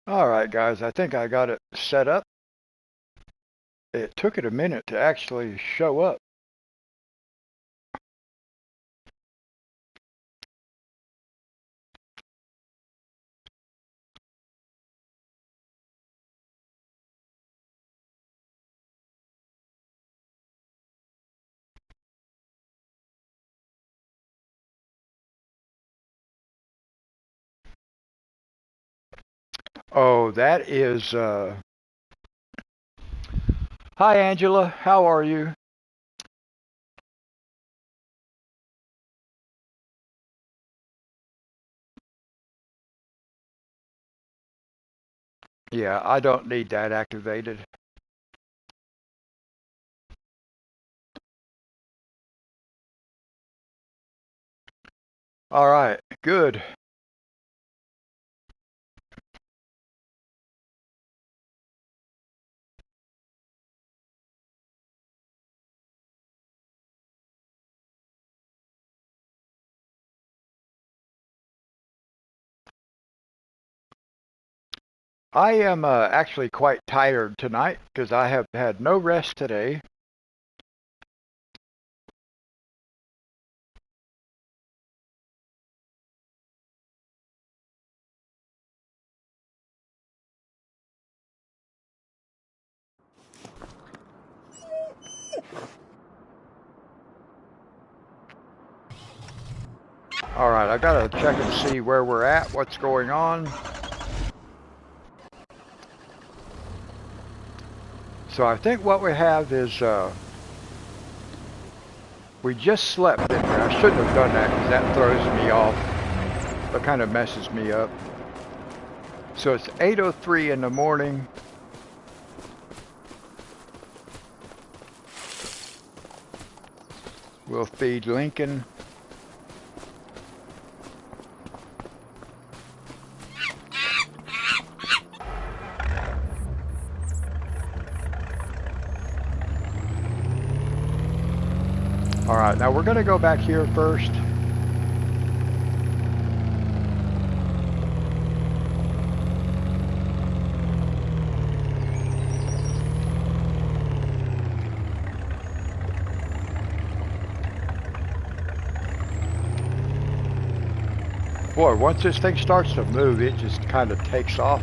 Alright guys, I think I got it set up. It took it a minute to actually show up. Oh, that is, Hi Angela, how are you? Yeah, I don't need that activated. Alright, good. I am actually quite tired tonight because I have had no rest today. Alright, I gotta check and see where we're at, what's going on. So I think what we have is, we just slept, didn't we? I shouldn't have done that because that throws me off. That kind of messes me up. So it's 8:03 in the morning. We'll feed Lincoln. All right, now we're going to go back here first. Boy, once this thing starts to move, it just kind of takes off.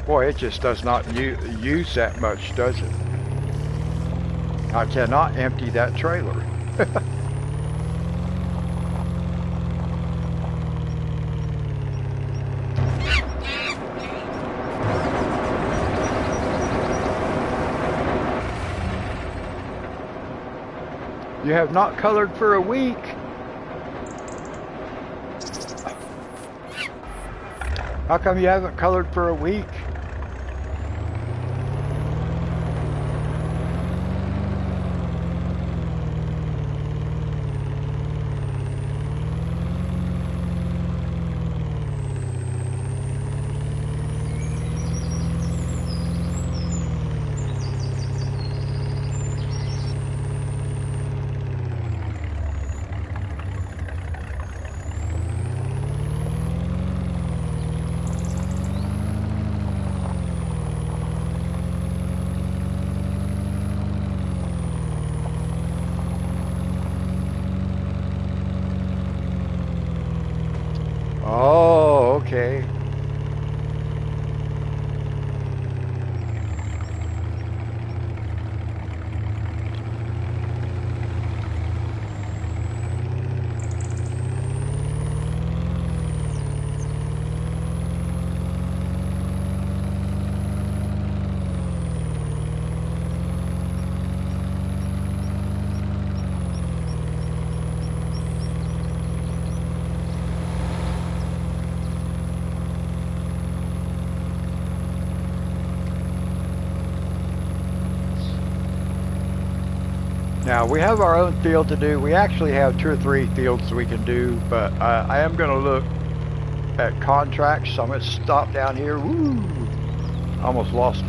Boy, it just does not use that much, does it? I cannot empty that trailer. You have not colored for a week. How come you haven't colored for a week? Oh, okay. Now, we have our own field to do. We actually have 2 or 3 fields we can do, but I am going to look at contracts. So I'm going to stop down here. Woo! Almost lost it.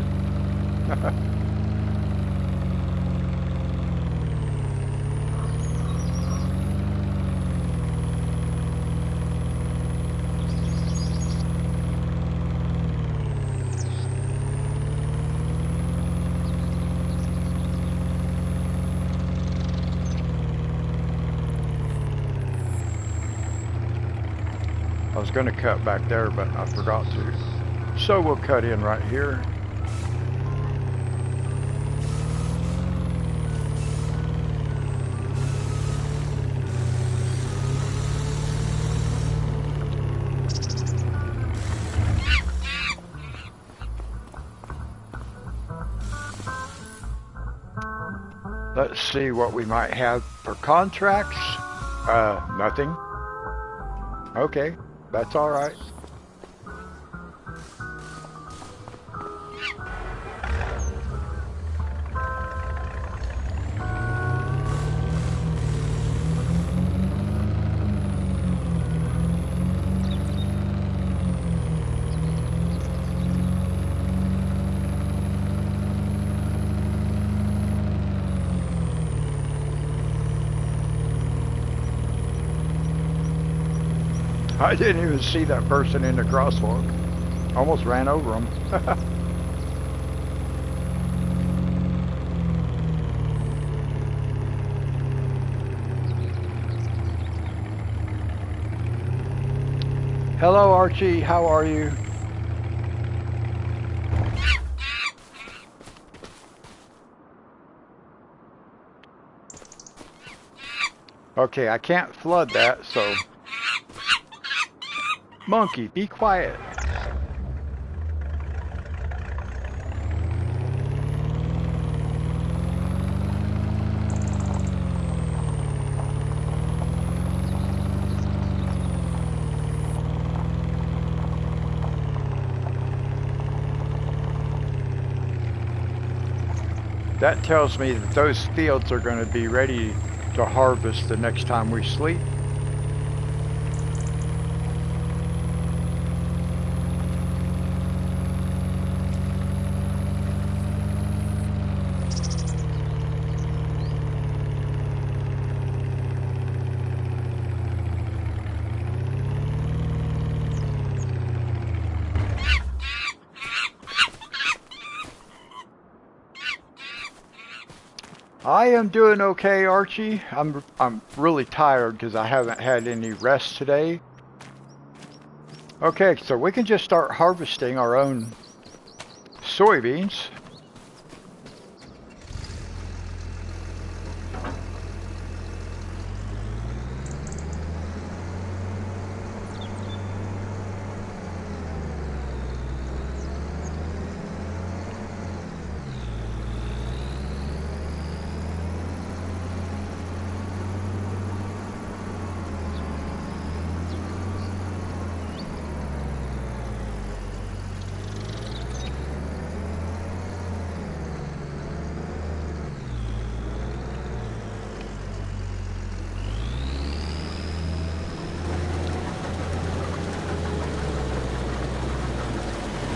I was going to cut back there, but I forgot to. So we'll cut in right here. Let's see what we might have for contracts. Nothing. Okay, that's all right. I didn't even see that person in the crosswalk. Almost ran over him. Hello, Archie. How are you? Okay, I can't flood that, so... Monkey, be quiet. That tells me that those fields are going to be ready to harvest the next time we sleep. I am doing okay, Archie. I'm really tired because I haven't had any rest today. Okay, so we can just start harvesting our own soybeans.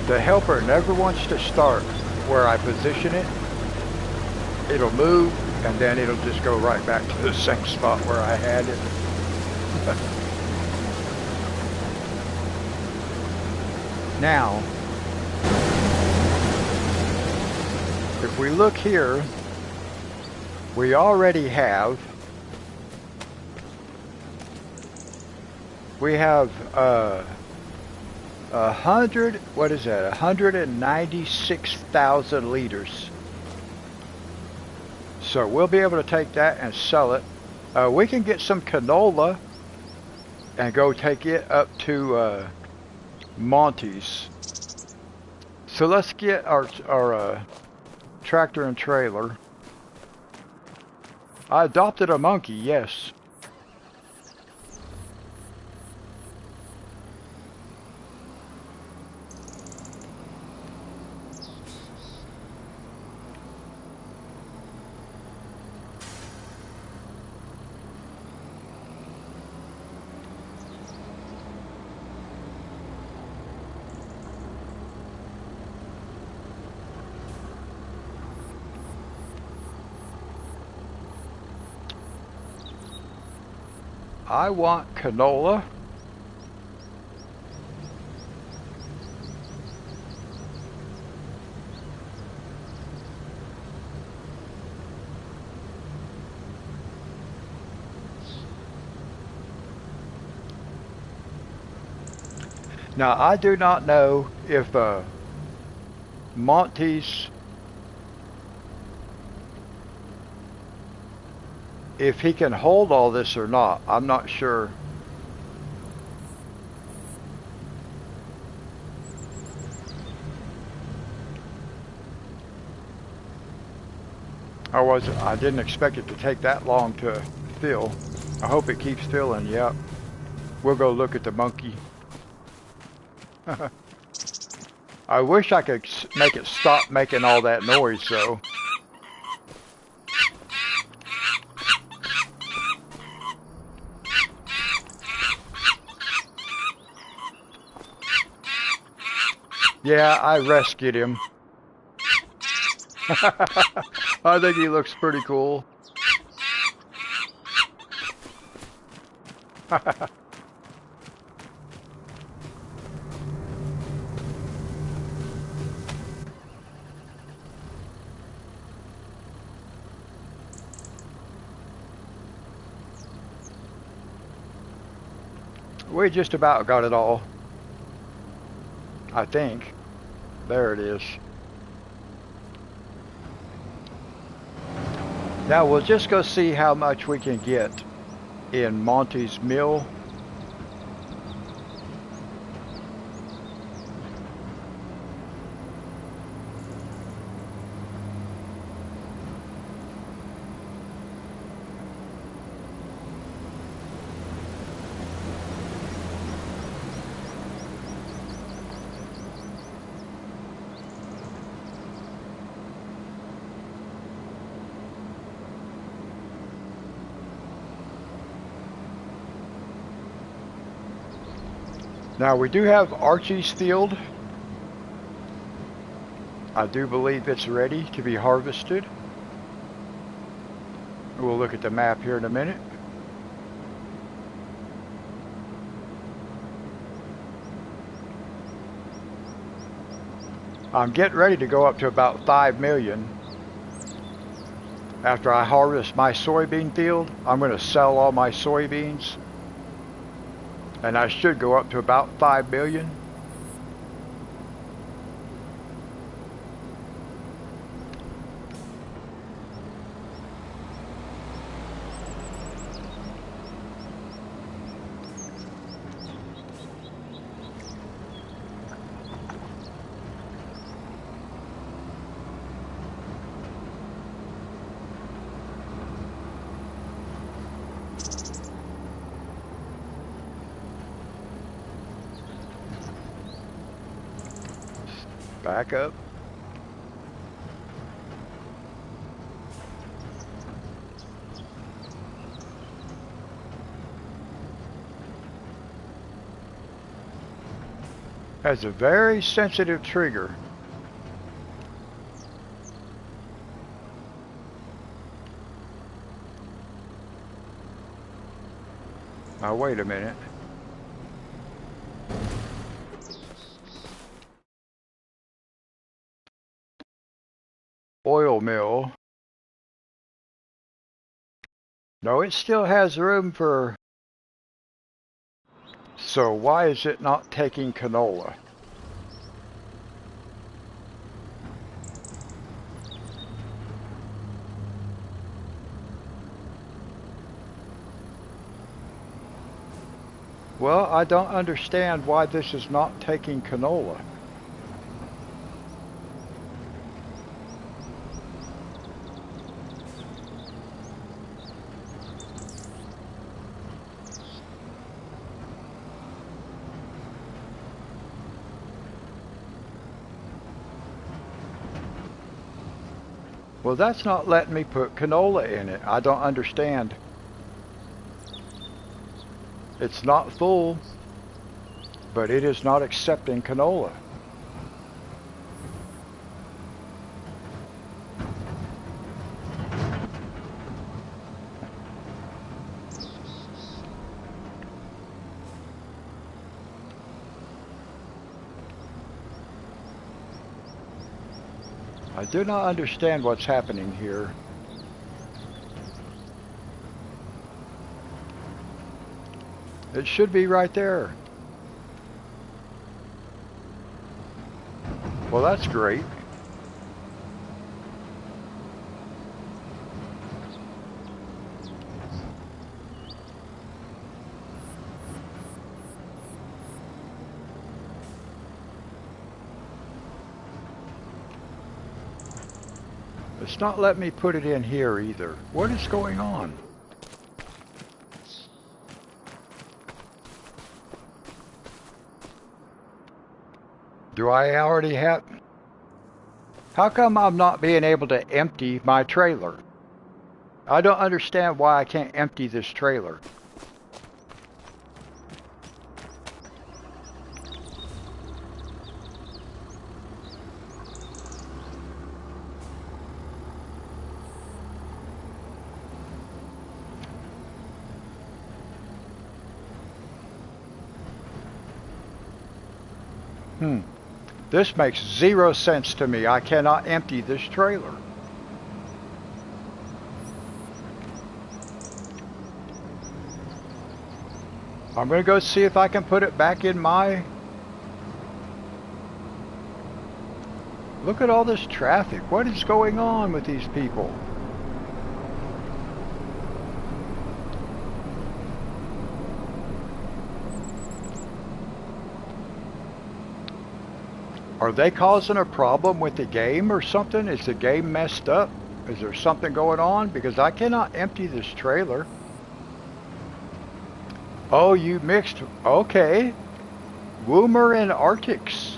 The helper never wants to start where I position it. It'll move and then it'll just go right back to the same spot where I had it. Now, if we look here, we already have, what is that, 196,000 liters. So we'll be able to take that and sell it. We can get some canola and go take it up to Monty's. So let's get our tractor and trailer. I adopted a monkey, yes. I want canola. Now, I do not know if Monty's, if he can hold all this or not. I'm not sure. I didn't expect it to take that long to fill. I hope it keeps filling. Yep. We'll go look at the monkey. I wish I could make it stop making all that noise, though. Yeah, I rescued him. I think he looks pretty cool. We just about got it all. I think. There it is. Now we'll just go see how much we can get in Monty's mill. Now we do have Archie's field. I do believe it's ready to be harvested. We'll look at the map here in a minute. I'm getting ready to go up to about 5 million. After I harvest my soybean field, I'm going to sell all my soybeans. And I should go up to about 5 million. Back up. Has a very sensitive trigger. Now wait a minute. Oil mill. No, it still has room for... So why is it not taking canola? Well, I don't understand why this is not taking canola. Well, that's not letting me put canola in it. I don't understand. It's not full, but it is not accepting canola. I do not understand what's happening here. It should be right there. Well, that's great. It's not letting me put it in here either. What is going on? Do I already have... How come I'm not being able to empty my trailer? I don't understand why I can't empty this trailer. This makes zero sense to me. I cannot empty this trailer. I'm going to go see if I can put it back in my... Look at all this traffic. What is going on with these people? Are they causing a problem with the game or something? Is the game messed up? Is there something going on? Because I cannot empty this trailer. Oh, you mixed... Okay. Woomer and Arctics.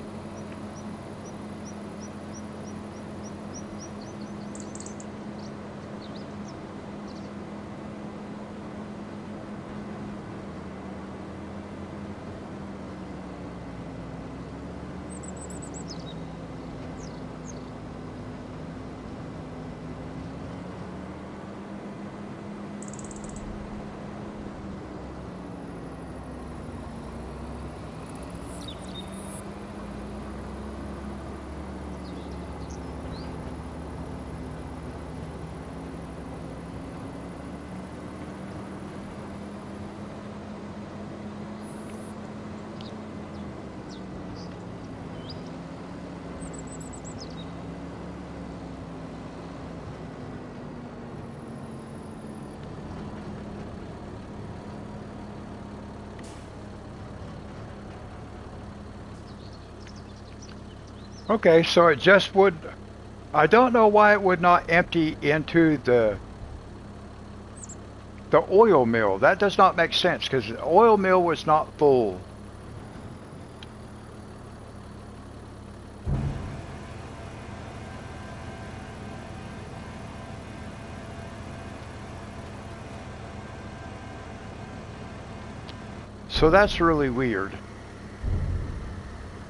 Okay, so it just would... I don't know why it would not empty into the oil mill. That does not make sense because the oil mill was not full. So that's really weird.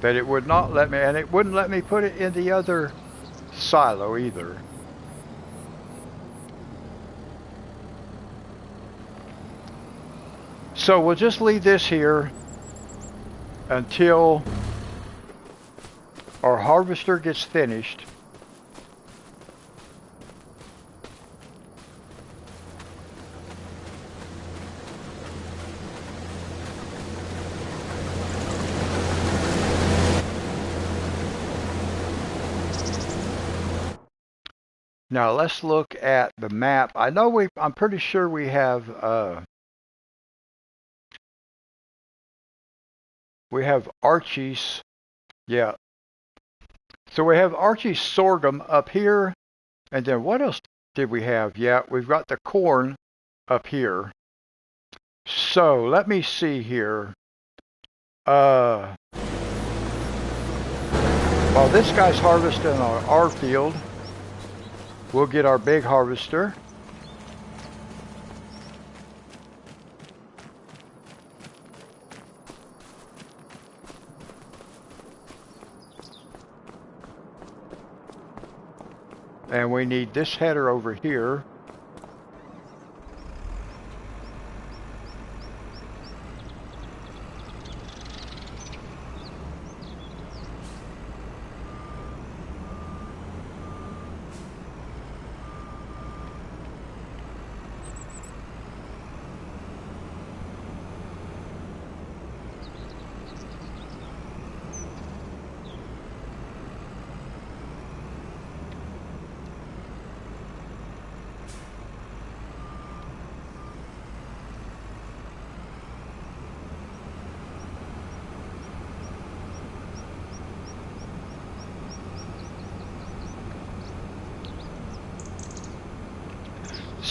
That it would not let me, and it wouldn't let me put it in the other silo either. So we'll just leave this here until our harvester gets finished. Now let's look at the map. I know I'm pretty sure we have Archie's. Yeah. So we have Archie's sorghum up here. And then what else did we have? Yeah, we've got the corn up here. So let me see here. While this guy's harvesting on our field, we'll get our big harvester. And we need this header over here.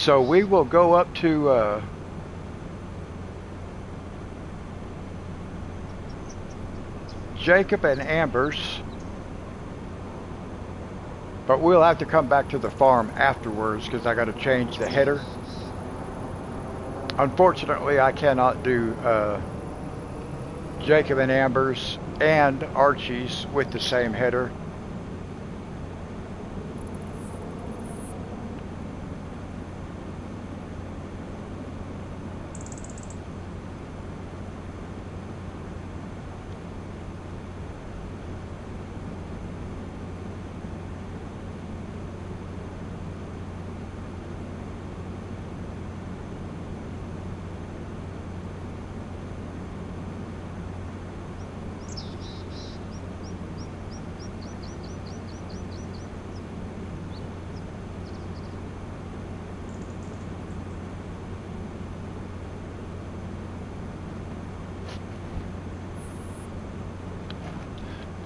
So we will go up to Jacob and Amber's, but we'll have to come back to the farm afterwards because I got to change the header. Unfortunately, I cannot do Jacob and Amber's and Archie's with the same header.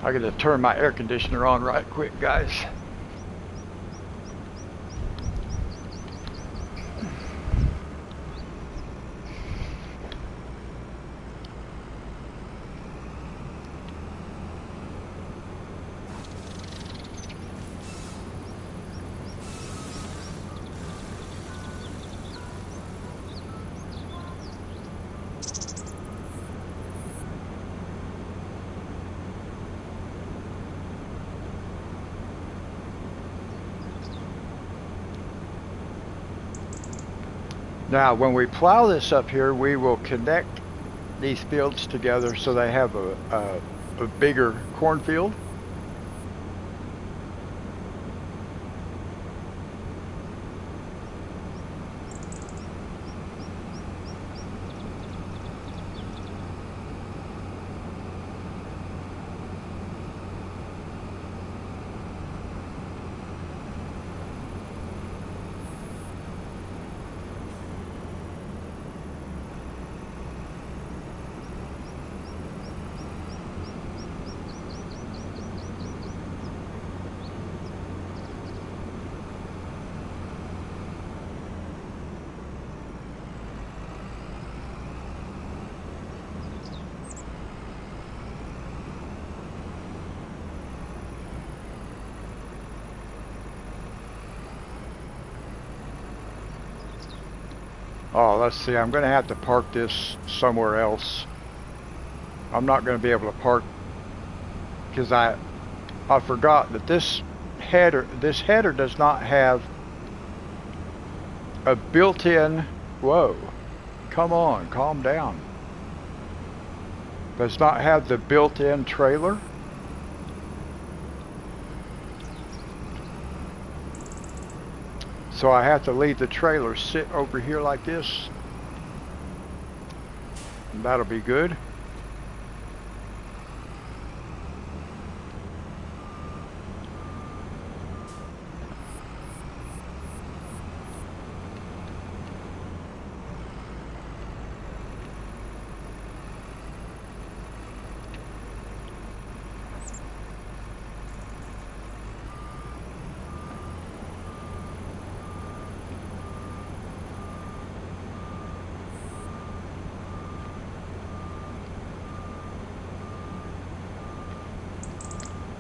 I gotta turn my air conditioner on right quick, guys. Now, when we plow this up here, we will connect these fields together so they have a bigger cornfield. Oh, let's see, I'm going to have to park this somewhere else. I'm not going to be able to park because I forgot that this header does not have a built-in, whoa, come on, calm down. Does not have the built-in trailer. So I have to leave the trailer sit over here like this. And that'll be good.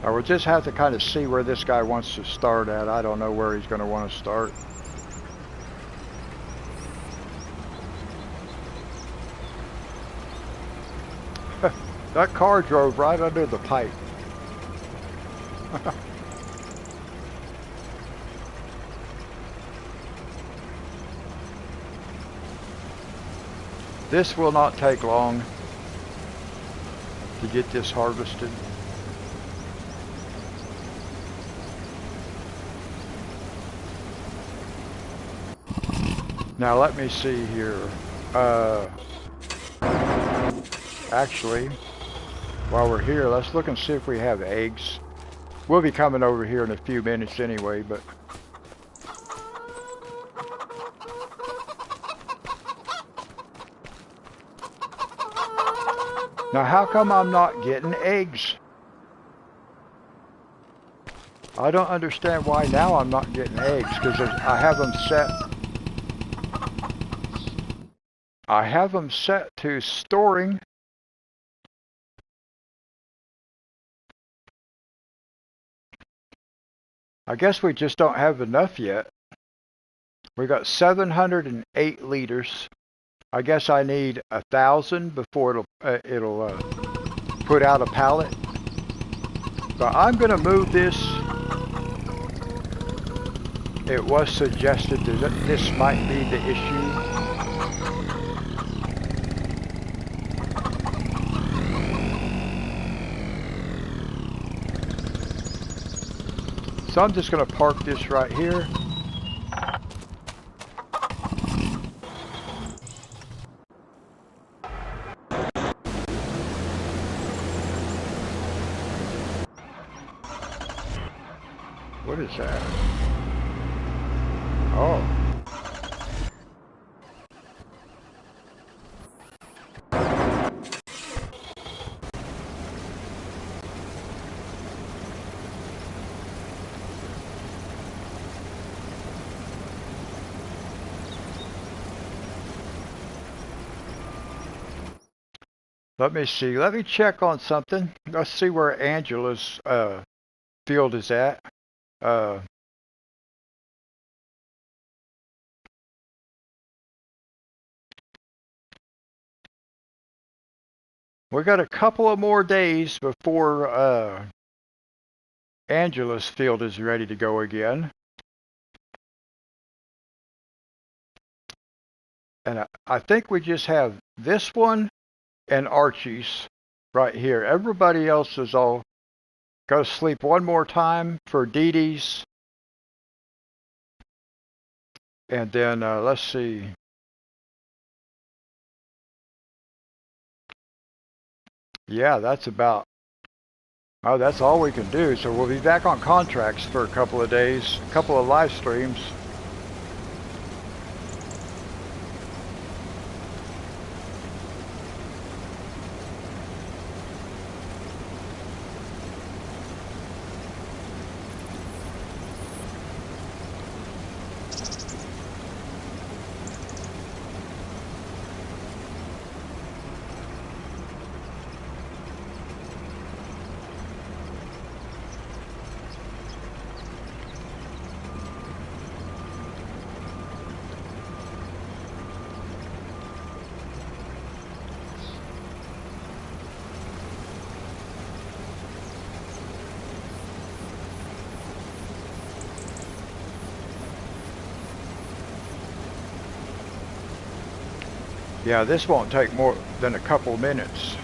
I will just have to kind of see where this guy wants to start at. I don't know where he's going to want to start. That car drove right under the pipe. This will not take long to get this harvested. Now let me see here. Actually, while we're here, let's look and see if we have eggs. We'll be coming over here in a few minutes anyway, but... Now how come I'm not getting eggs? I don't understand why now I'm not getting eggs, because I have them set I have them set to storing. I guess we just don't have enough yet. We got 708 liters. I guess I need 1,000 before it'll put out a pallet. But I'm gonna move this. It was suggested that this might be the issue. So I'm just gonna park this right here. What is that? Oh. Let me see. Let me check on something. Let's see where Angela's field is at. We got a couple of more days before Angela's field is ready to go again. And I think we just have this one and Archie's right here. Everybody else is all go to sleep one more time for Dee Dee's. And then let's see. Yeah, that's about, oh, that's all we can do. So we'll be back on contracts for a couple of days, a couple of live streams. Yeah, this won't take more than a couple minutes.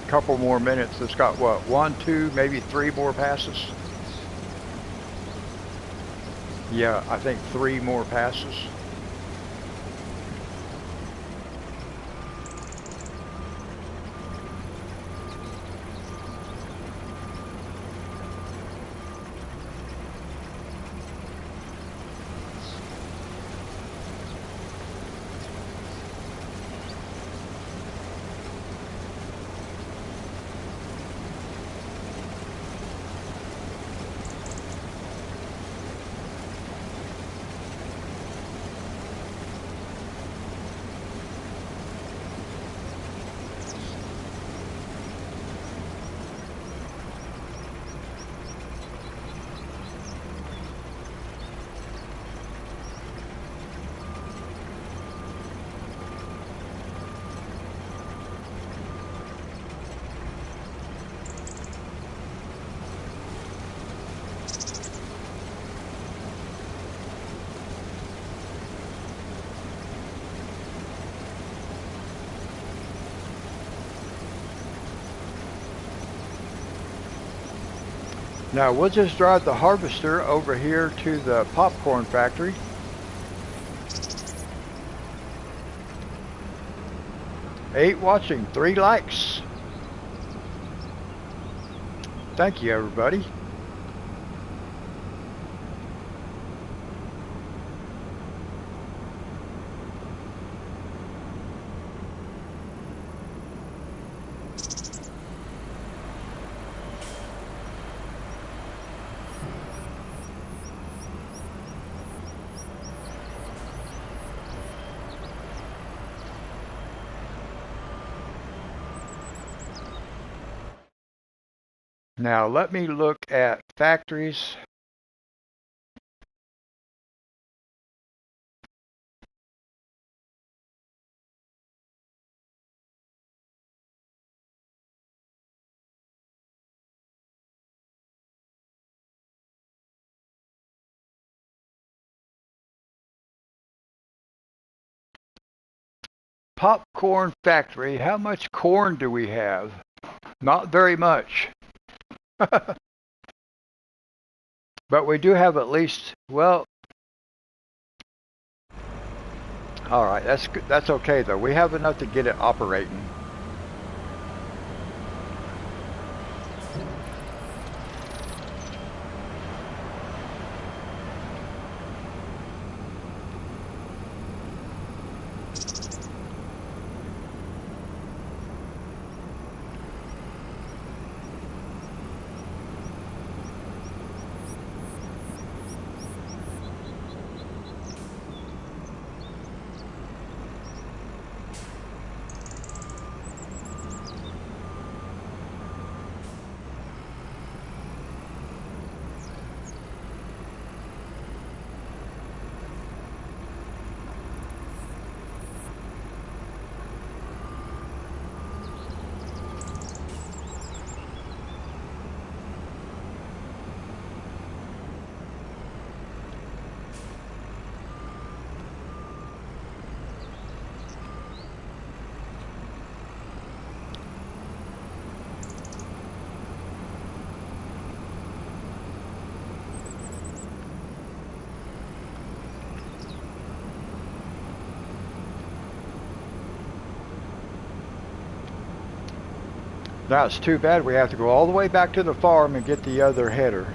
A couple more minutes. It's got what, 1, 2, maybe 3 more passes? Yeah, I think 3 more passes. Now we'll just drive the harvester over here to the popcorn factory. Eight watching, 3 likes. Thank you, everybody. Now let me look at factories. Popcorn factory. How much corn do we have? Not very much. But we do have at least, well, all right, that's okay though. We have enough to get it operating. Now it's too bad we have to go all the way back to the farm and get the other header.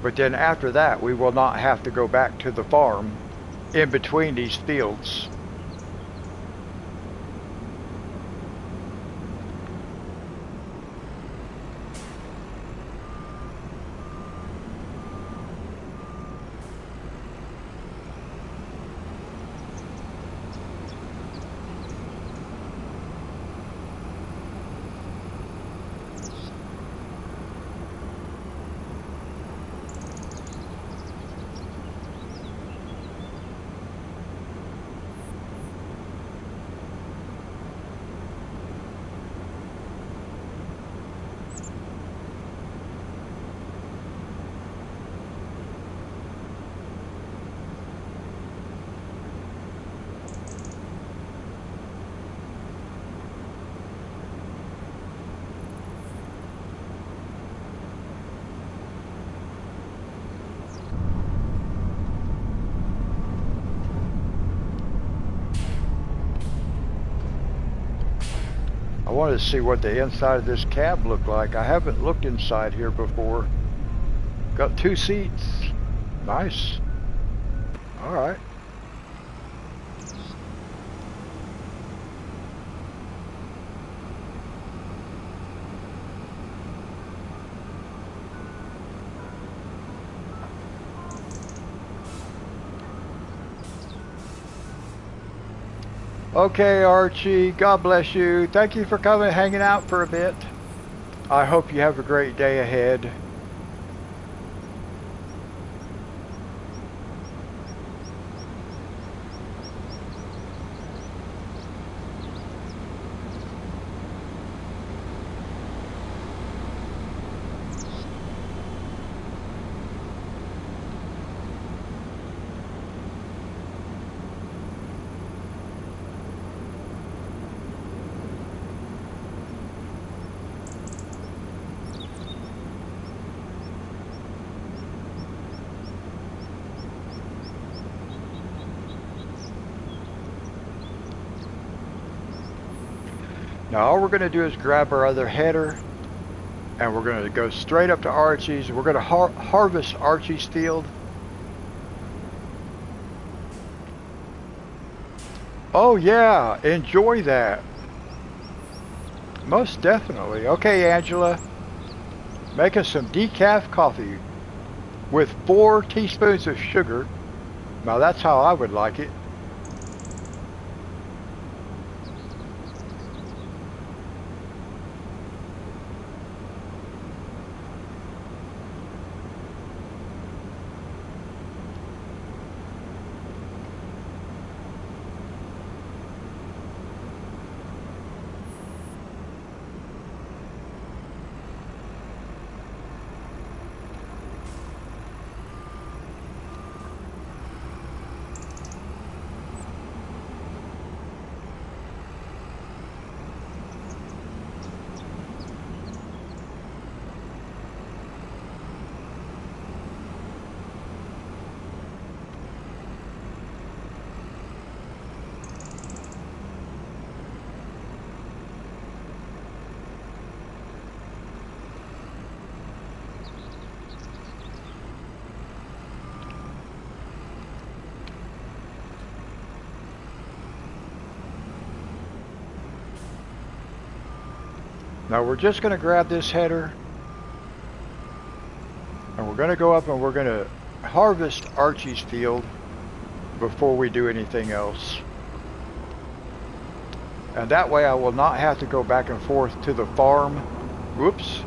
But then after that, we will not have to go back to the farm in between these fields. I wanted to see what the inside of this cab looked like. I haven't looked inside here before. Got 2 seats. Nice. All right. Okay, Archie, God bless you. Thank you for coming, hanging out for a bit. I hope you have a great day ahead. Now all we're going to do is grab our other header and we're going to go straight up to Archie's. We're going to harvest Archie's field. Oh yeah, enjoy that. Most definitely. Okay, Angela. Making some decaf coffee with 4 teaspoons of sugar. Now that's how I would like it. Now we're just going to grab this header and we're going to go up and we're going to harvest Archie's field before we do anything else. And that way I will not have to go back and forth to the farm. Whoops.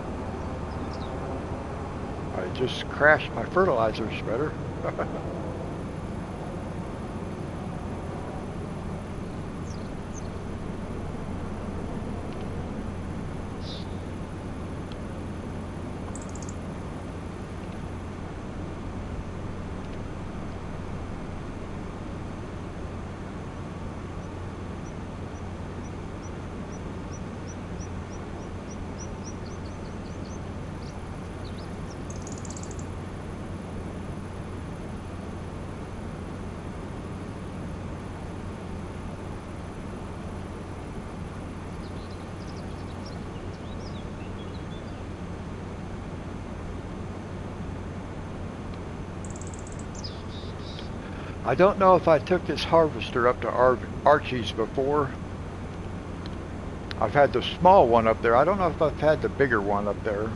I just crashed my fertilizer spreader. I don't know if I took this harvester up to Archie's before. I've had the small one up there. I don't know if I've had the bigger one up there.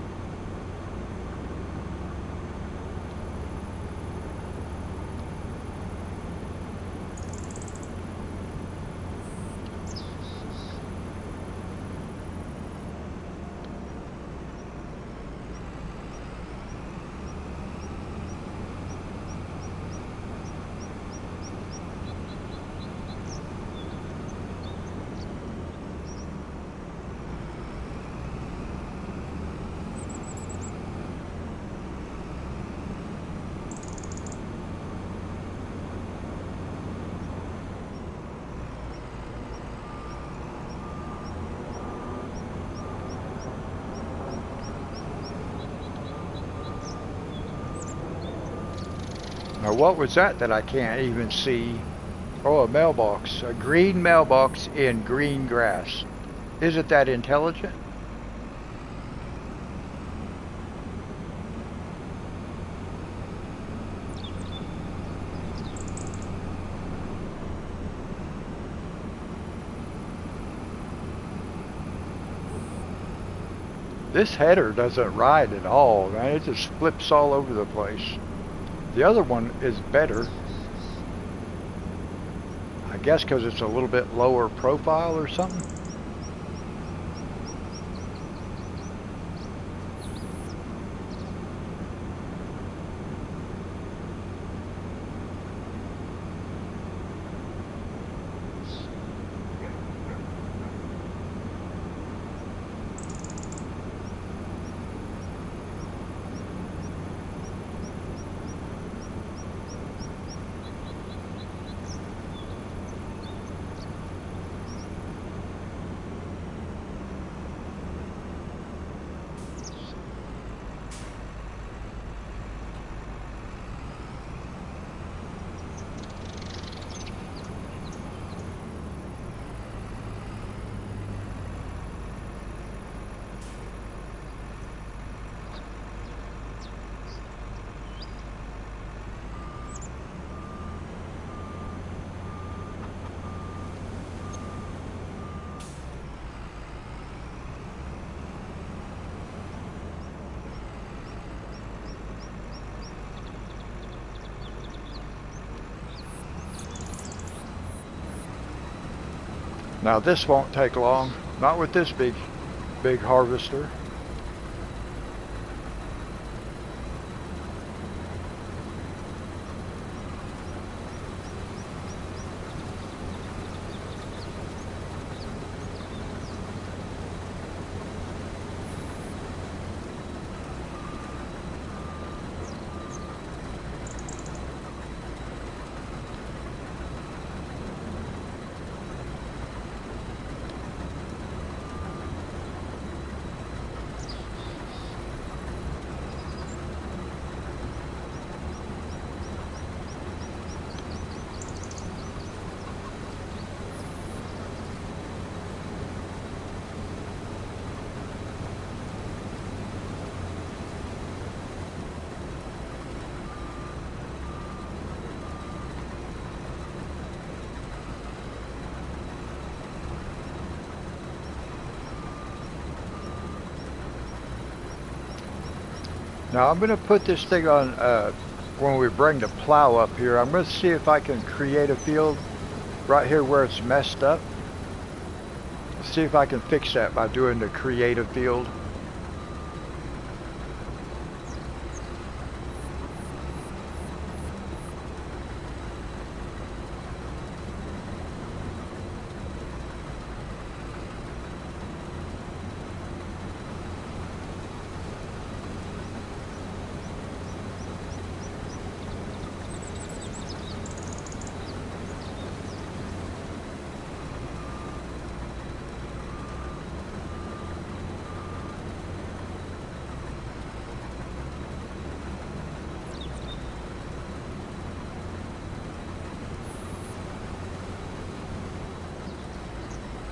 Now what was that I can't even see? Oh, a mailbox. A green mailbox in green grass. Isn't that intelligent? This header doesn't ride at all, man. It just flips all over the place. The other one is better. I guess because it's a little bit lower profile or something. Now this won't take long, not with this big harvester. Now I'm going to put this thing on, when we bring the plow up here, I'm going to see if I can create a field right here where it's messed up. See if I can fix that by doing the create a field.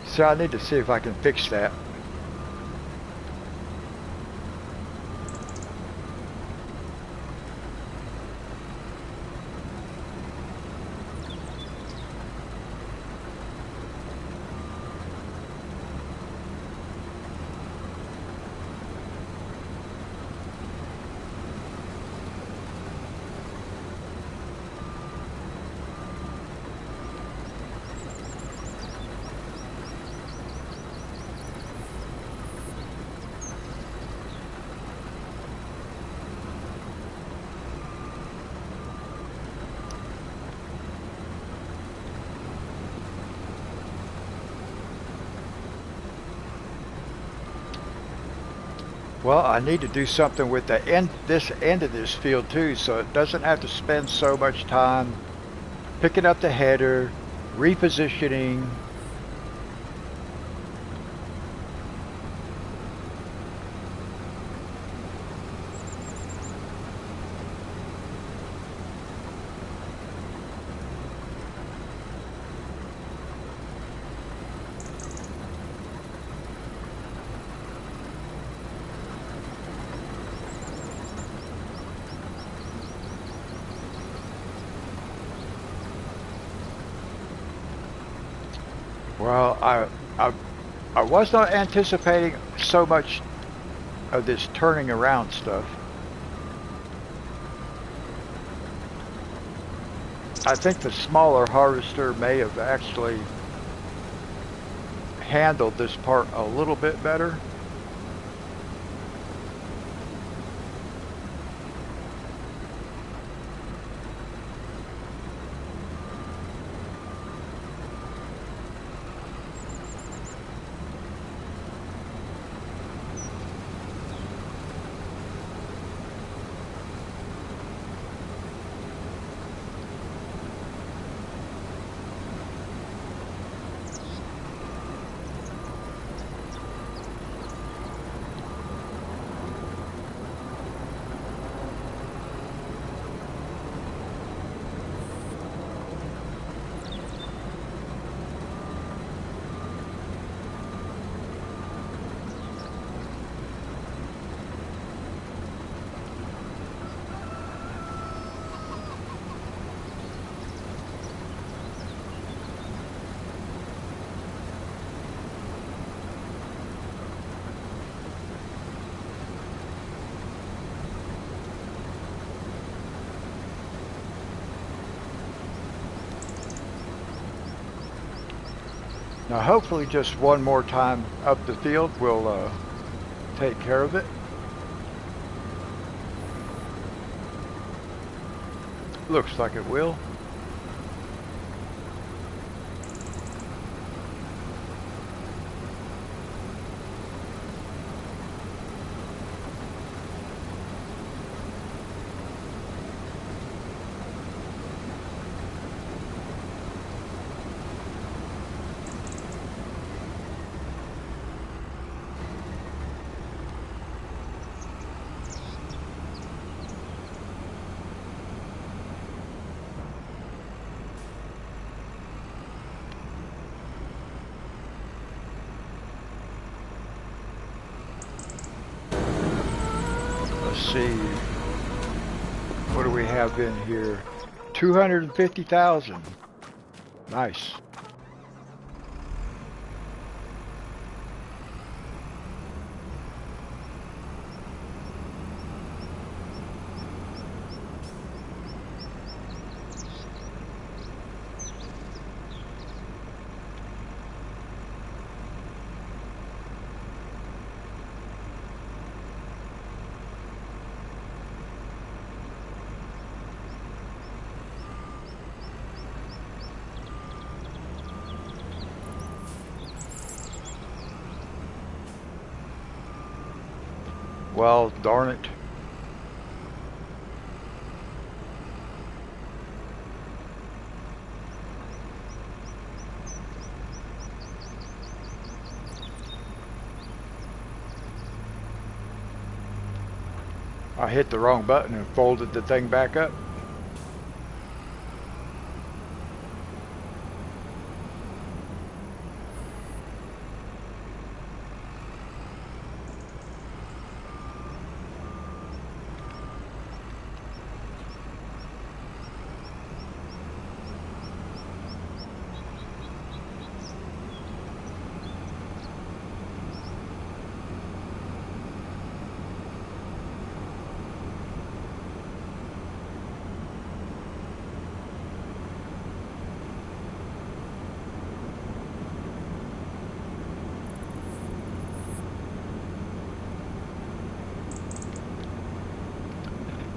So I need to see if I can fix that. Well, I need to do something with the this end of this field too, so it doesn't have to spend so much time picking up the header, repositioning. Well, I was not anticipating so much of this turning around stuff. I think the smaller harvester may have actually handled this part a little bit better. Now hopefully just one more time up the field will take care of it. Looks like it will. See, what do we have in here? 250,000. Nice. Well, darn it. I hit the wrong button and folded the thing back up.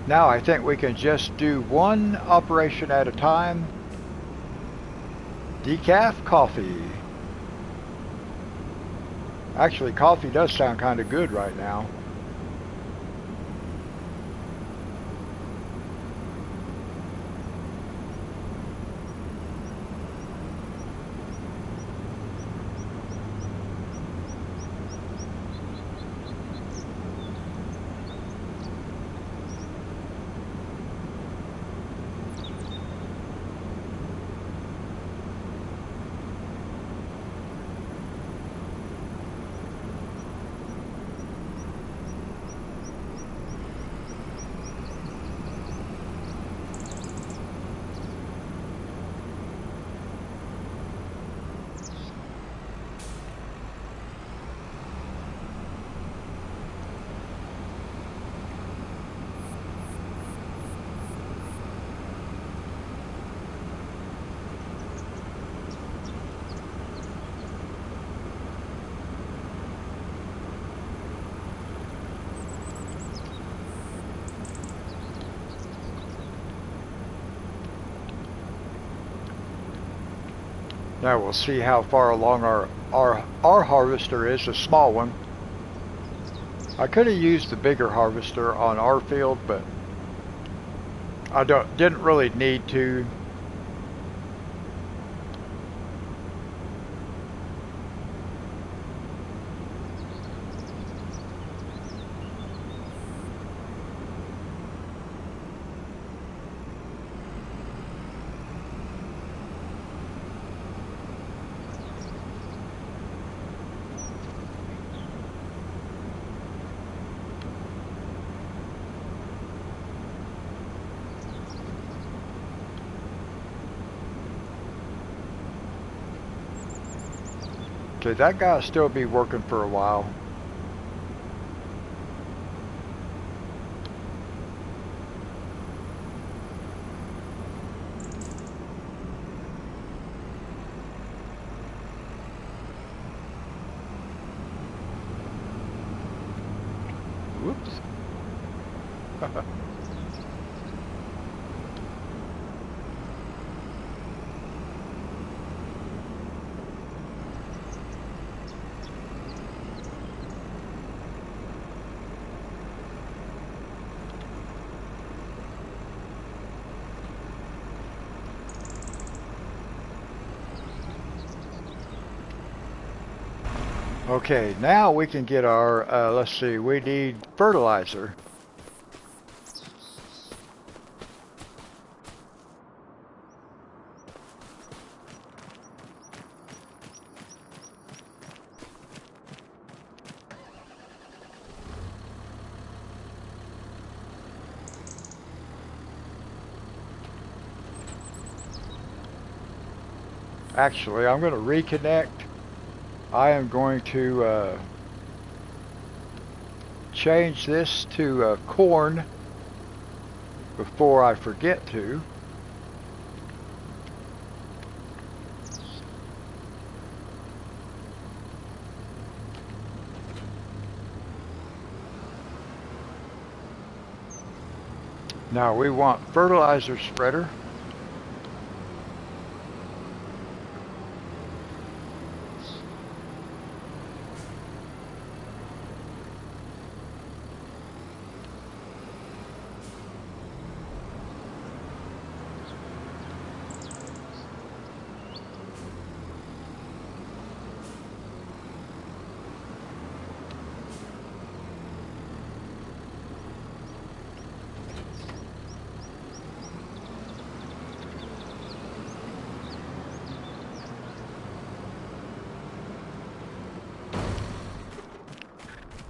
Now I think we can just do one operation at a time. Decaf coffee. Actually, coffee does sound kind of good right now. Now we'll see how far along our harvester is, a small one. I could have used the bigger harvester on our field, but I didn't really need to. Okay, that guy'll still be working for a while. Whoops. Okay, now we can get our, let's see, we need fertilizer. Actually, I'm going to reconnect. I am going to change this to corn before I forget to. Now we want fertilizer spreader.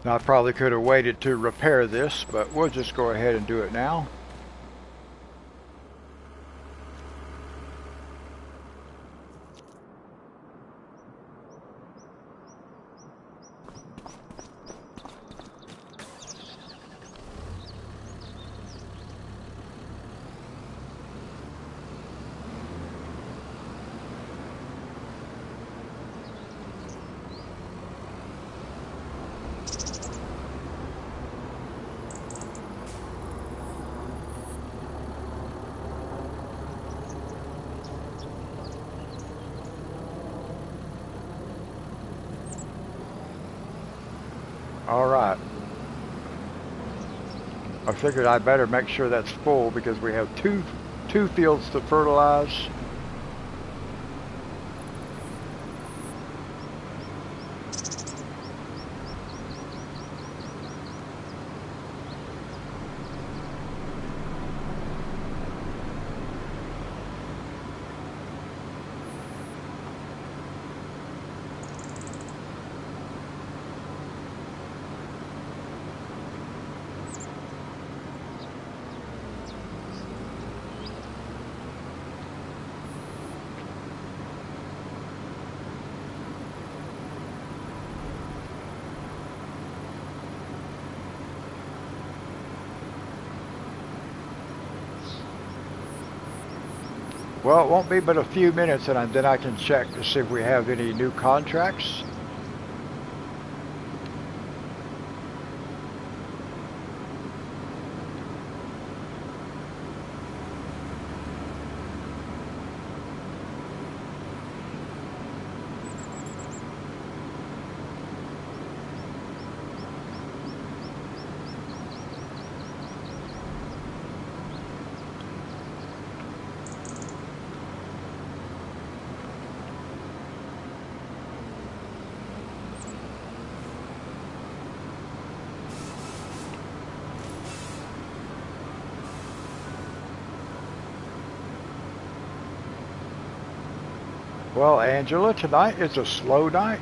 Now, I probably could have waited to repair this, but we'll just go ahead and do it now. All right. I figured I better make sure that's full because we have two fields to fertilize. Well, it won't be but a few minutes, and then I can check to see if we have any new contracts. Well, Angela, tonight is a slow night.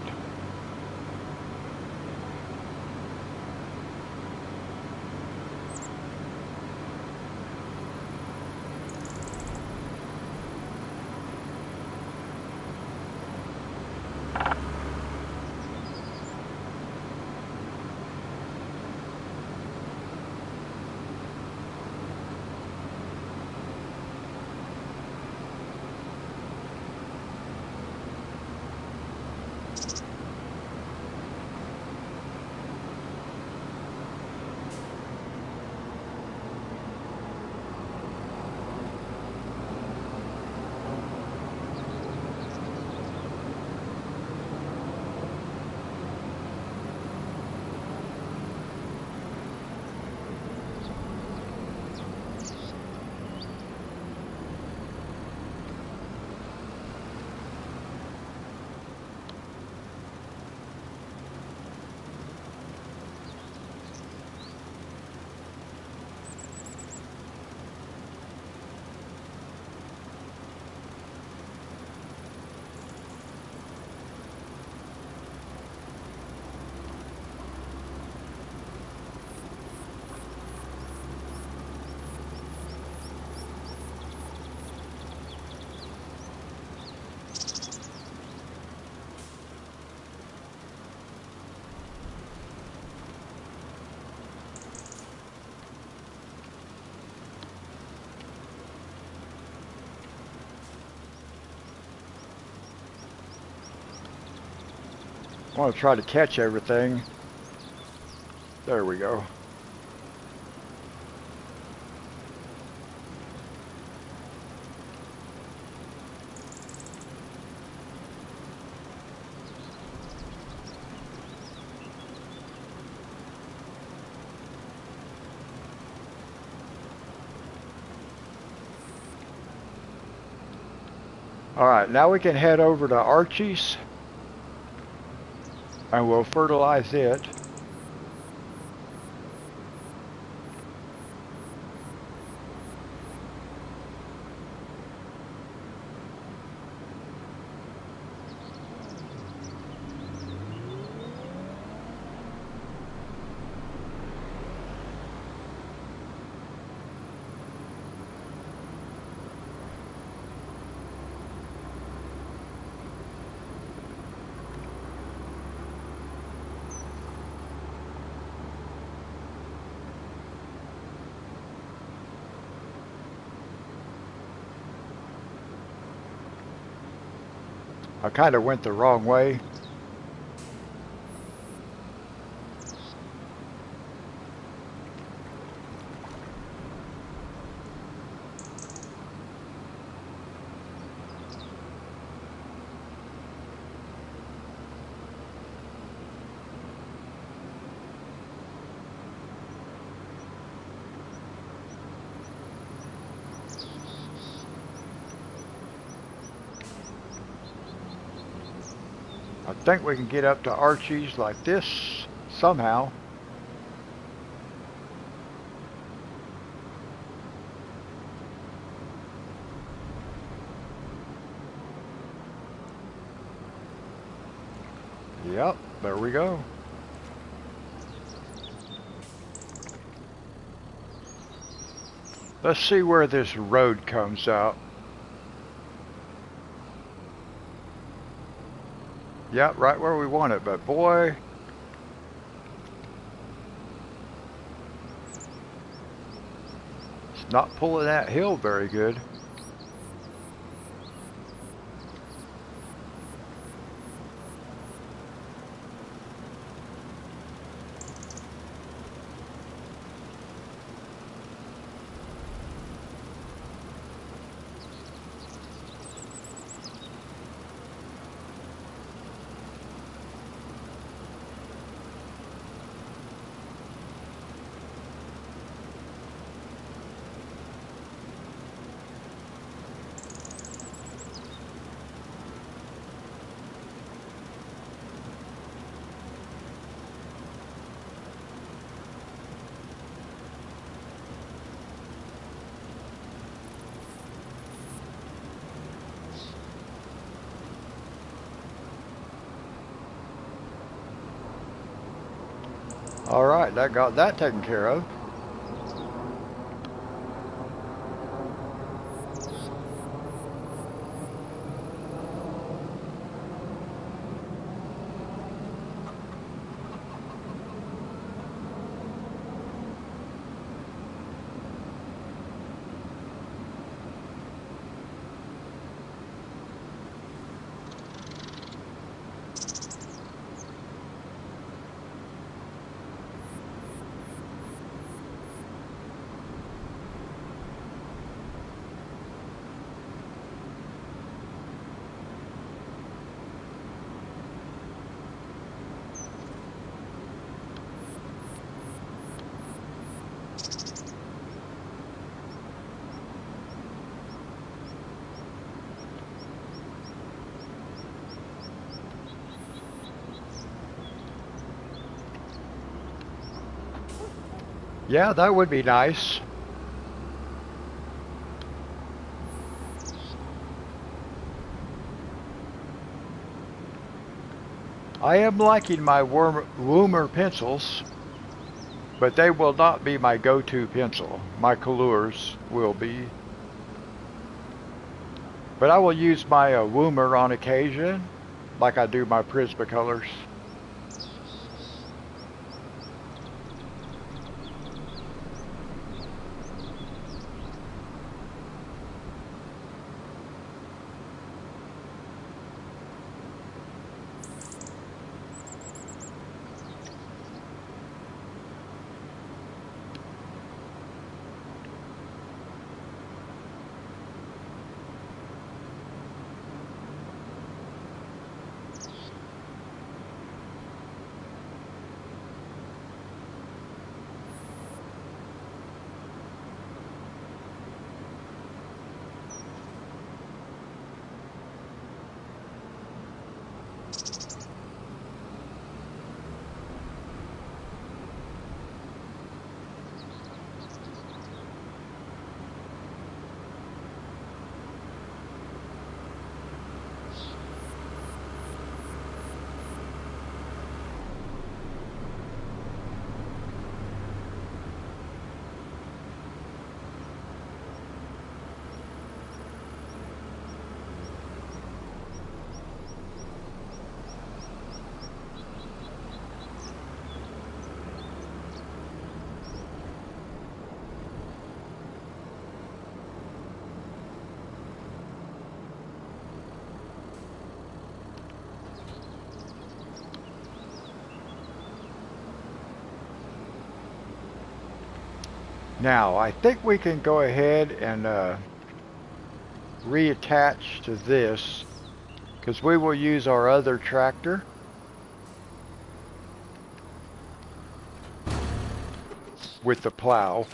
I want to try to catch everything. There we go. All right, now we can head over to Archie's and we'll fertilize it. I kind of went the wrong way. I think we can get up to Archie's like this somehow. Yep, there we go. Let's see where this road comes out. Yeah, right where we want it, but boy, it's not pulling that hill very good. All right, that got that taken care of. Yeah, that would be nice. I am liking my Woomer pencils, but they will not be my go-to pencil. My Colors will be. But I will use my Woomer on occasion, like I do my Prismacolors. Now, I think we can go ahead and reattach to this because we will use our other tractor. With the plow.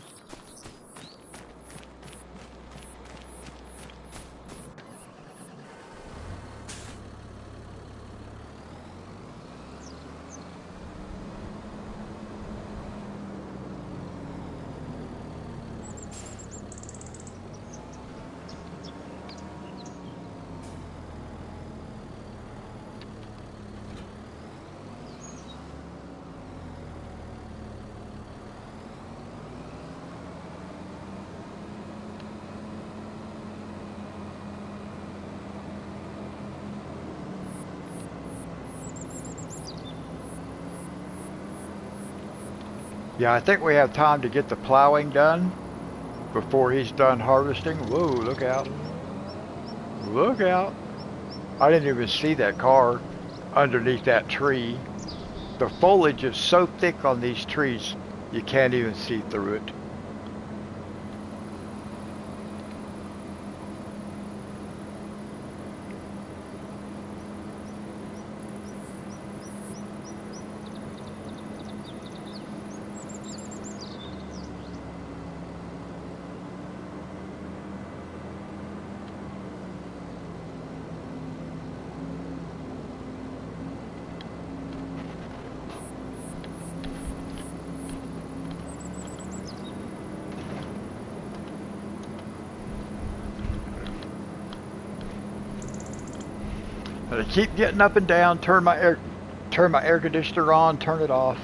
Yeah, I think we have time to get the plowing done before he's done harvesting. Whoa, look out. Look out. I didn't even see that car underneath that tree. The foliage is so thick on these trees, you can't even see through it. But I keep getting up and down, turn my air conditioner on, turn it off.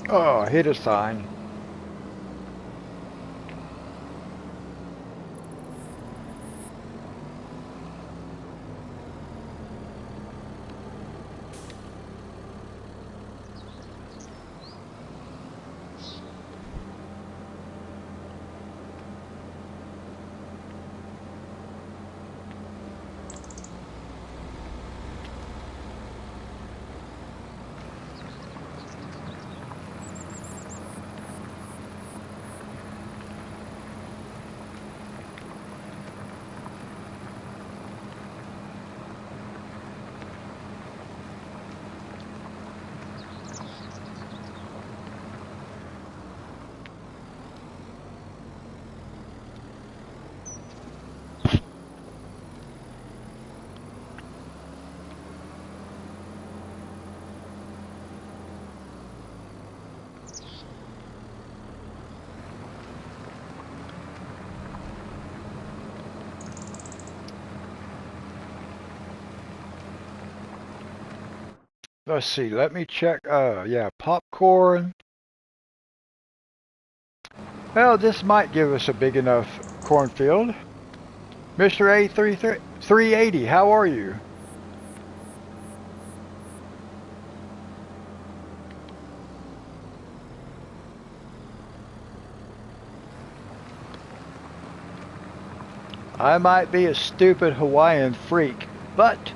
Oh, I hit a sign. Let's see, let me check. Yeah, popcorn. Well, this might give us a big enough cornfield. Mr. A380, how are you? I might be a stupid Hawaiian freak, but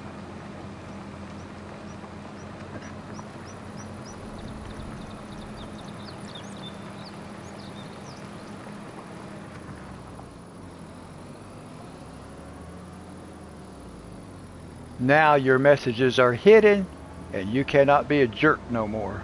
Now your messages are hidden and you cannot be a jerk no more.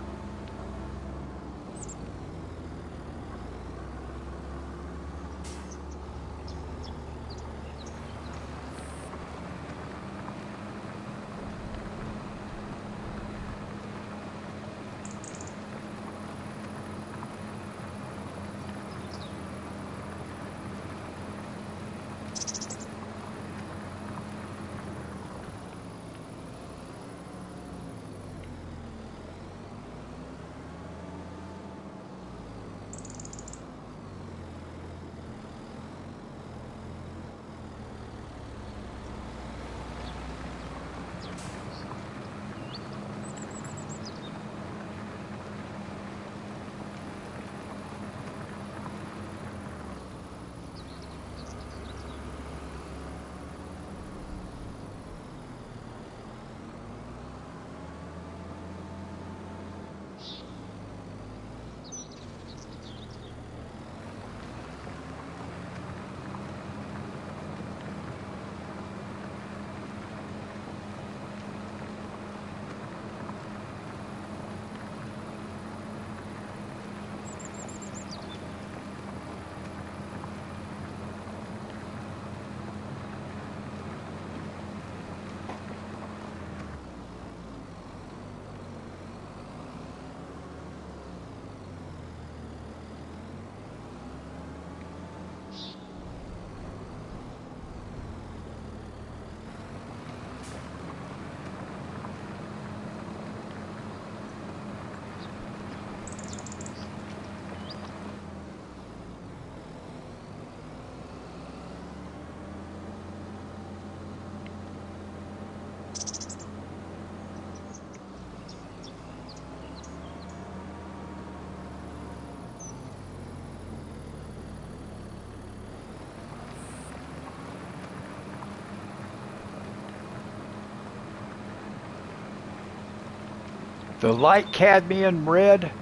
The light cadmium red,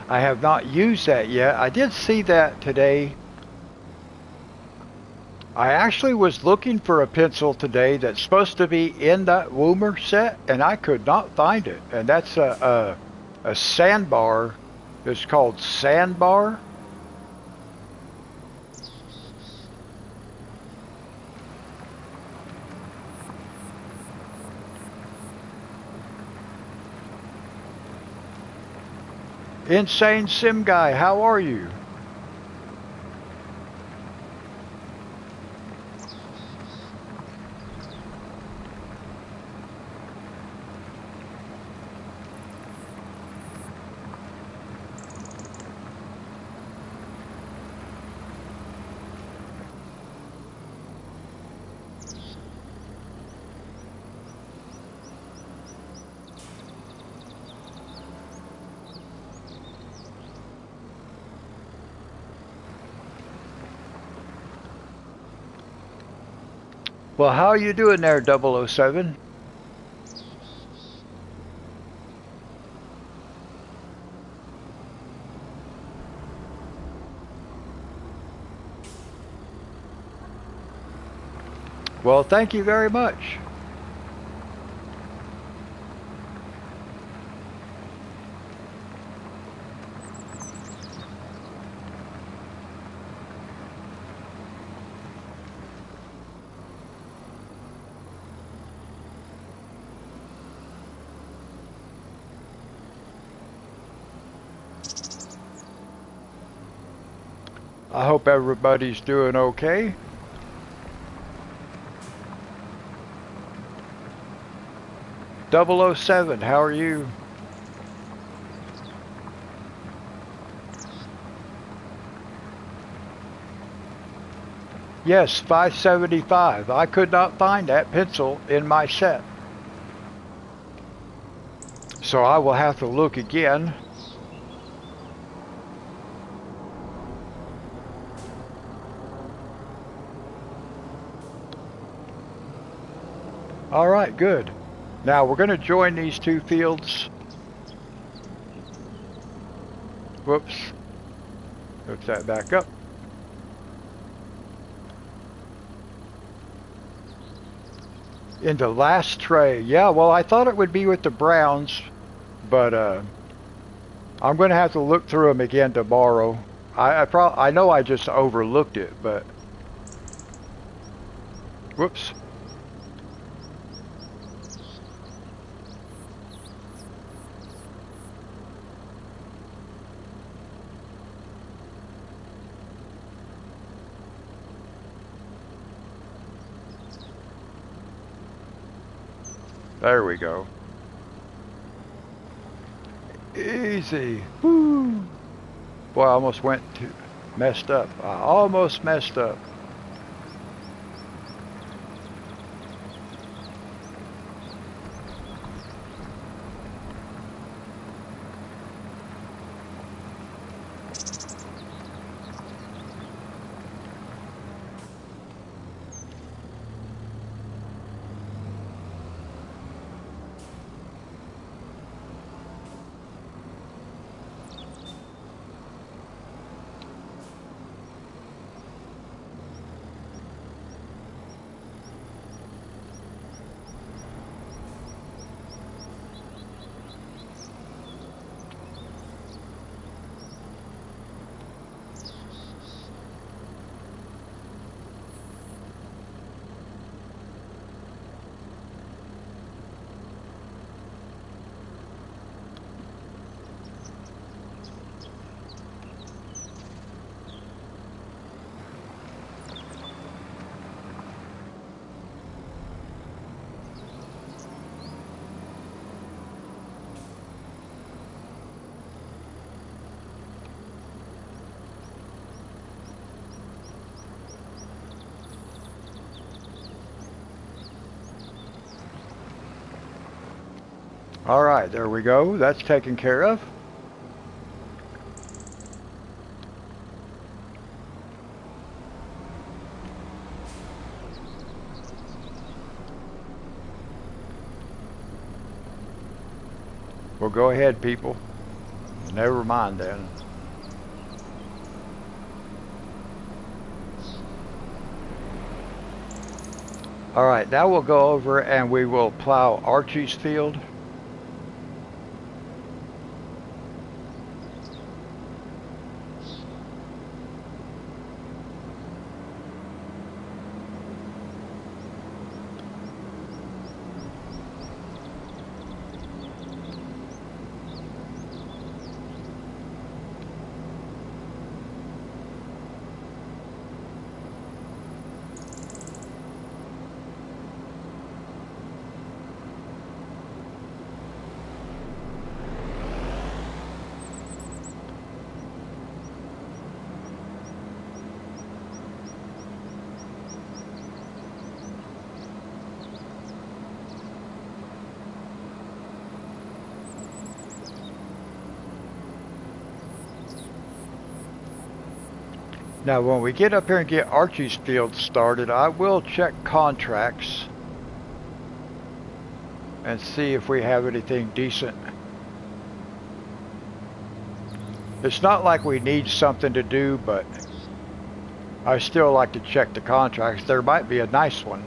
I have not used that yet. I did see that today. I actually was looking for a pencil today that's supposed to be in that Woomer set, and I could not find it. And that's a sandbar. It's called Sandbar. Insane Sim Guy, how are you? Well, how are you doing there, 007? Well, thank you very much. I hope everybody's doing okay. .007, how are you? Yes, 575. I could not find that pencil in my set. So I will have to look again. All right, good. Now we're going to join these two fields. Whoops. Hook that back up. In the last tray. Yeah, well, I thought it would be with the browns, but I'm going to have to look through them again tomorrow. I know I just overlooked it, but whoops. There we go. Easy. Woo. Boy, I almost messed up. I almost messed up. All right, there we go. That's taken care of. Well, go ahead, people. Never mind then. All right, now we'll go over and we will plow Archie's field. Now, when we get up here and get Archie's field started, I will check contracts and see if we have anything decent. It's not like we need something to do, but I still like to check the contracts. There might be a nice one.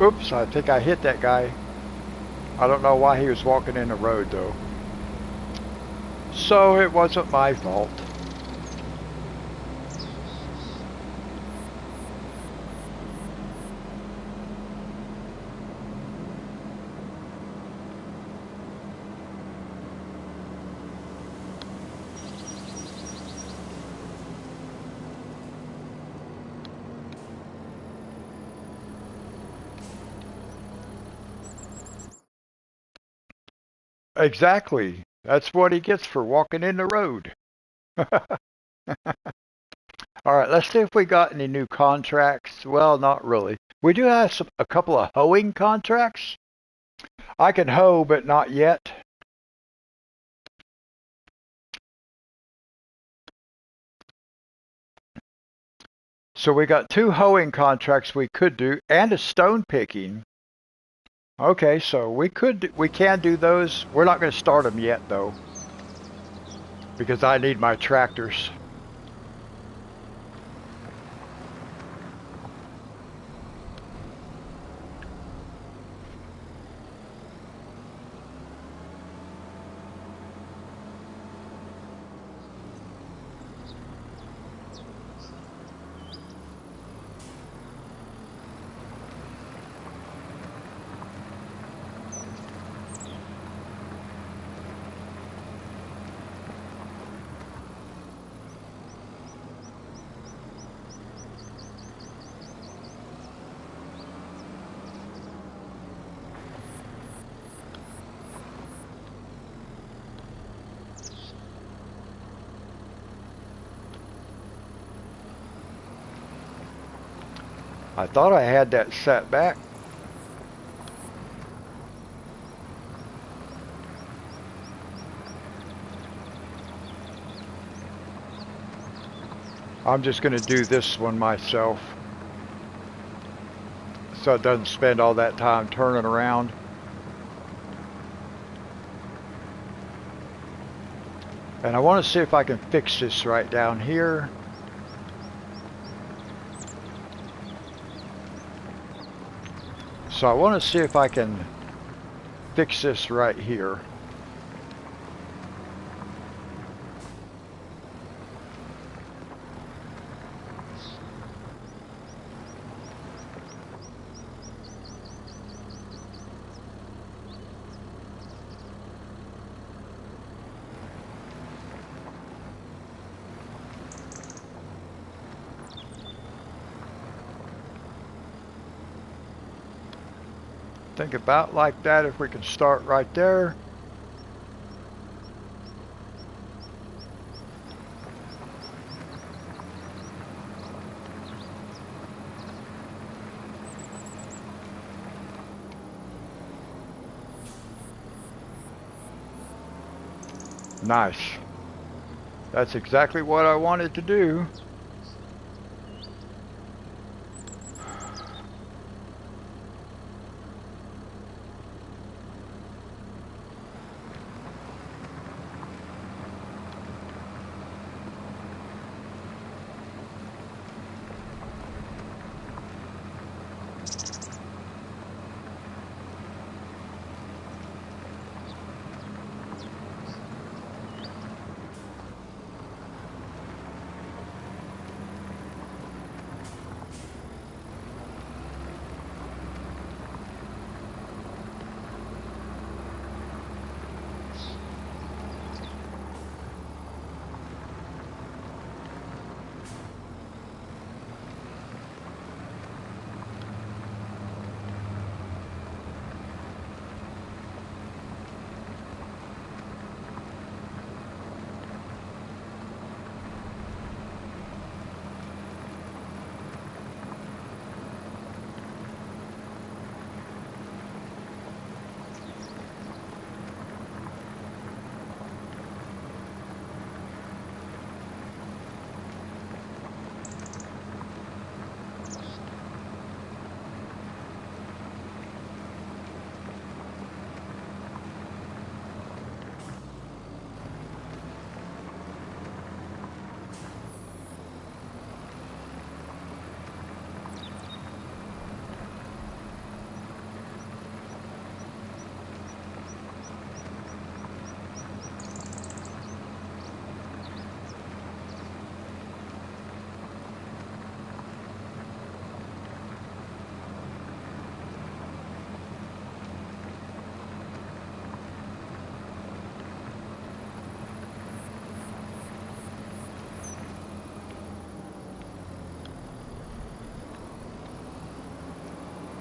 Oops, I think I hit that guy. I don't know why he was walking in the road though. So it wasn't my fault. Exactly. That's what he gets for walking in the road. All right, let's see if we got any new contracts. Well, not really. We do have a couple of hoeing contracts. I can hoe, but not yet. So we got two hoeing contracts we could do, and a stone picking. Okay, so we can do those. We're not going to start them yet though, because I need my tractors. I thought I had that set back. I'm just going to do this one myself, so it doesn't spend all that time turning around. And I want to see if I can fix this right down here. So I want to see if I can fix this right here. Think about like that if we can start right there. Nice. That's exactly what I wanted to do.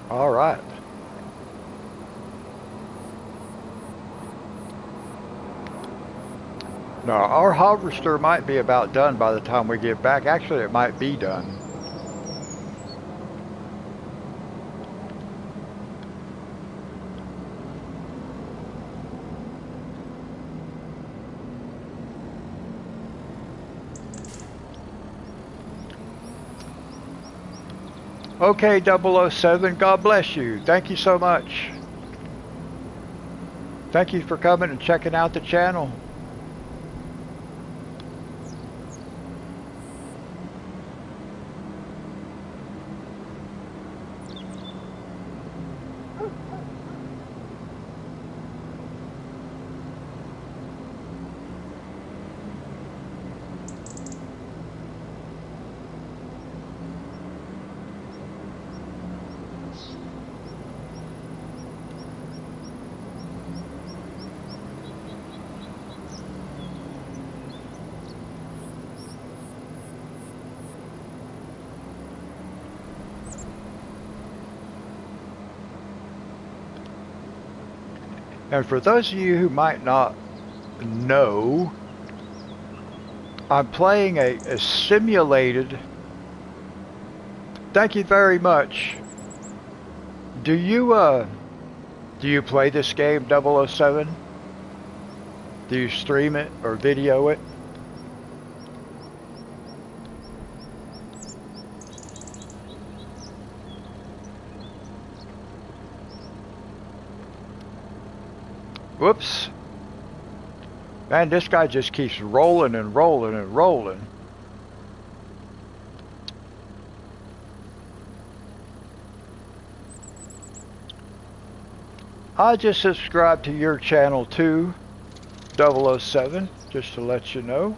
All right. No, our harvester might be about done by the time we get back. Actually, it might be done. Okay, 007, God bless you. Thank you so much. Thank you for coming and checking out the channel. And for those of you who might not know, I'm playing a simulated. Thank you very much. Do you play this game 007? Do you stream it or video it? Whoops. Man, this guy just keeps rolling and rolling and rolling. I just subscribed to your channel too, 007, just to let you know.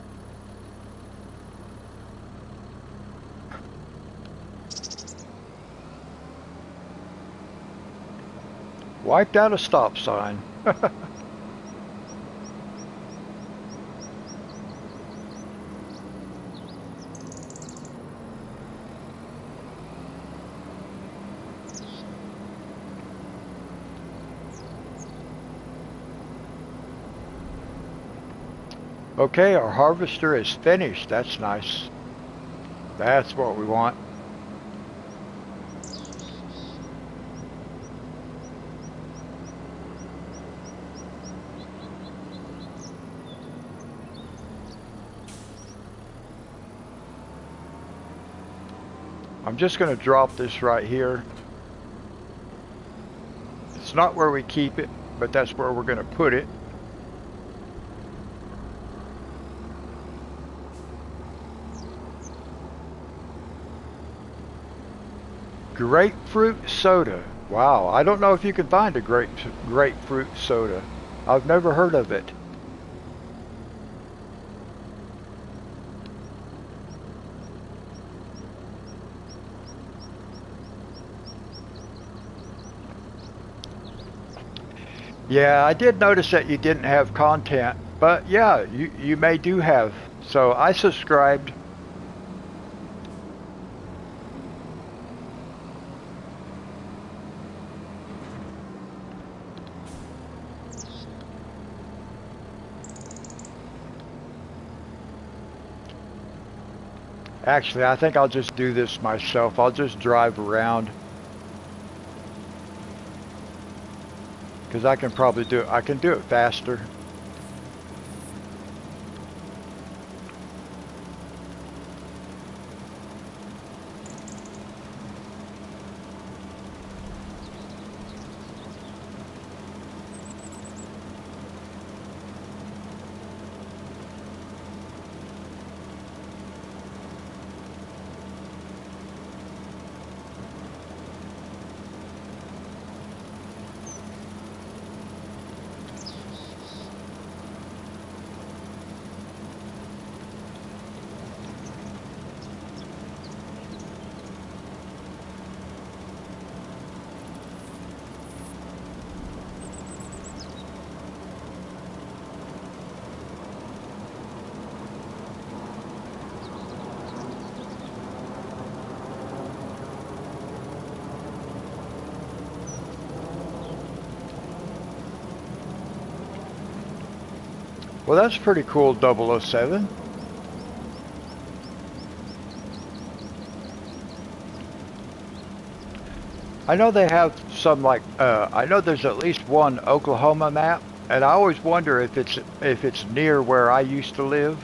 Wiped out a stop sign. Okay, our harvester is finished. That's nice. That's what we want. I'm just going to drop this right here. It's not where we keep it, but that's where we're going to put it. Grapefruit soda. Wow, I don't know if you can find a grapefruit soda. I've never heard of it. Yeah, I did notice that you didn't have content, but yeah, you may do have. So I subscribed. Actually, I think I'll just do this myself. I'll just drive around. Because I can probably do it. I can do it faster. Well, that's pretty cool, 007. I know they have some like I know there's at least one Oklahoma map, and I always wonder if it's near where I used to live.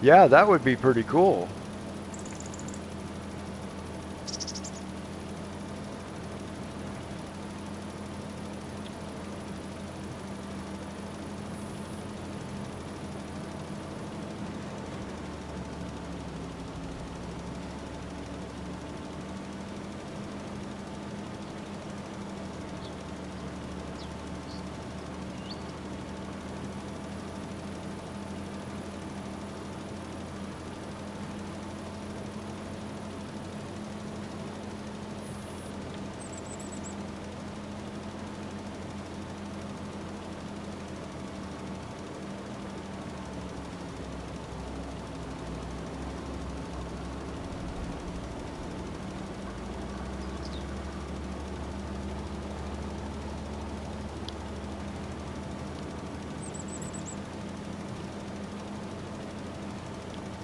Yeah, that would be pretty cool.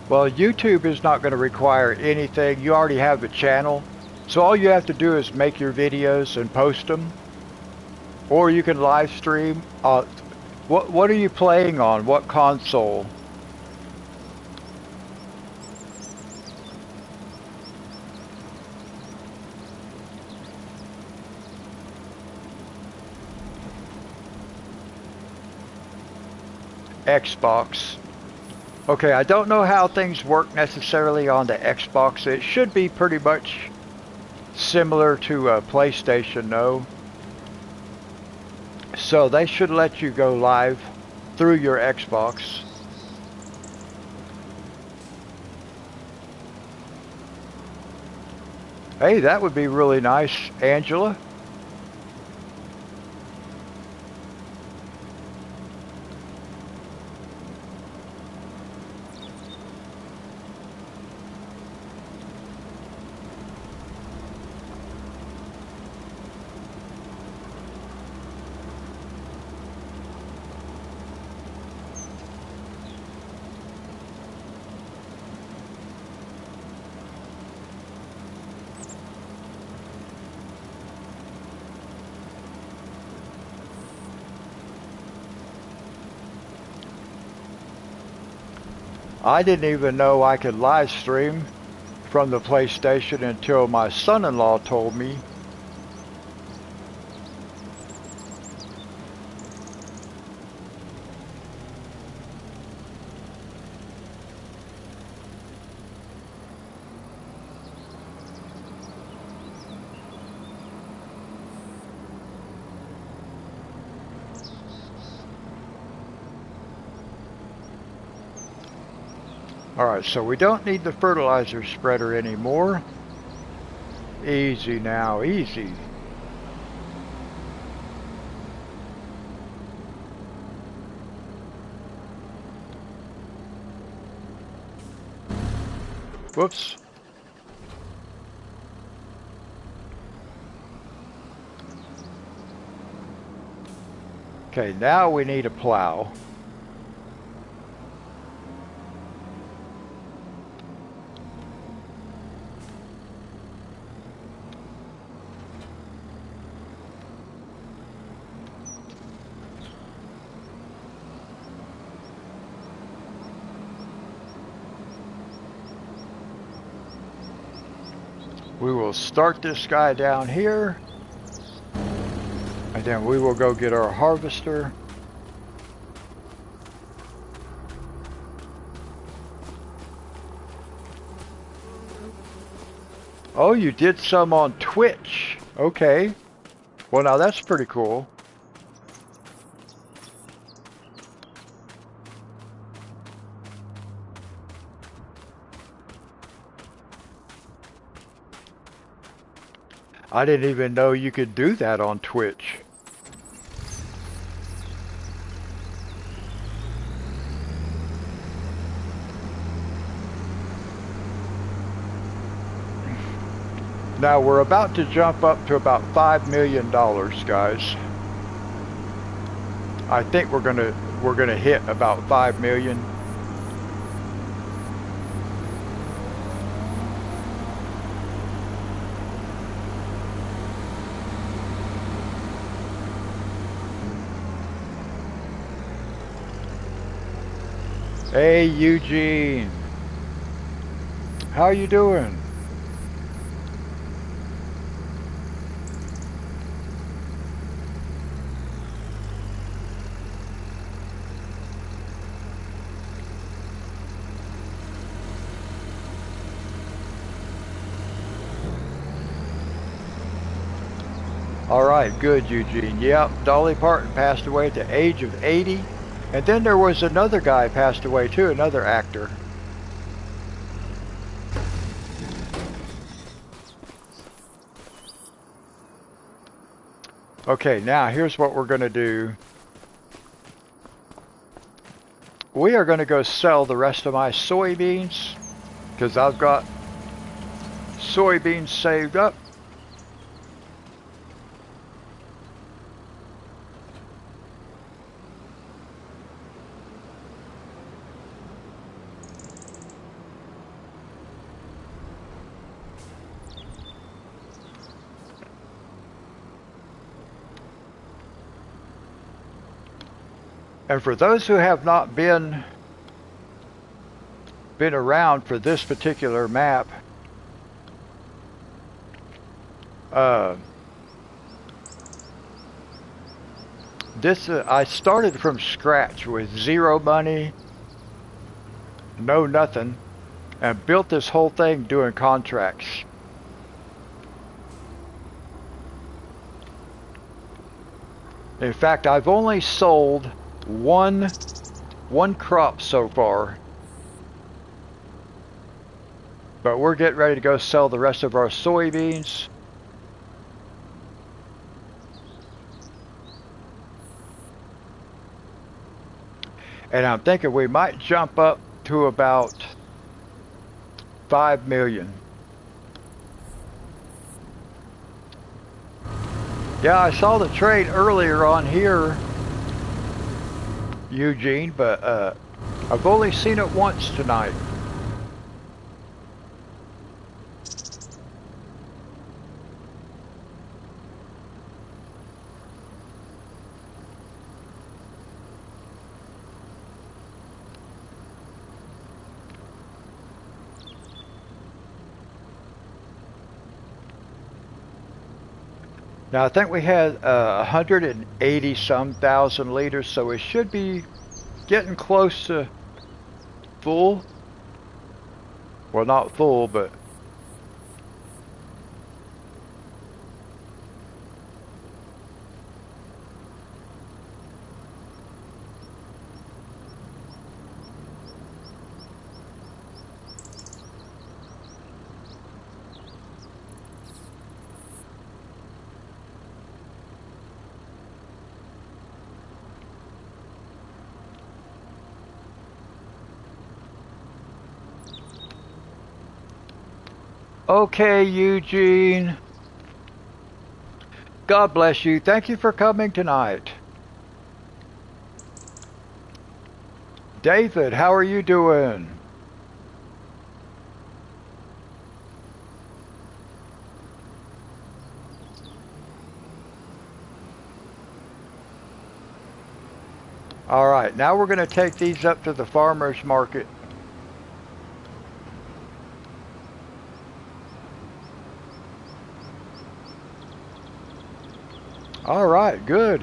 Well, YouTube is not going to require anything. You already have a channel. So all you have to do is make your videos and post them. Or you can live stream. What are you playing on? What console? Xbox. Okay, I don't know how things work necessarily on the Xbox. It should be pretty much similar to a PlayStation, though. So they should let you go live through your Xbox. Hey, that would be really nice, Angela. I didn't even know I could live stream from the PlayStation until my son-in-law told me. Alright, so we don't need the fertilizer spreader anymore. Easy now, easy. Whoops. Okay, now we need a plow. We will start this guy down here, and then we will go get our harvester. Oh, you did some on Twitch. Okay. Well, now that's pretty cool. I didn't even know you could do that on Twitch. Now we're about to jump up to about $5 million, guys. I think we're gonna hit about 5 million. Hey Eugene, how you doing? All right, good, Eugene. Yep, Dolly Parton passed away at the age of 80. And then there was another guy passed away too, another actor. Okay, now here's what we're going to do. We are going to go sell the rest of my soybeans because I've got soybeans saved up. And for those who have not been around for this particular map, I started from scratch with zero money, no nothing, and built this whole thing doing contracts. In fact, I've only sold one crop so far, but we're getting ready to go sell the rest of our soybeans. And I'm thinking we might jump up to about 5 million. Yeah, I saw the trade earlier on here, Eugene, but I've only seen it once tonight. Now I think we had 180 some thousand liters, so we should be getting close to full. Well, not full, but okay, Eugene. God bless you. Thank you for coming tonight. David, how are you doing? All right, now we're going to take these up to the farmer's market. All right, good.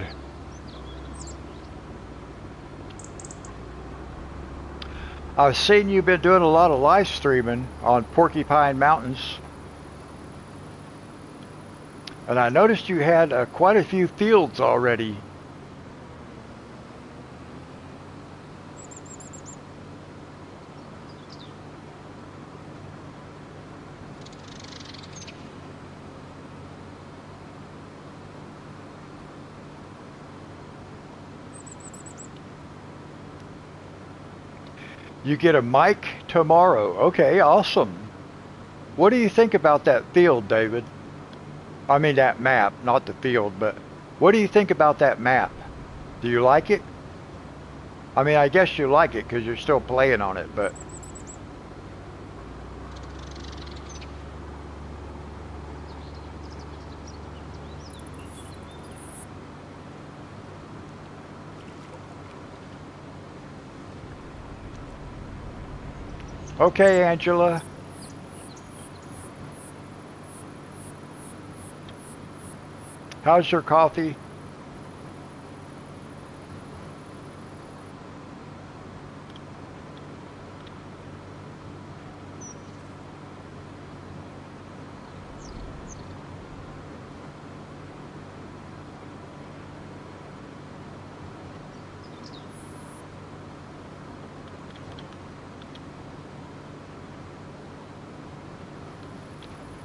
I've seen you've been doing a lot of live streaming on Porcupine Mountains. And I noticed you had quite a few fields already. You get a mic tomorrow. Okay, awesome. What do you think about that field, David? I mean that map, not the field, but what do you think about that map? Do you like it? I mean, I guess you like it because you're still playing on it, but... Okay, Angela. How's your coffee?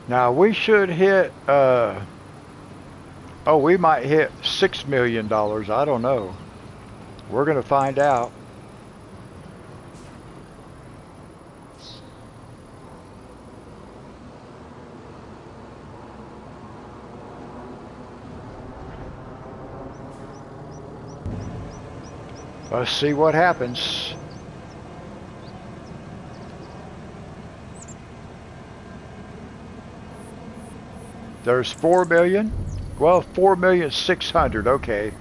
Now we should hit, oh, we might hit $6 million. I don't know. We're going to find out. Let's see what happens. There's 4 million. Well, 4,600,000. Okay.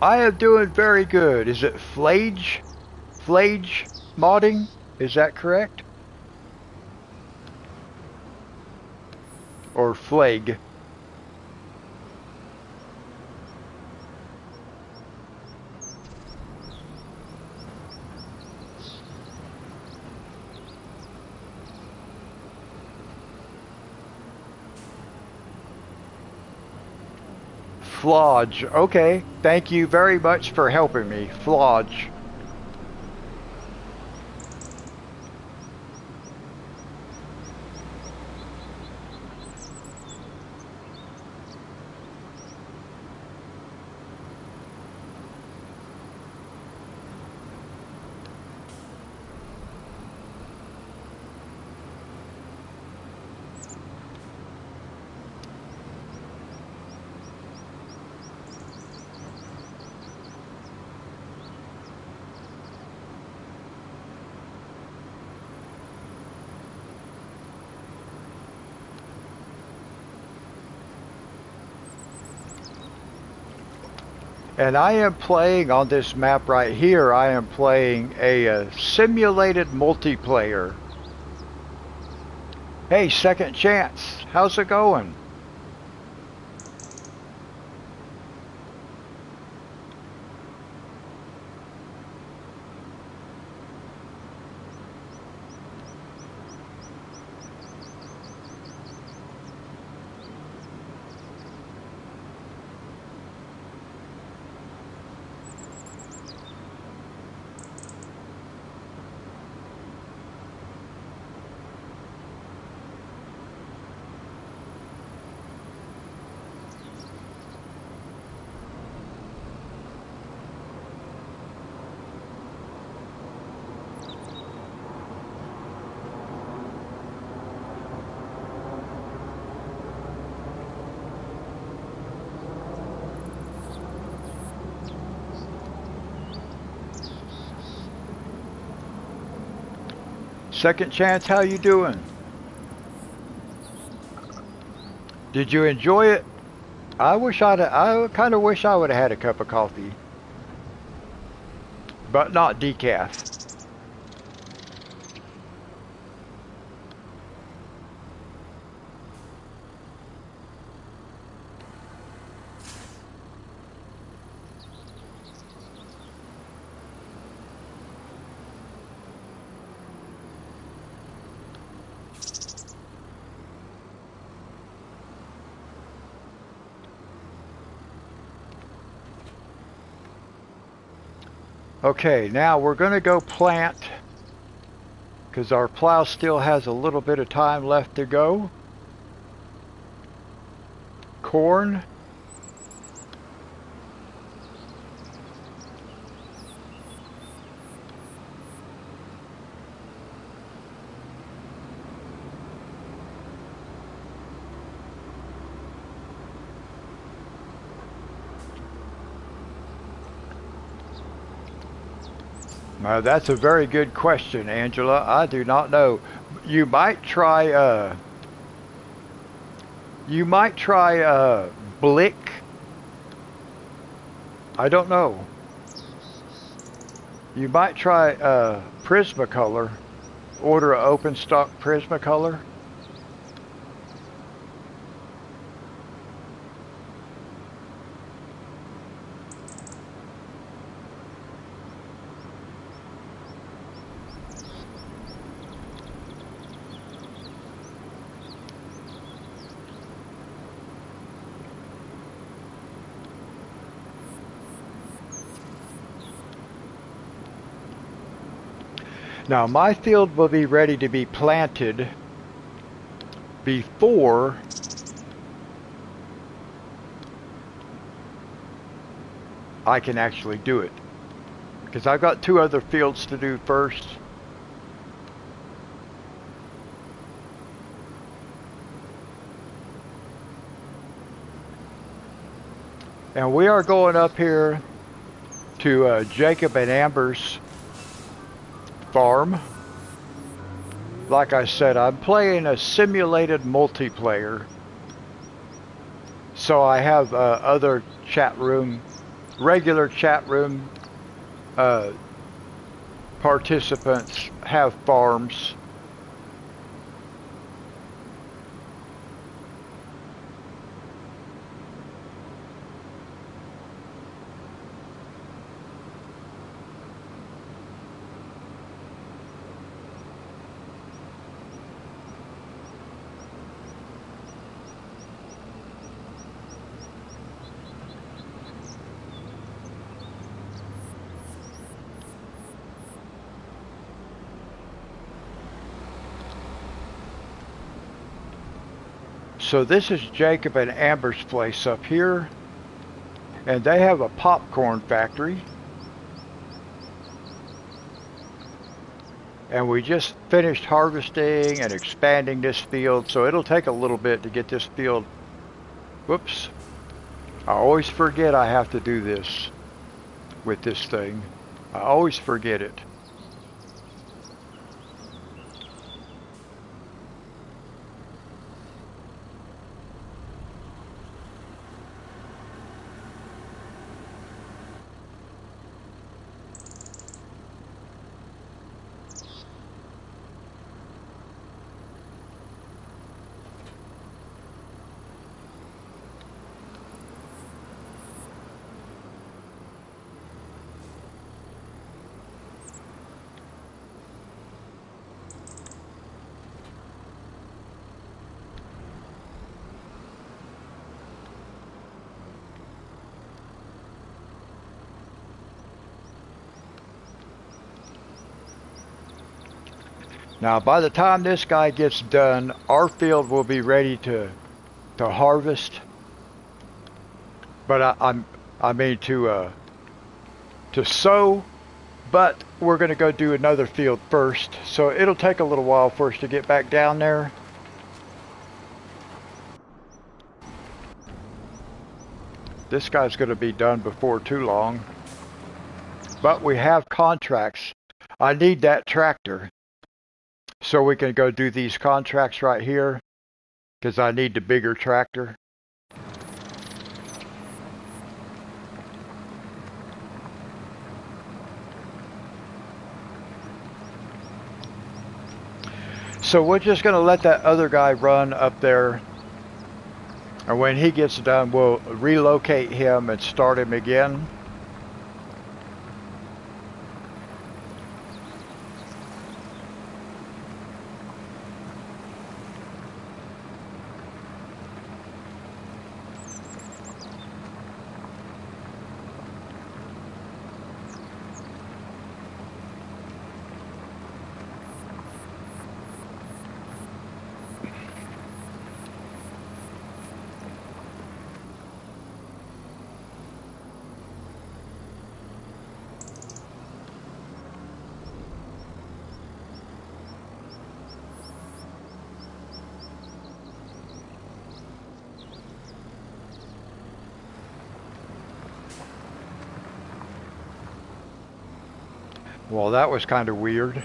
I am doing very good. Is it Flage? Flage modding? Is that correct? Or Flag? Flodge. Okay. Thank you very much for helping me. Flodge. And I am playing on this map right here, I am playing a simulated multiplayer. Hey, Second Chance, how's it going? Second Chance, how you doing? Did you enjoy it? I kind of wish I would have had a cup of coffee. But not decaf. Okay, now we're going to go plant because our plow still has a little bit of time left to go. Corn. That's a very good question, Angela. I do not know. You might try. You might try Blick. I don't know. You might try Prismacolor. Order an open stock Prismacolor. Now my field will be ready to be planted before I can actually do it. Because I've got 2 other fields to do first. And we are going up here to Jacob and Amber's farm. Like I said, I'm playing a simulated multiplayer. So I have other chat room, regular chat room participants have farms. So this is Jacob and Amber's place up here, and they have a popcorn factory. And we just finished harvesting and expanding this field, so it'll take a little bit to get this field. Whoops. I always forget I have to do this with this thing. I always forget it. Now, by the time this guy gets done, our field will be ready to harvest. But I mean to sow. But we're going to go do another field first, so it'll take a little while for us to get back down there. This guy's going to be done before too long. But we have contracts. I need that tractor. So we can go do these contracts right here, because I need the bigger tractor. So we're just going to let that other guy run up there. And when he gets done, we'll relocate him and start him again. Well, that was kind of weird.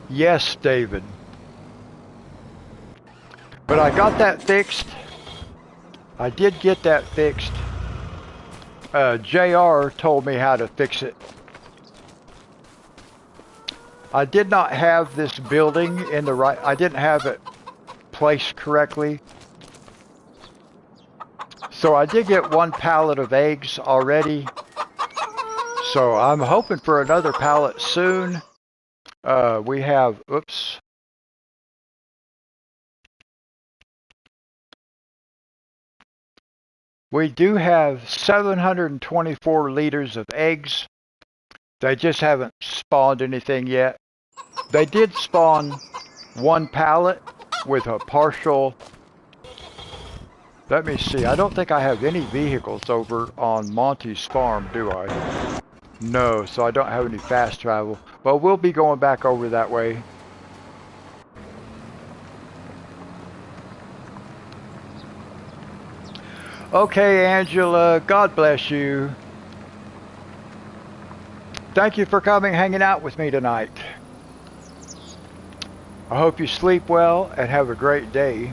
Yes, David. But I got that fixed. I did get that fixed. JR told me how to fix it. I did not have this building in the right... I didn't have it placed correctly. So I did get one pallet of eggs already. So I'm hoping for another pallet soon. We have... Oops. We do have 724 liters of eggs. They just haven't spawned anything yet. They did spawn one pallet with a partial... Let me see. I don't think I have any vehicles over on Monty's farm, do I? No, so I don't have any fast travel. But we'll be going back over that way. Okay, Angela, God bless you. Thank you for coming, hanging out with me tonight. I hope you sleep well and have a great day.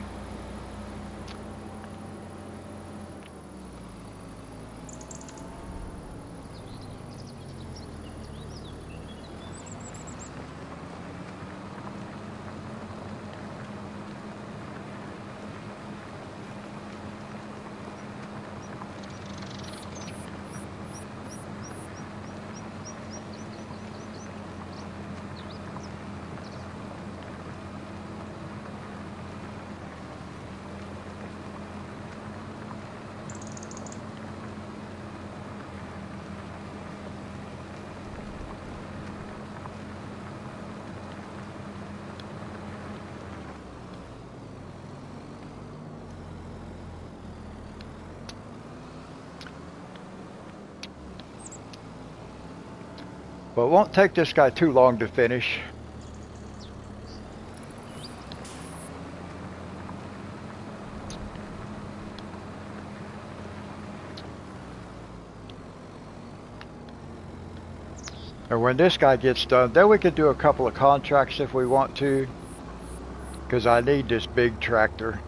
But it won't take this guy too long to finish. And when this guy gets done, then we could do a couple of contracts if we want to. Because I need this big tractor.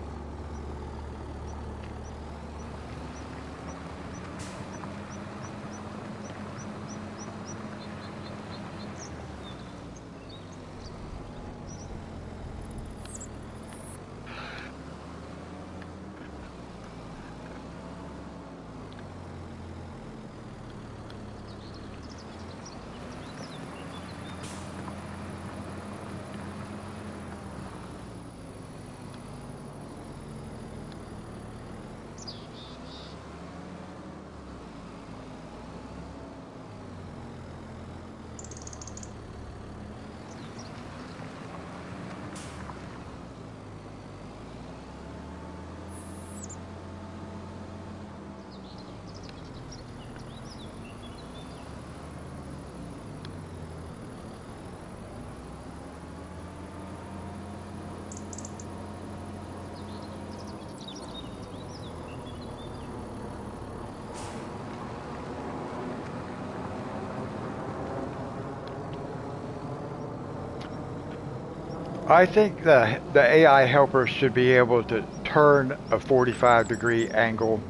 I think the AI helpers should be able to turn a 45-degree angle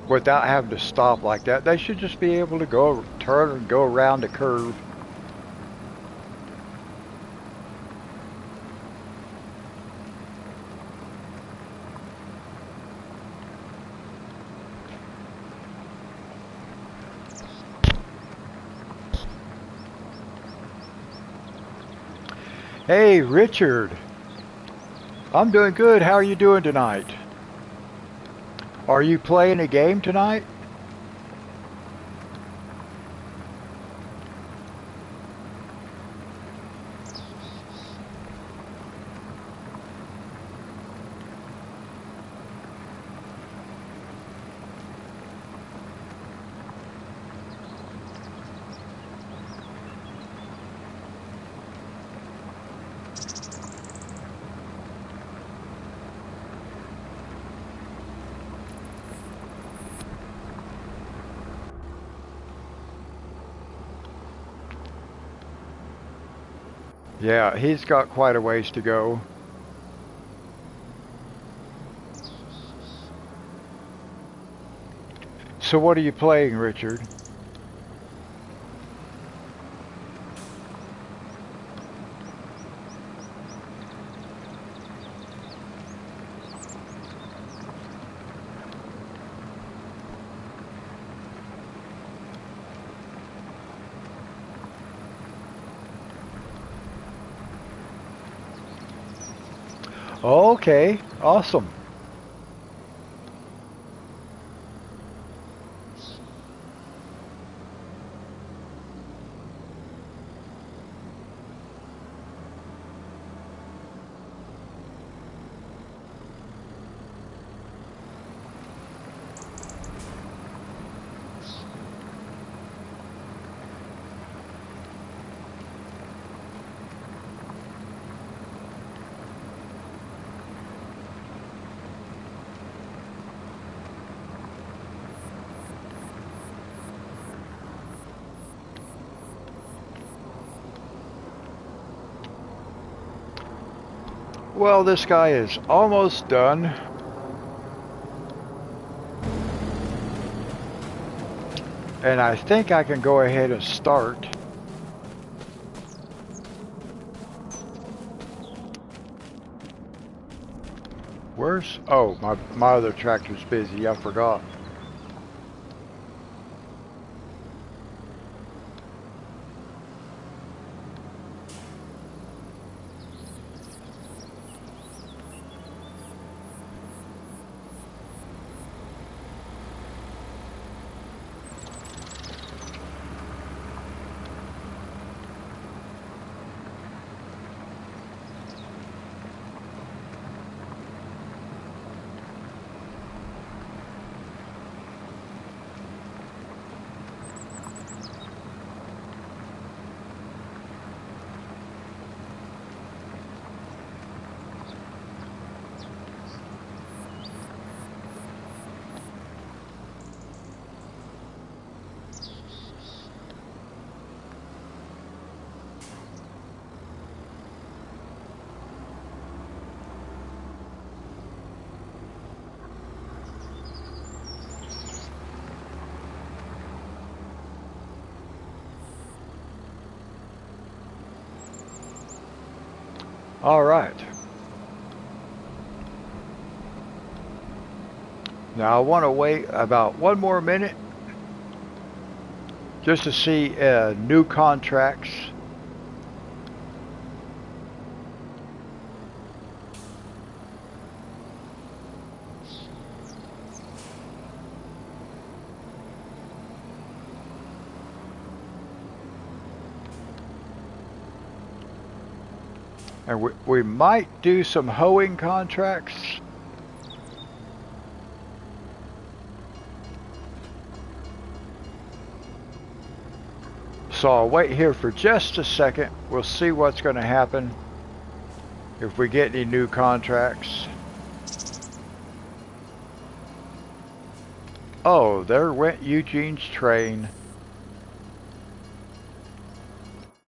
without having to stop like that. They should just be able to turn and go around the curve. Hey, Richard. I'm doing good. How are you doing tonight? Are you playing a game tonight? Yeah, he's got quite a ways to go. So what are you playing, Richard? Okay, awesome. Well, this guy is almost done. And I think I can go ahead and start. Where's... Oh, my other tractor's busy. I forgot. All right. Now I want to wait about one more minute just to see new contracts. And we might do some hoeing contracts. So I'll wait here for just a second. We'll see what's going to happen if we get any new contracts. Oh, there went Eugene's train.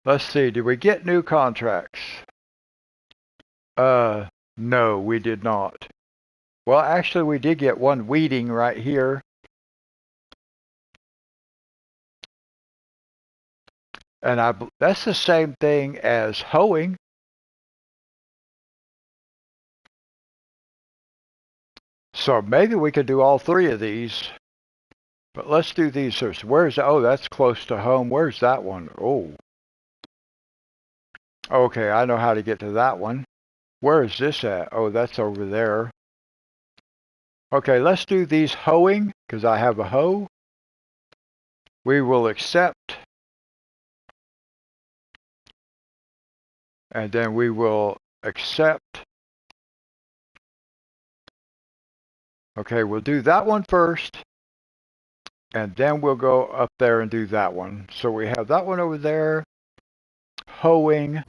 Let's see, did we get new contracts? No, we did not. Well, actually, we did get one weeding right here. And that's the same thing as hoeing. So maybe we could do all three of these. But let's do these first. Oh, that's close to home. Where's that one? Oh. Okay, I know how to get to that one. Where is this at? Oh, that's over there. Okay, let's do these hoeing because I have a hoe. We will accept. And then we will accept. Okay, we'll do that one first. And then we'll go up there and do that one. So we have that one over there. Hoeing.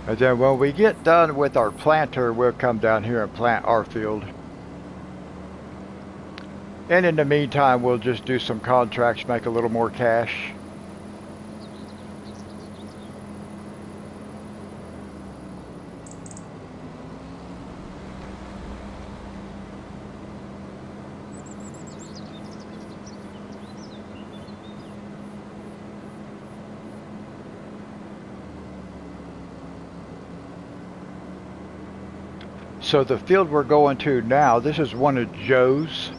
And then when we get done with our planter, we'll come down here and plant our field. And in the meantime, we'll just do some contracts, make a little more cash. So the field we're going to now, this is one of Joe's.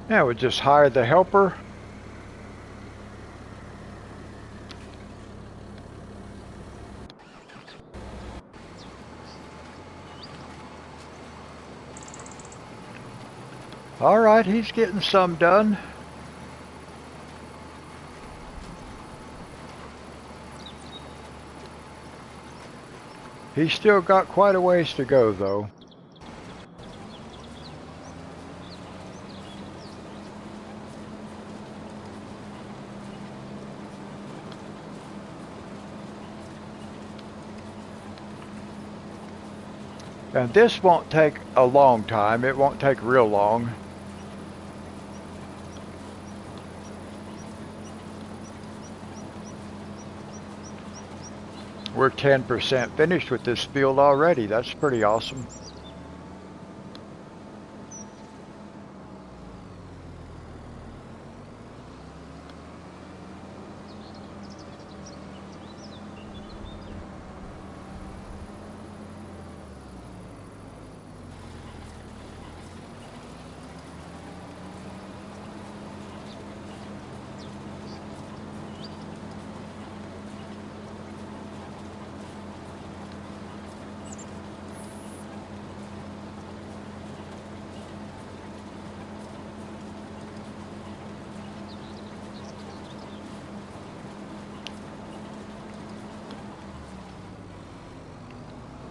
Yeah, we just hire the helper. All right, he's getting some done. He's still got quite a ways to go, though. And this won't take a long time. It won't take real long. We're 10% finished with this field already. That's pretty awesome.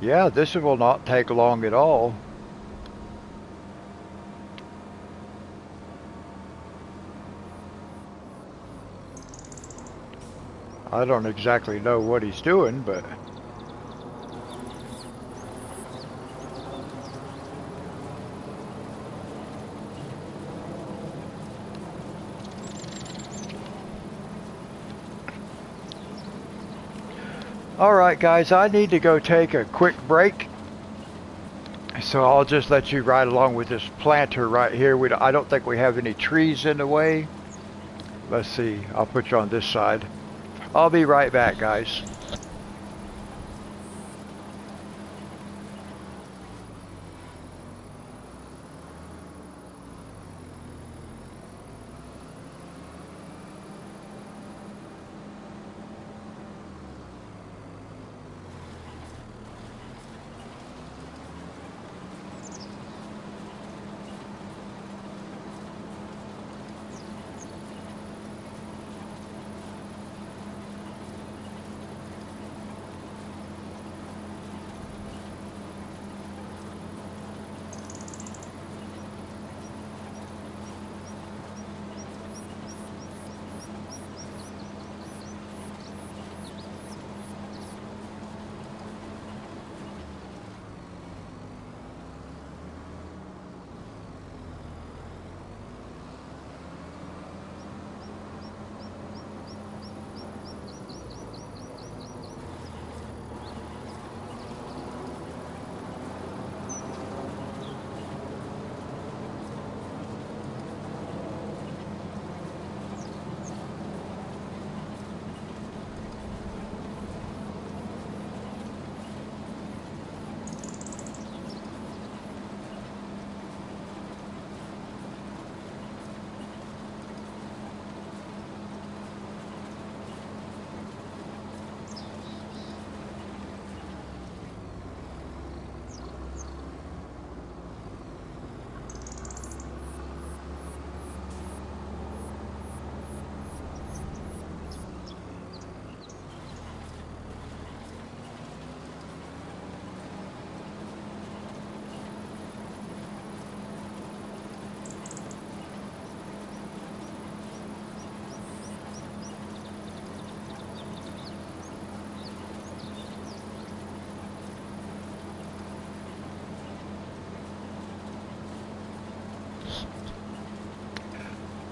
Yeah, this will not take long at all. I don't exactly know what he's doing, but... Alright guys, I need to go take a quick break. So I'll just let you ride along with this planter right here. I don't think we have any trees in the way. Let's see, I'll put you on this side. I'll be right back, guys.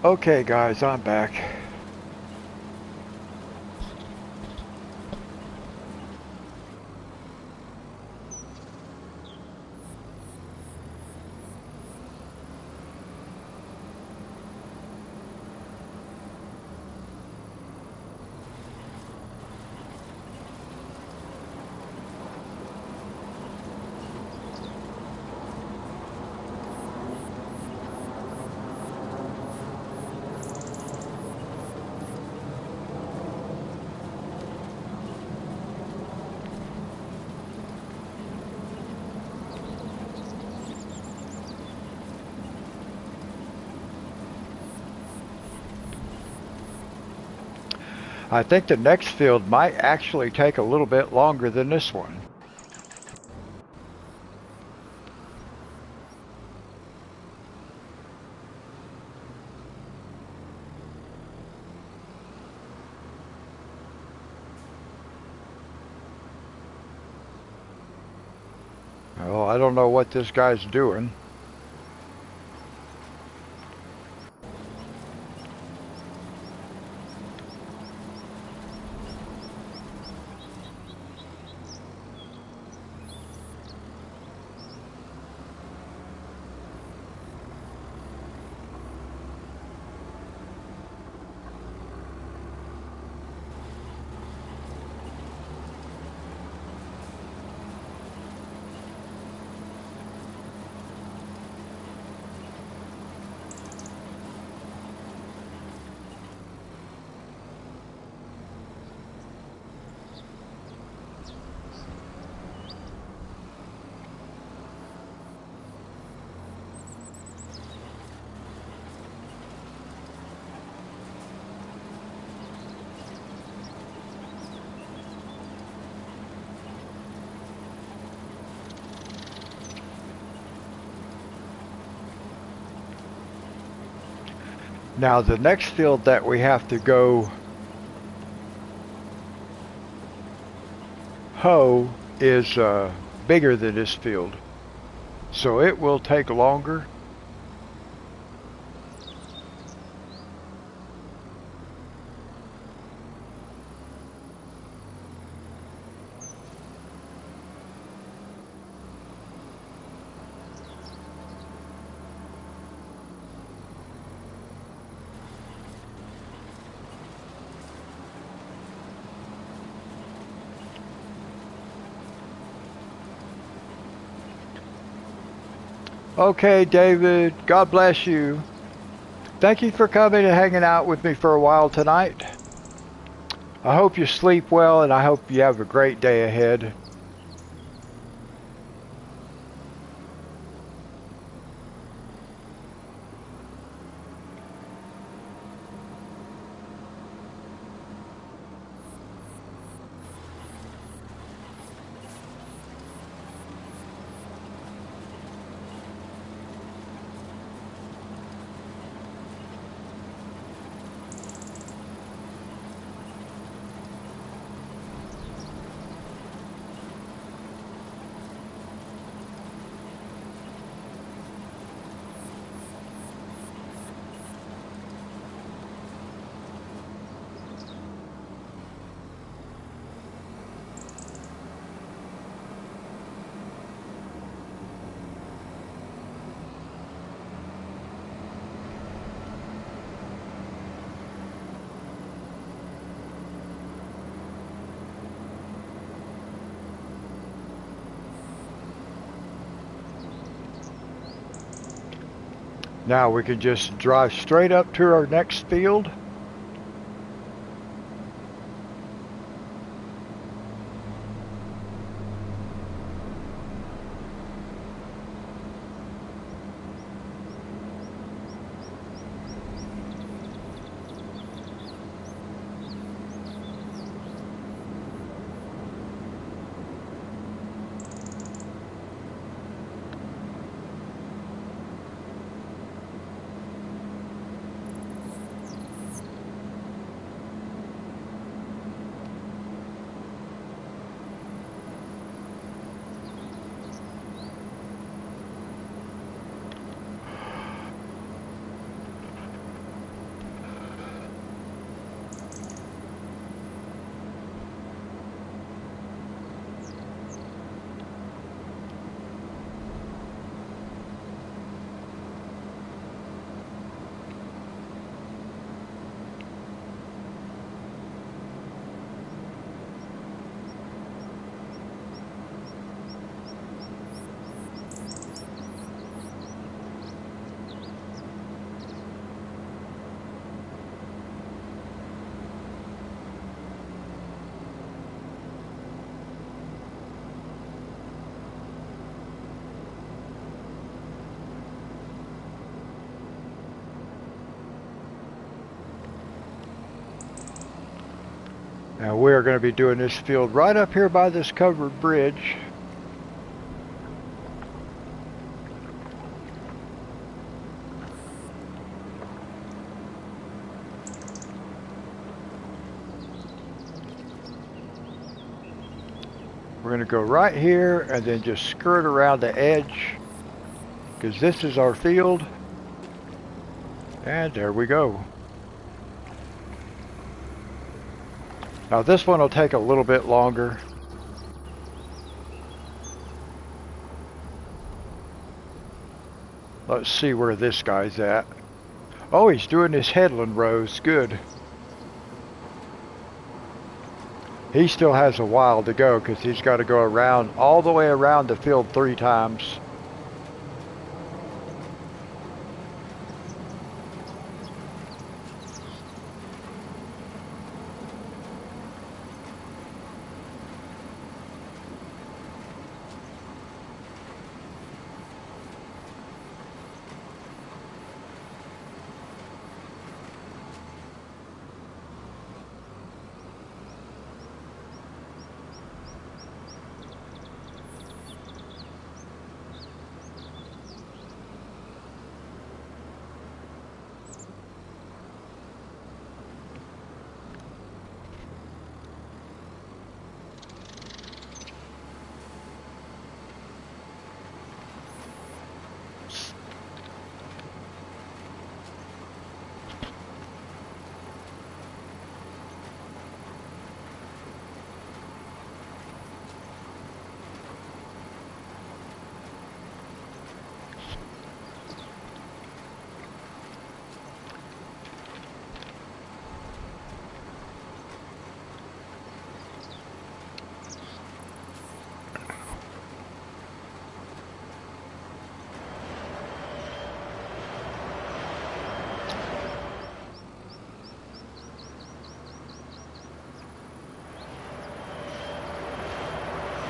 Okay, guys, I'm back. I think the next field might actually take a little bit longer than this one. Well, I don't know what this guy's doing. Now, the next field that we have to go hoe is bigger than this field, so it will take longer. Okay, David, God bless you. Thank you for coming and hanging out with me for a while tonight. I hope you sleep well and I hope you have a great day ahead. Now we can just drive straight up to our next field. And we're going to be doing this field right up here by this covered bridge. We're going to go right here and then just skirt around the edge, because this is our field. And there we go. Now this one will take a little bit longer. Let's see where this guy's at. Oh, he's doing his headland rows. Good. He still has a while to go because he's got to go around all the way around the field 3 times.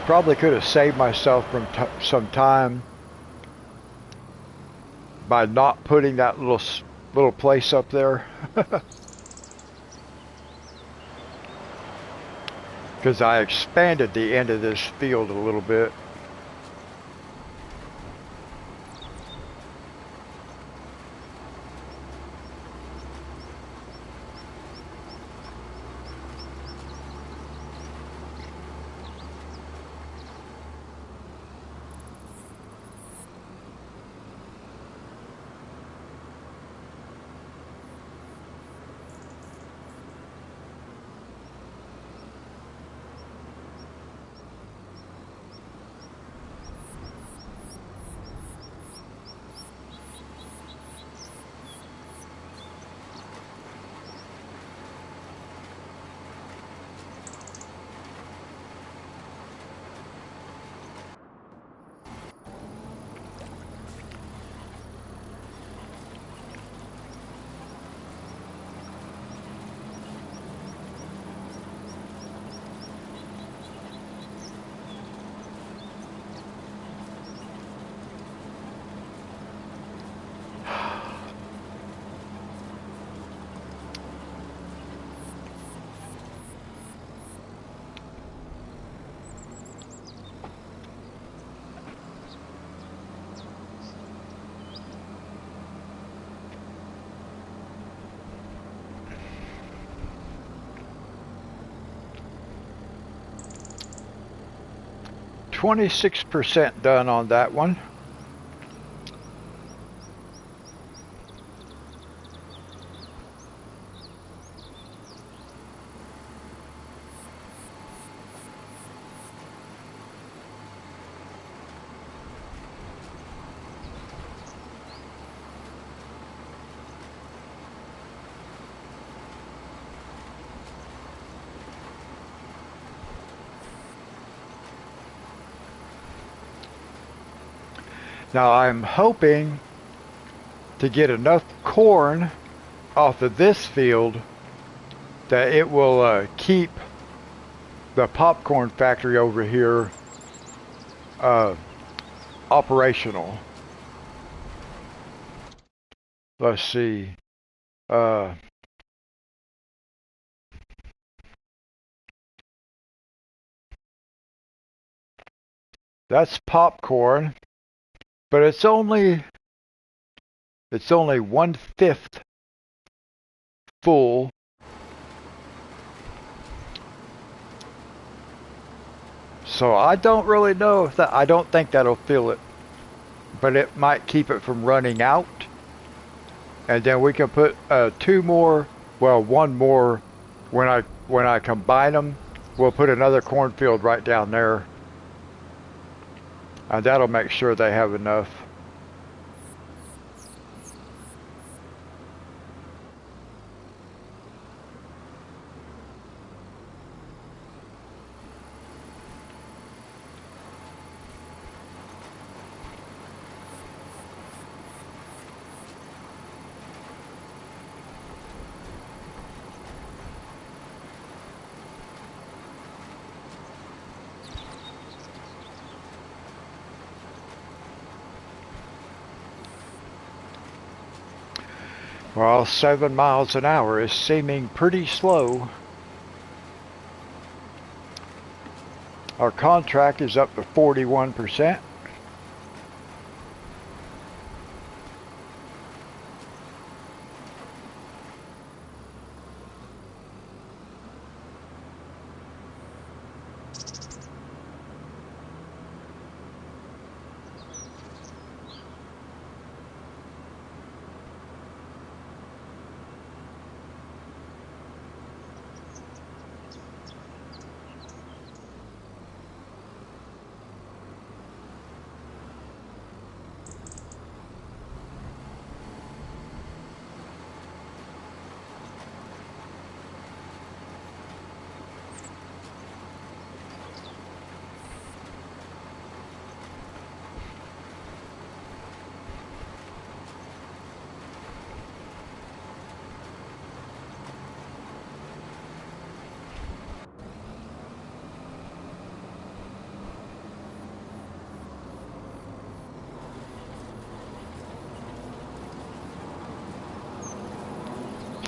Probably could have saved myself from some time by not putting that little place up there. Because I expanded the end of this field a little bit. %26 done on that one. Now I'm hoping to get enough corn off of this field that it will keep the popcorn factory over here operational. Let's see. That's popcorn, but it's only 1/5 full. So I don't really know if that. I don't think that'll fill it, but it might keep it from running out. And then we can put two more. Well, one more when I combine them. We'll put another cornfield right down there, and that'll make sure they have enough. Well, 7 miles an hour is seeming pretty slow. Our contract is up to 41%.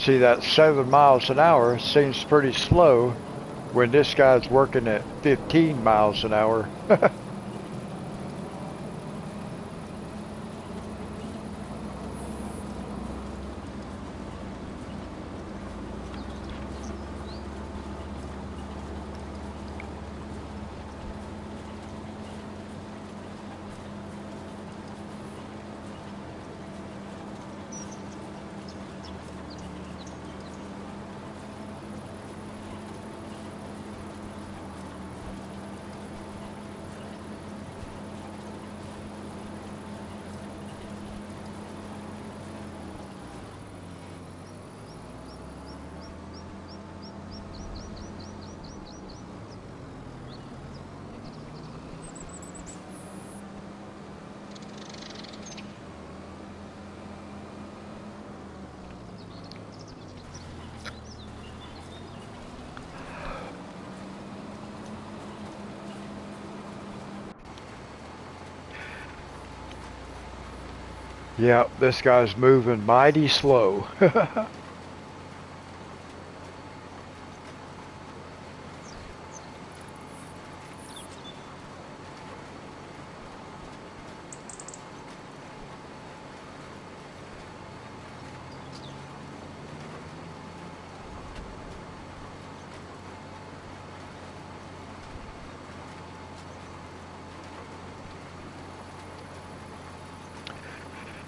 See, that 7 miles an hour seems pretty slow when this guy's working at 15 miles an hour. Yep, this guy's moving mighty slow.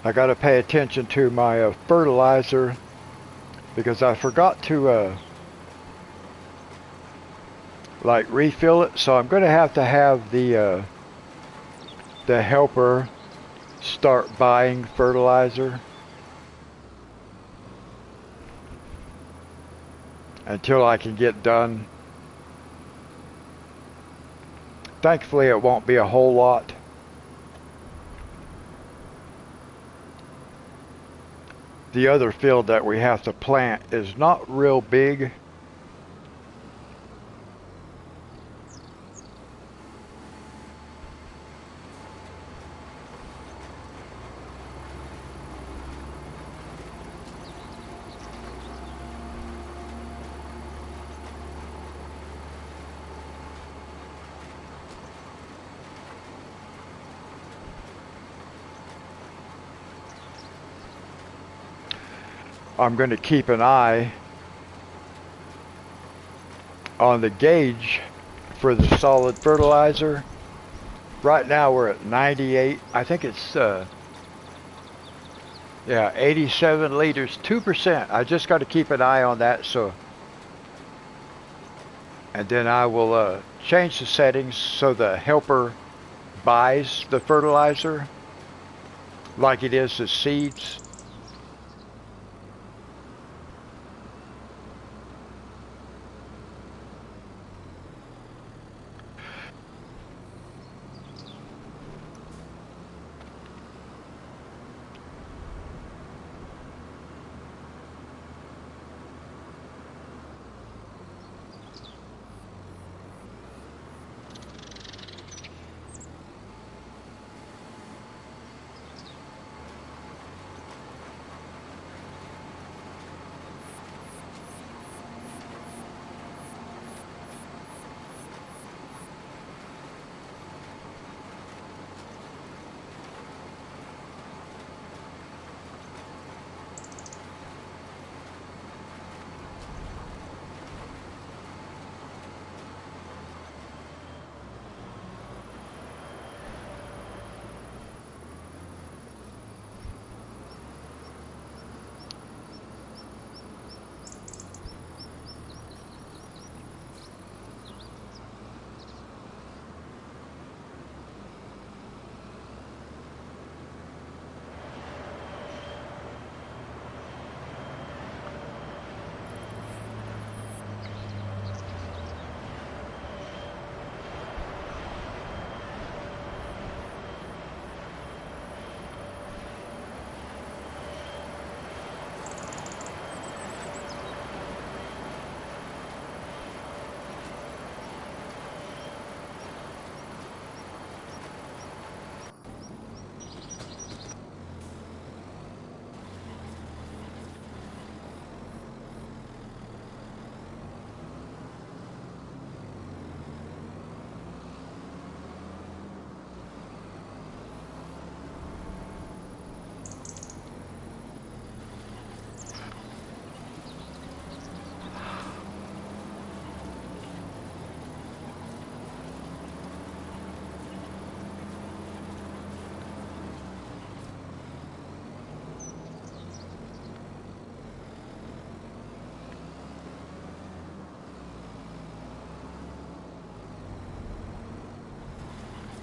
I got to pay attention to my fertilizer because I forgot to like refill it. So I'm going to have the helper start buying fertilizer until I can get done. Thankfully, it won't be a whole lot. The other field that we have to plant is not real big. I'm going to keep an eye on the gauge for the solid fertilizer. Right now we're at 98. I think it's yeah, 87 liters, 2%. I just got to keep an eye on that. So, and then I will change the settings so the helper buys the fertilizer like it is the seeds.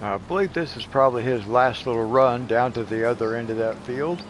I believe this is probably his last little run down to the other end of that field.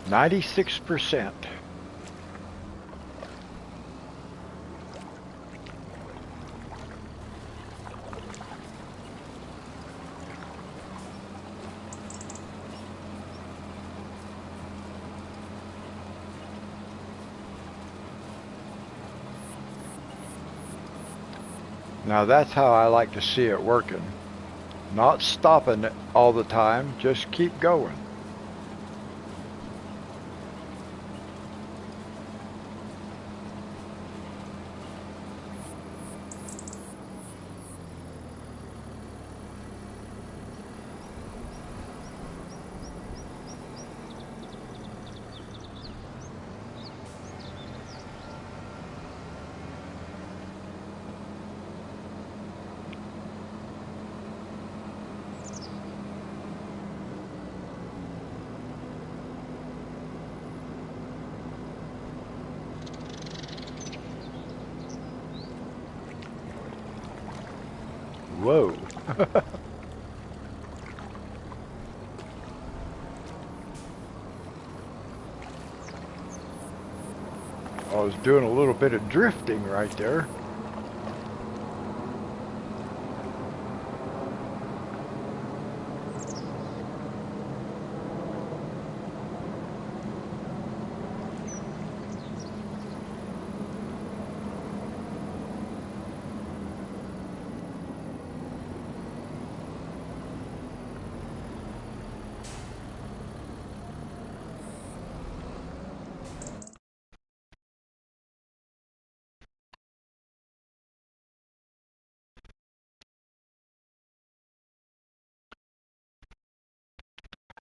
%96. Now that's how I like to see it working. Not stopping it all the time, just keep going. Whoa. I was doing a little bit of drifting right there.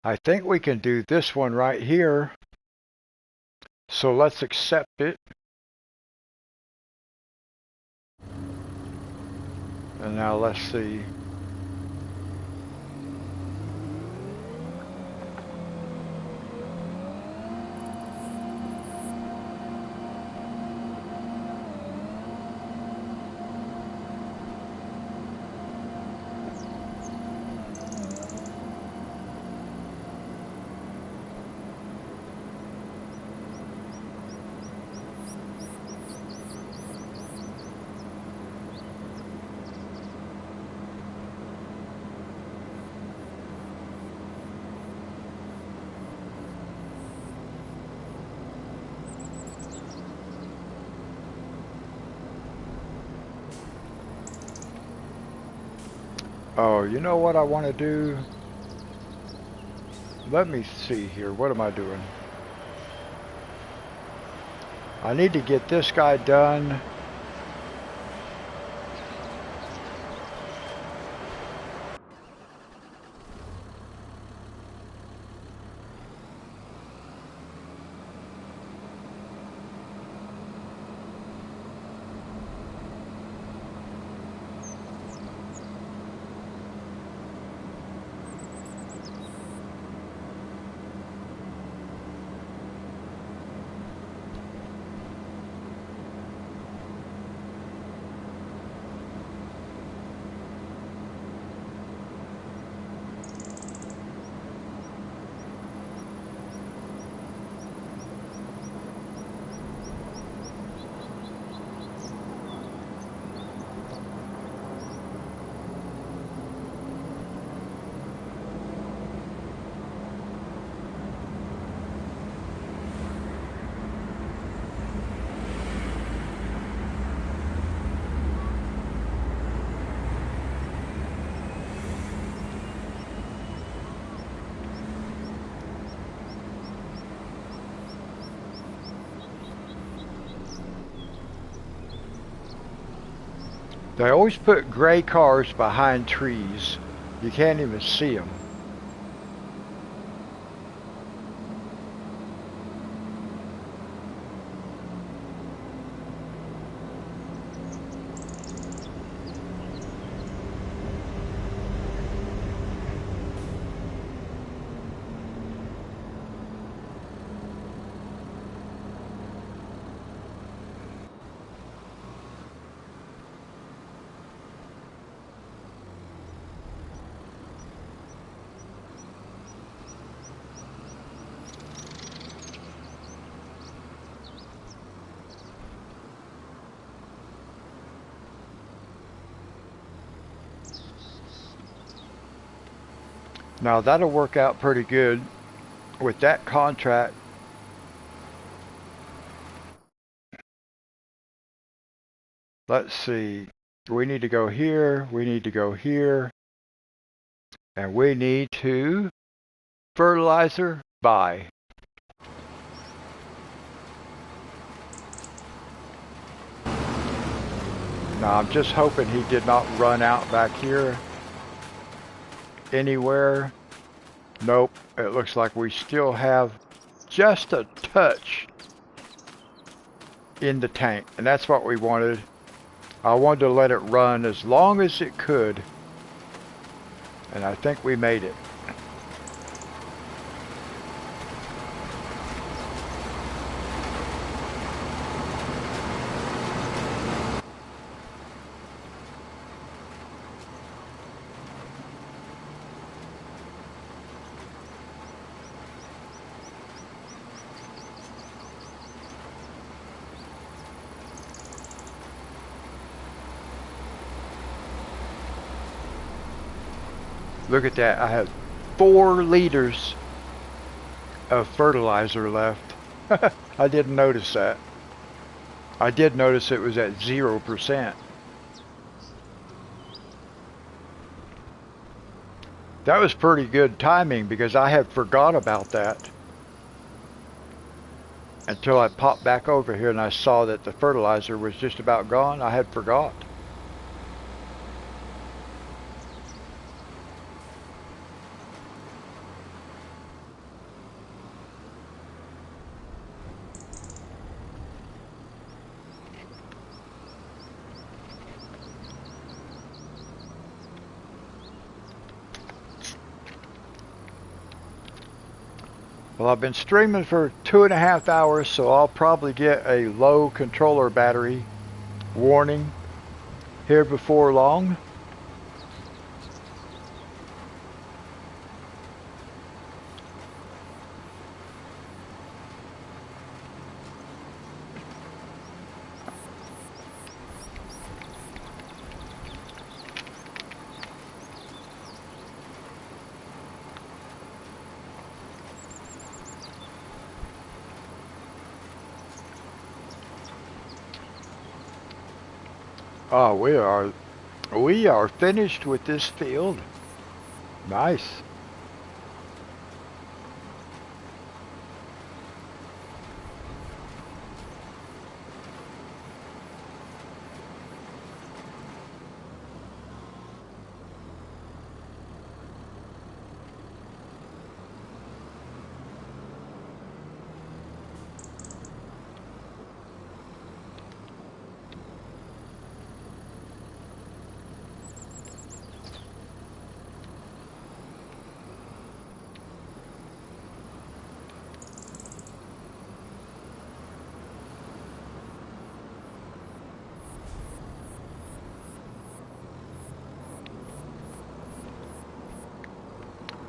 I think we can do this one right here. So let's accept it. And now let's see. Oh, you know what I want to do? Let me see here. What am I doing? I need to get this guy done. They always put gray cars behind trees. You can't even see them. Now that'll work out pretty good with that contract. Let's see. We need to go here. We need to go here. And we need to fertilizer buy. Now I'm just hoping he did not run out back here anywhere. Nope. It looks like we still have just a touch in the tank. And that's what we wanted. I wanted to let it run as long as it could. And I think we made it. Look at that. I have 4 liters of fertilizer left. I didn't notice that. I did notice it was at 0%. That was pretty good timing because I had forgot about that until I popped back over here and I saw that the fertilizer was just about gone. I had forgot. Well, I've been streaming for 2.5 hours, so I'll probably get a low controller battery warning here before long. Oh, we are finished with this field. Nice.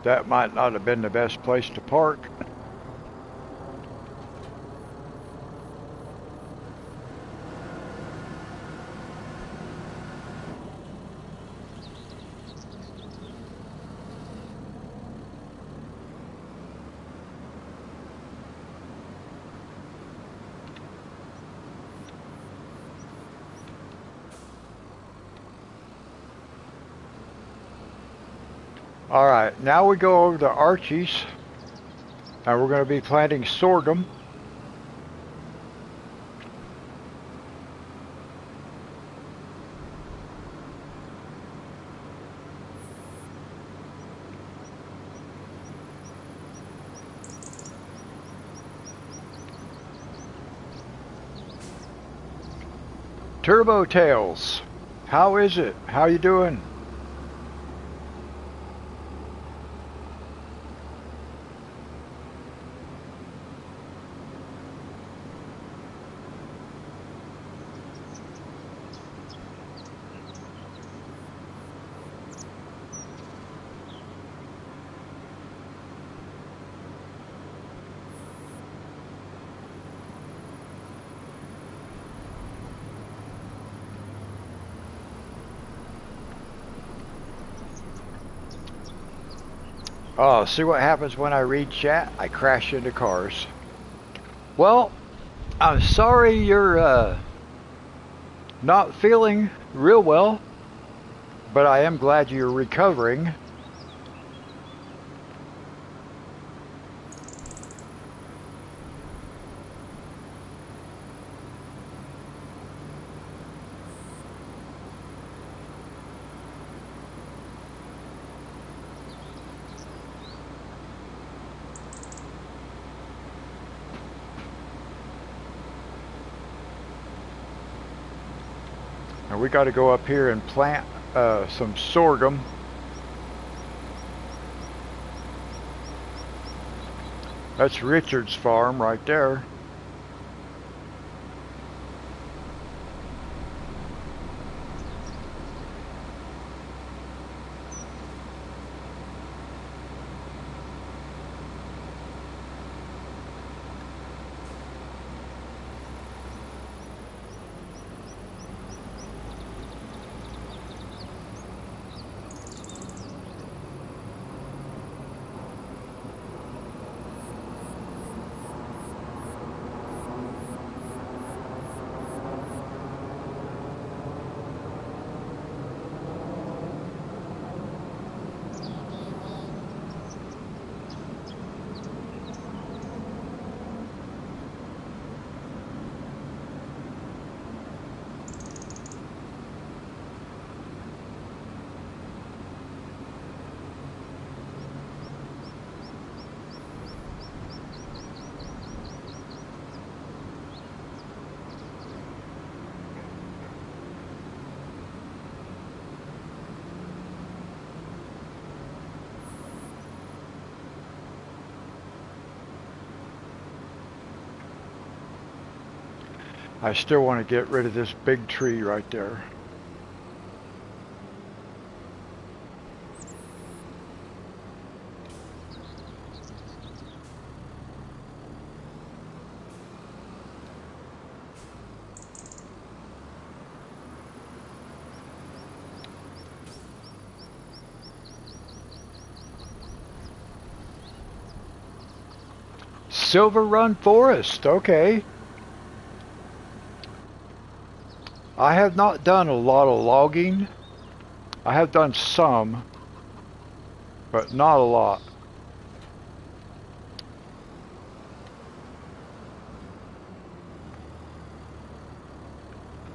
That might not have been the best place to park. Alright, now we go over to Archie's, and we're going to be planting sorghum. Turbo Tails, how is it? How you doing? Oh, see what happens when I read chat? I crash into cars. Well, I'm sorry you're not feeling real well, but I am glad you're recovering. We got to go up here and plant some sorghum. That's Richard's farm right there. I still want to get rid of this big tree right there. Silver Run Forest, okay. I have not done a lot of logging. I have done some, but not a lot.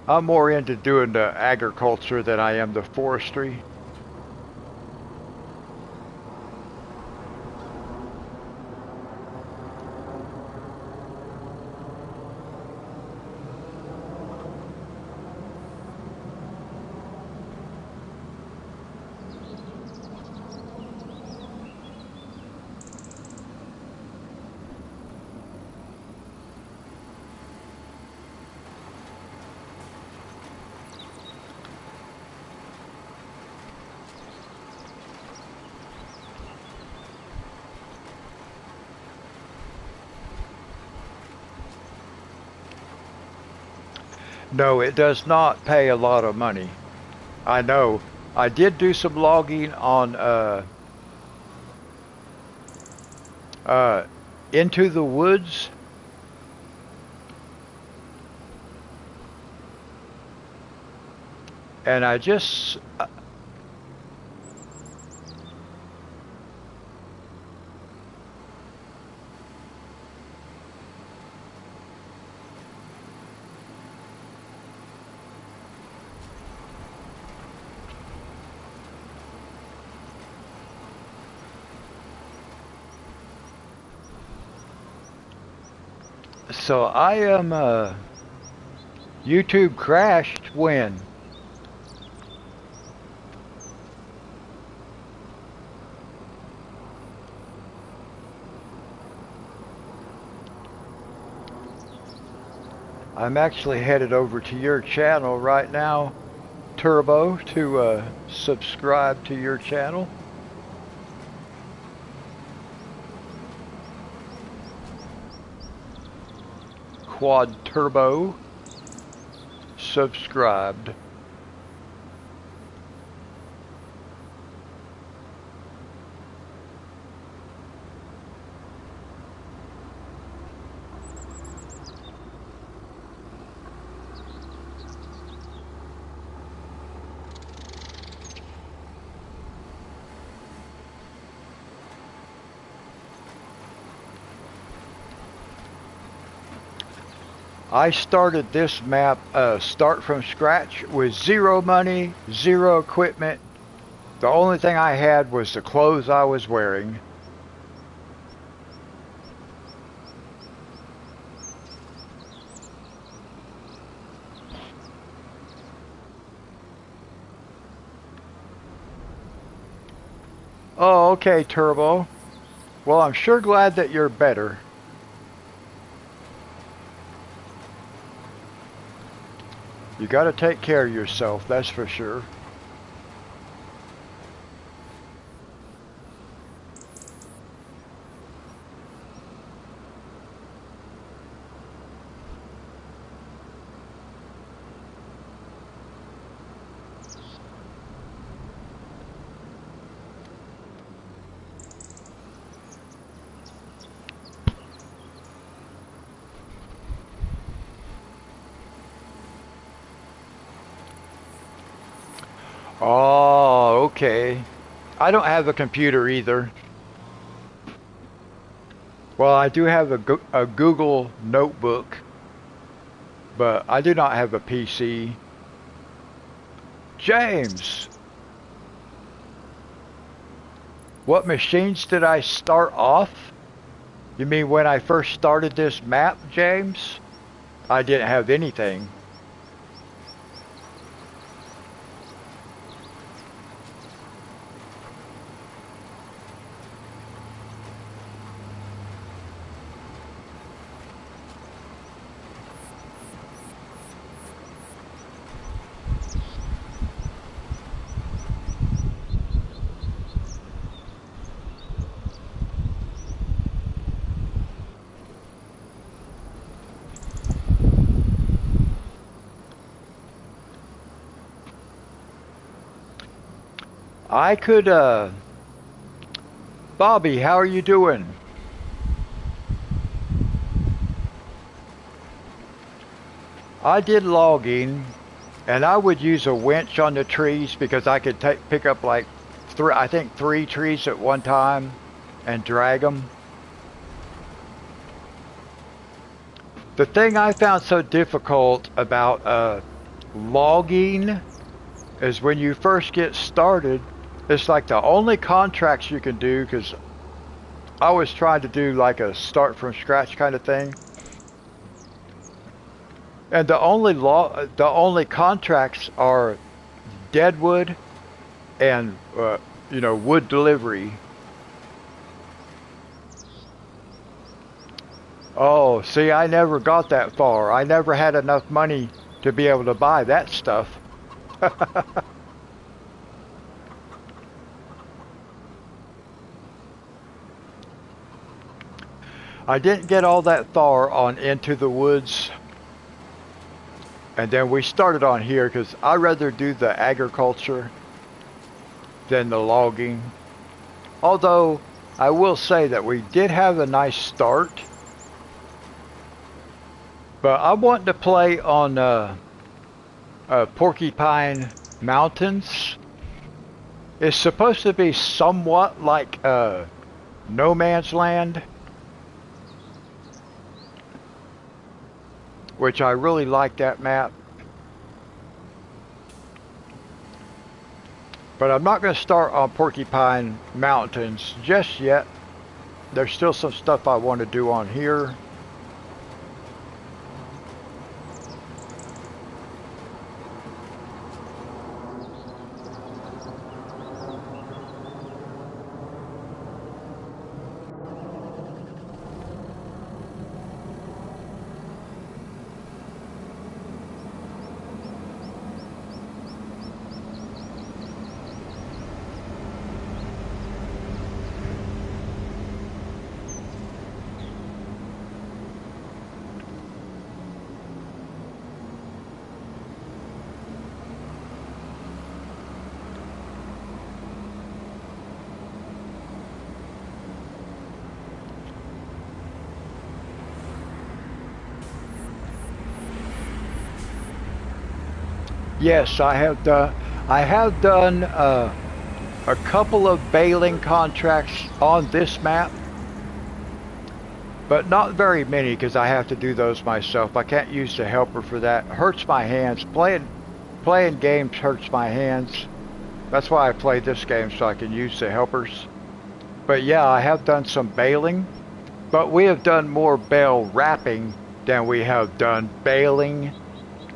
I'm more into doing the agriculture than I am the forestry. No, it does not pay a lot of money. I know. I did do some logging on uh, Into the Woods. And I just so I am YouTube crashed when? I'm actually headed over to your channel right now, Turbo, to subscribe to your channel. Quad Turbo, subscribed. I started this map, start from scratch, with zero money, zero equipment. The only thing I had was the clothes I was wearing. Oh, okay, Turbo. Well, I'm sure glad that you're better. You gotta take care of yourself, that's for sure. Oh, okay. I don't have a computer either. Well, I do have a Google notebook, but I do not have a PC. James, what machines did I start off? You mean when I first started this map, James? I didn't have anything. I could, Bobby, how are you doing? I did logging, and I would use a winch on the trees because I could pick up like I think three trees at one time and drag them. The thing I found so difficult about logging is when you first get started, it's like the only contracts you can do, because I was trying to do like a start from scratch kind of thing. And the only contracts are deadwood and wood delivery. Oh, see, I never got that far. I never had enough money to be able to buy that stuff. I didn't get all that far on Into the Woods. And then we started on here because I'd rather do the agriculture than the logging. Although, I will say that we did have a nice start. But I want to play on Porcupine Mountains. It's supposed to be somewhat like No Man's Land, which I really like that map. But I'm not going to start on Porcupine Mountains just yet. There's still some stuff I want to do on here. Yes, I have done. I have done a couple of baling contracts on this map, but not very many because I have to do those myself. I can't use the helper for that. It hurts my hands. Playing games hurts my hands. That's why I play this game, so I can use the helpers. But yeah, I have done some baling, but we have done more bale wrapping than we have done baling.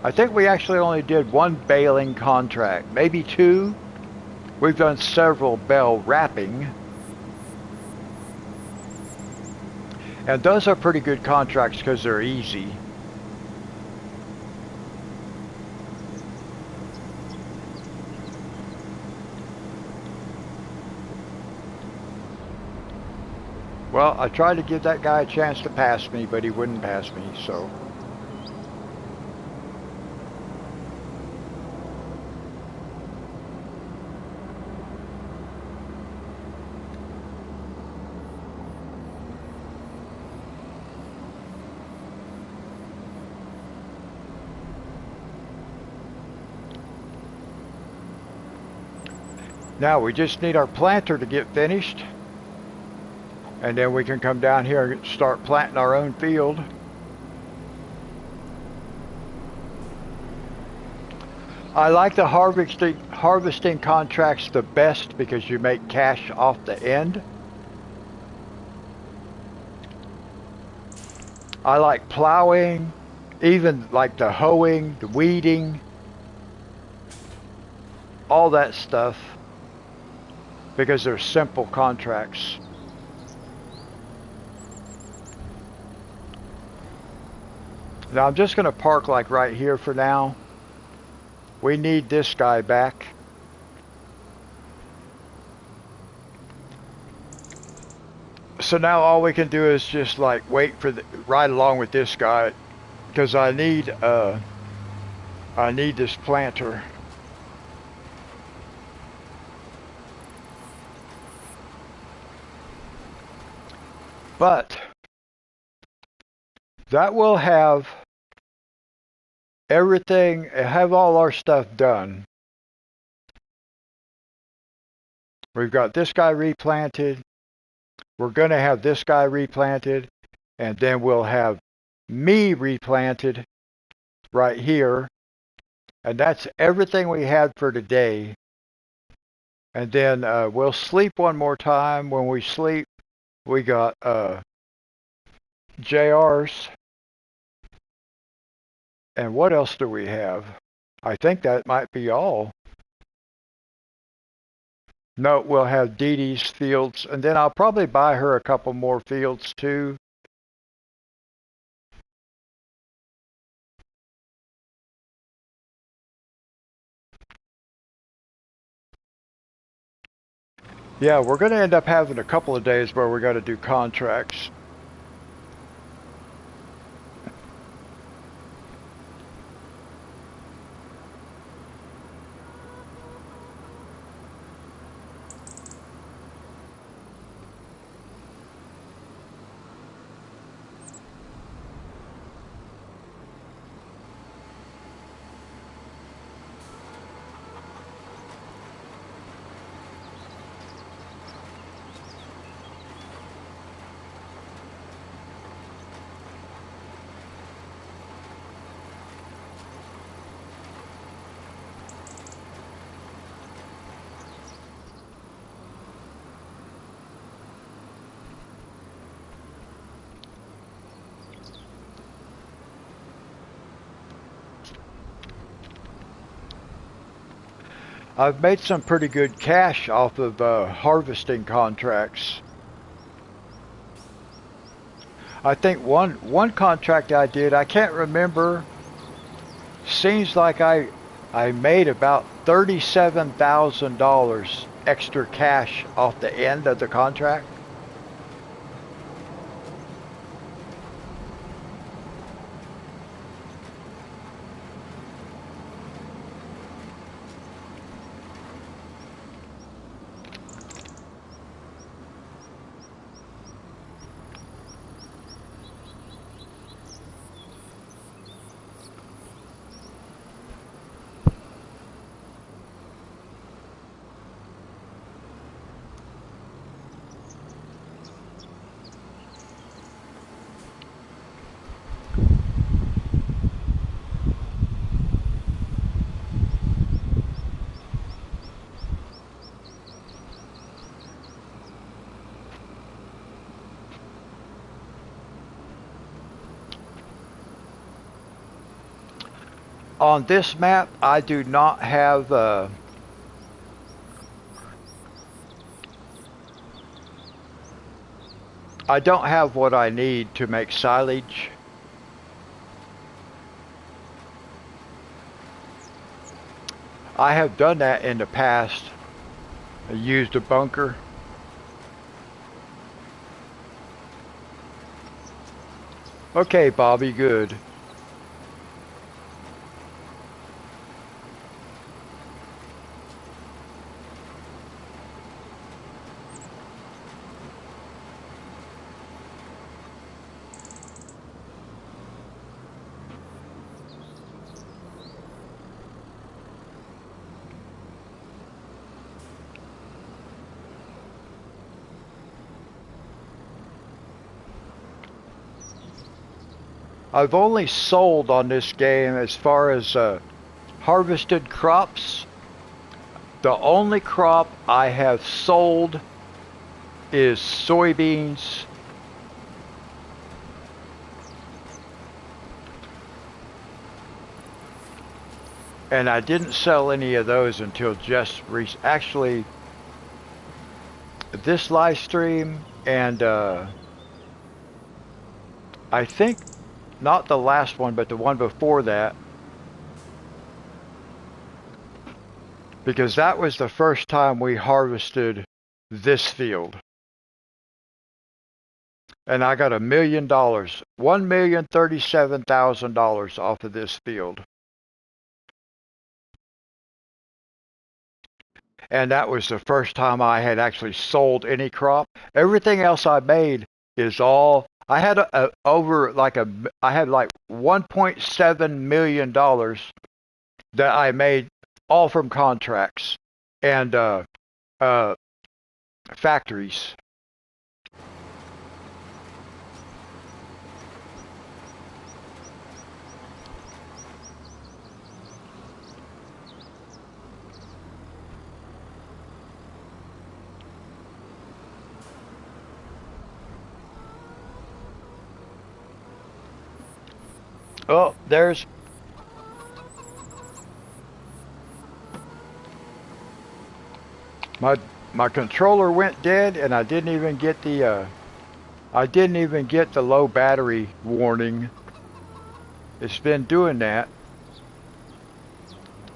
I think we actually only did one baling contract, maybe two. We've done several bale wrapping. And those are pretty good contracts because they're easy. Well, I tried to give that guy a chance to pass me, but he wouldn't pass me, so... Now we just need our planter to get finished, and then we can come down here and start planting our own field. I like the harvesting contracts the best because you make cash off the end. I like plowing, even like the hoeing, the weeding, all that stuff, because they're simple contracts. Now I'm just going to park like right here for now. We need this guy back. So now all we can do is just like wait for ride along with this guy, because I need this planter. But that will have everything, have all our stuff done. We've got this guy replanted. We're going to have this guy replanted. And then we'll have me replanted right here. And that's everything we had for today. And then we'll sleep one more time. When we sleep, we got JR's. And what else do we have? I think that might be all. No, we'll have Dee Dee's fields. And then I'll probably buy her a couple more fields too. Yeah, we're going to end up having a couple of days where we got to do contracts. I've made some pretty good cash off of harvesting contracts. I think one contract I did, I can't remember. Seems like I made about $37,000 extra cash off the end of the contract. On this map, I do not have I don't have what I need to make silage. I have done that in the past. I used a bunker. Okay, Bobby, good. I've only sold on this game as far as harvested crops. The only crop I have sold is soybeans. And I didn't sell any of those until just actually this live stream, and I think not the last one, but the one before that. Because that was the first time we harvested this field. And I got $1 million, $1,037,000 off of this field. And that was the first time I had actually sold any crop. Everything else I made, is all. I had I had like $1.7 million that I made all from contracts and uh, factories. Oh, there's my my controller went dead, and I didn't even get the low battery warning. It's been doing that,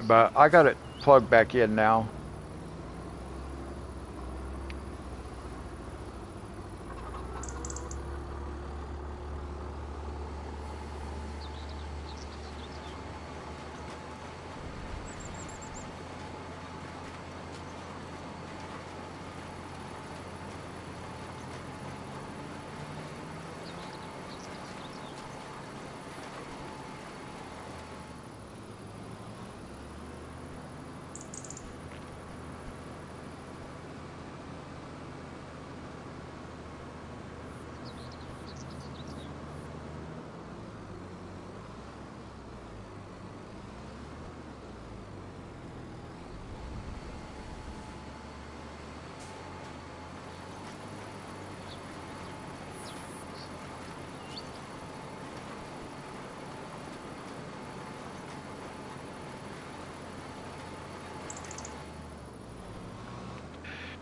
but I got it plugged back in now.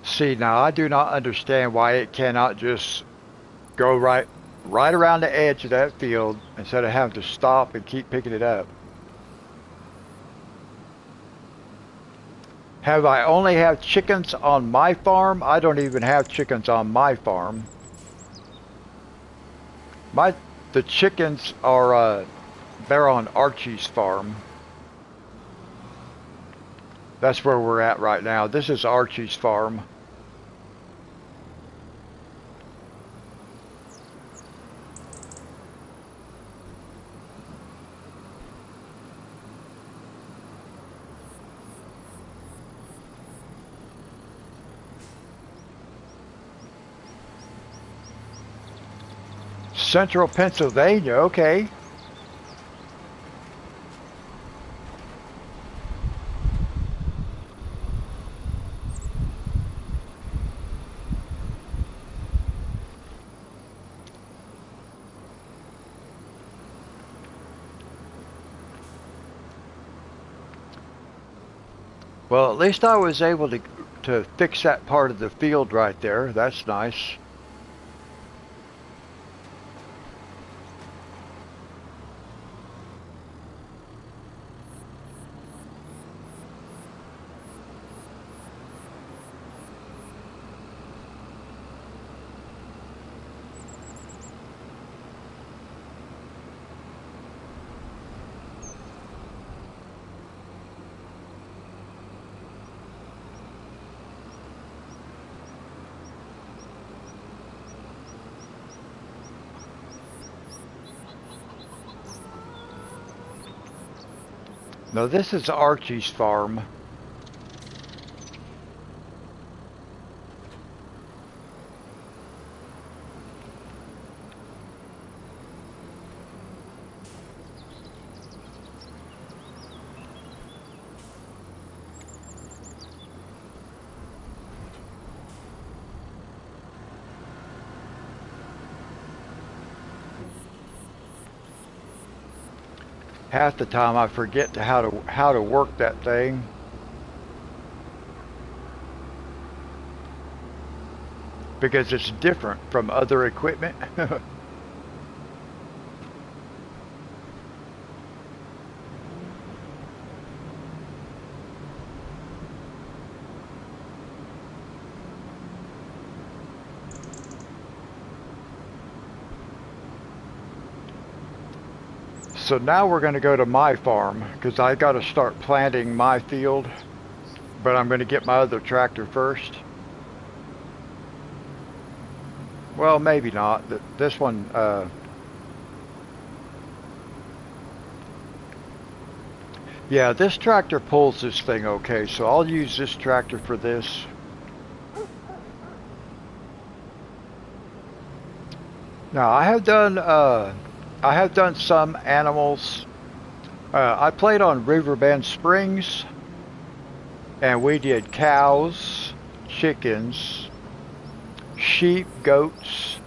See, now I do not understand why it cannot just go right around the edge of that field instead of having to stop and keep picking it up. Have I only have chickens on my farm? I don't even have chickens on my farm. My the chickens are they're on Archie's farm. That's where we're at right now. This is Archie's farm. Central Pennsylvania, okay. Well, at least I was able to fix that part of the field right there. That's nice. No, this is Archie's farm. Half the time I forget how to work that thing. Because it's different from other equipment. So now we're going to go to my farm because I got to start planting my field, but I'm going to get my other tractor first. Well, maybe not. This one, yeah, this tractor pulls this thing okay, so I'll use this tractor for this. Now, I have done some animals. I played on Riverbend Springs, and we did cows, chickens, sheep, goats.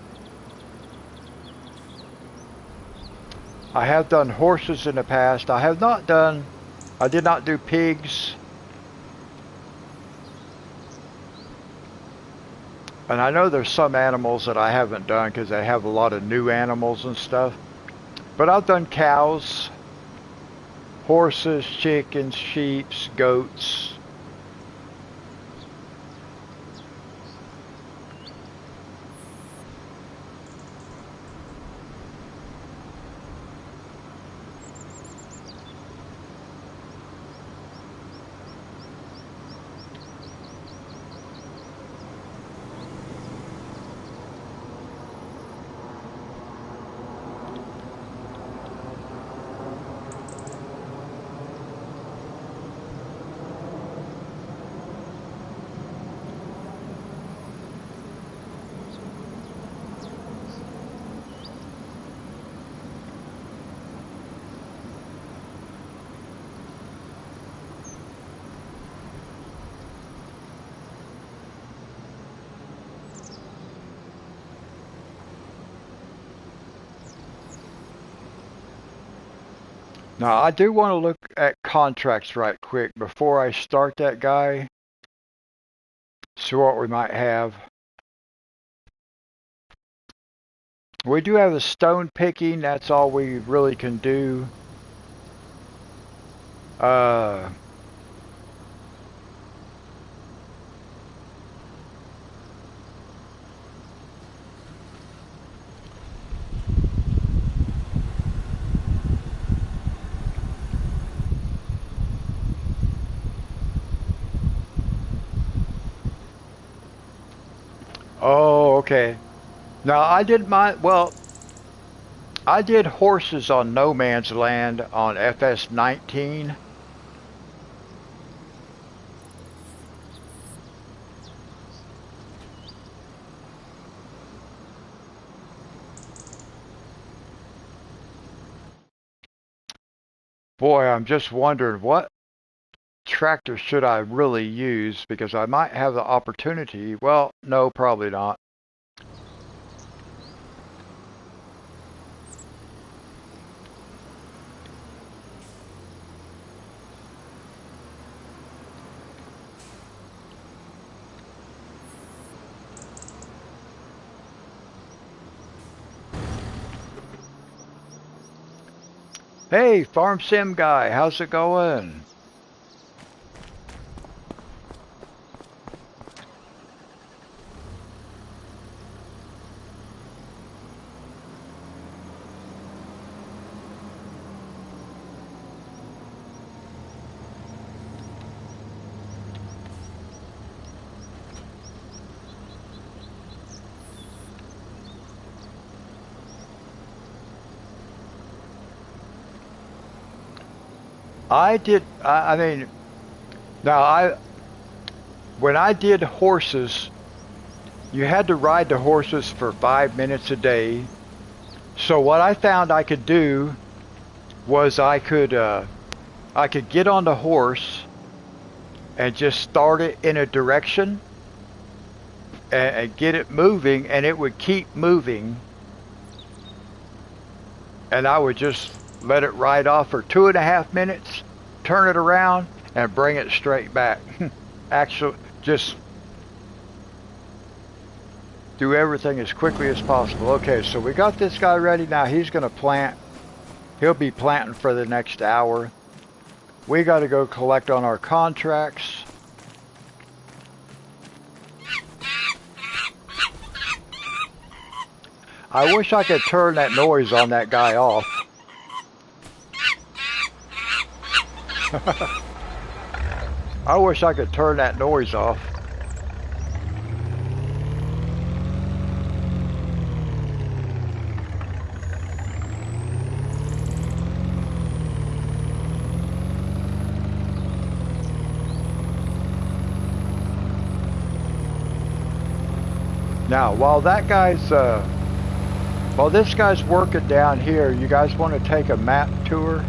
I have done horses in the past. I did not do pigs. And I know there's some animals that I haven't done because they have a lot of new animals and stuff. But I've done cows, horses, chickens, sheep, goats. Now, I do want to look at contracts right quick before I start that guy. See what we might have. We do have the stone picking. That's all we really can do. Oh, okay. Now, I did horses on No Man's Land on FS19. Boy, I'm just wondering what tractor should I really use because I might have the opportunity. Well, no, probably not. Hey, Farm Sim guy, how's it going? I mean, now when I did horses, you had to ride the horses for 5 minutes a day. So what I found I could do was I could get on the horse and just start it in a direction and get it moving, and it would keep moving. And I would just let it ride off for 2.5 minutes, turn it around, and bring it straight back. Actually, just do everything as quickly as possible. Okay, so we got this guy ready now. He's going to plant. He'll be planting for the next hour. We got to go collect on our contracts. I wish I could turn that noise on that guy off. I wish I could turn that noise off. Now, while this guy's working down here, you guys want to take a map tour?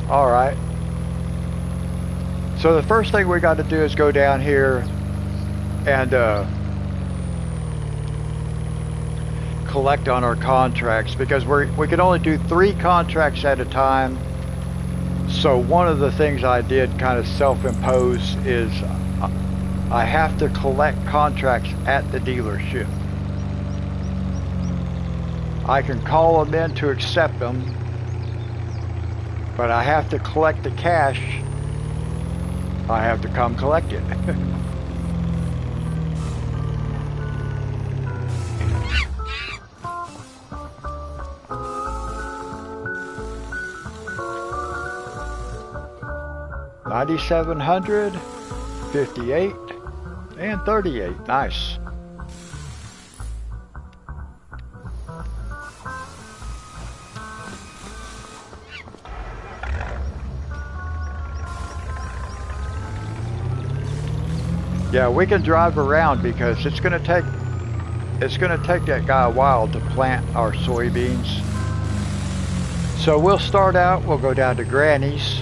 All right. So the first thing we got to do is go down here and collect on our contracts, because we can only do 3 contracts at a time. So one of the things I did kind of self-impose is I have to collect contracts at the dealership. I can call them in to accept them, but I have to collect the cash. I have to come collect it. $9,700, 58, and 38. Nice. Yeah, we can drive around because it's gonna take that guy a while to plant our soybeans. So we'll start out, we'll go down to Granny's.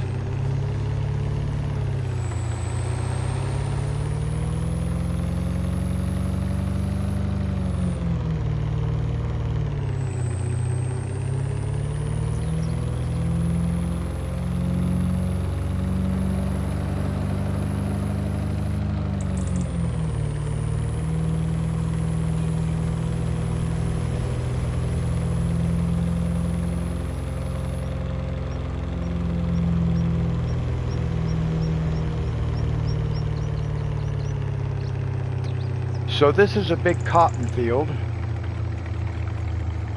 So this is a big cotton field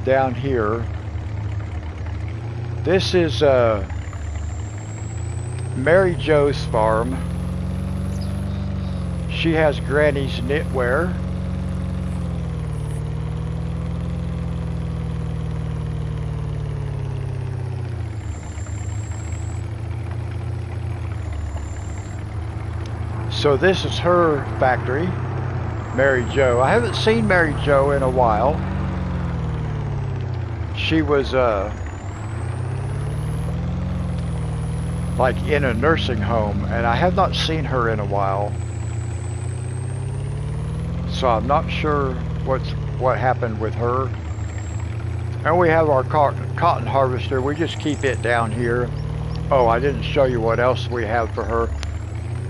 down here. This is Mary Jo's farm. She has Granny's knitwear. So this is her factory. Mary Jo. I haven't seen Mary Jo in a while. She was like in a nursing home, and I have not seen her in a while. So I'm not sure what happened with her. And we have our cotton harvester. We just keep it down here. Oh, I didn't show you what else we have for her.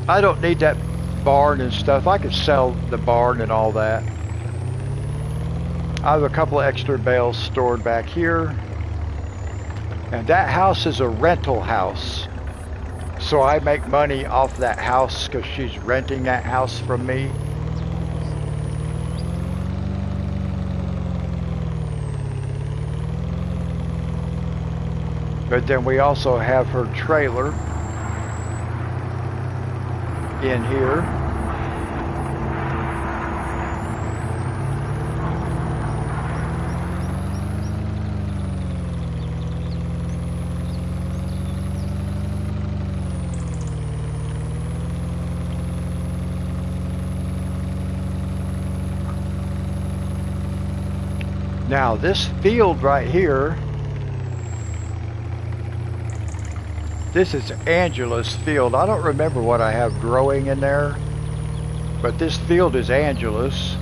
I don't need that barn and stuff. I could sell the barn and all that. I have a couple of extra bales stored back here. And that house is a rental house. So I make money off that house because she's renting that house from me. But then we also have her trailer in here. Now this field right here, this is Angela's field. I don't remember what I have growing in there, but this field is Angela's.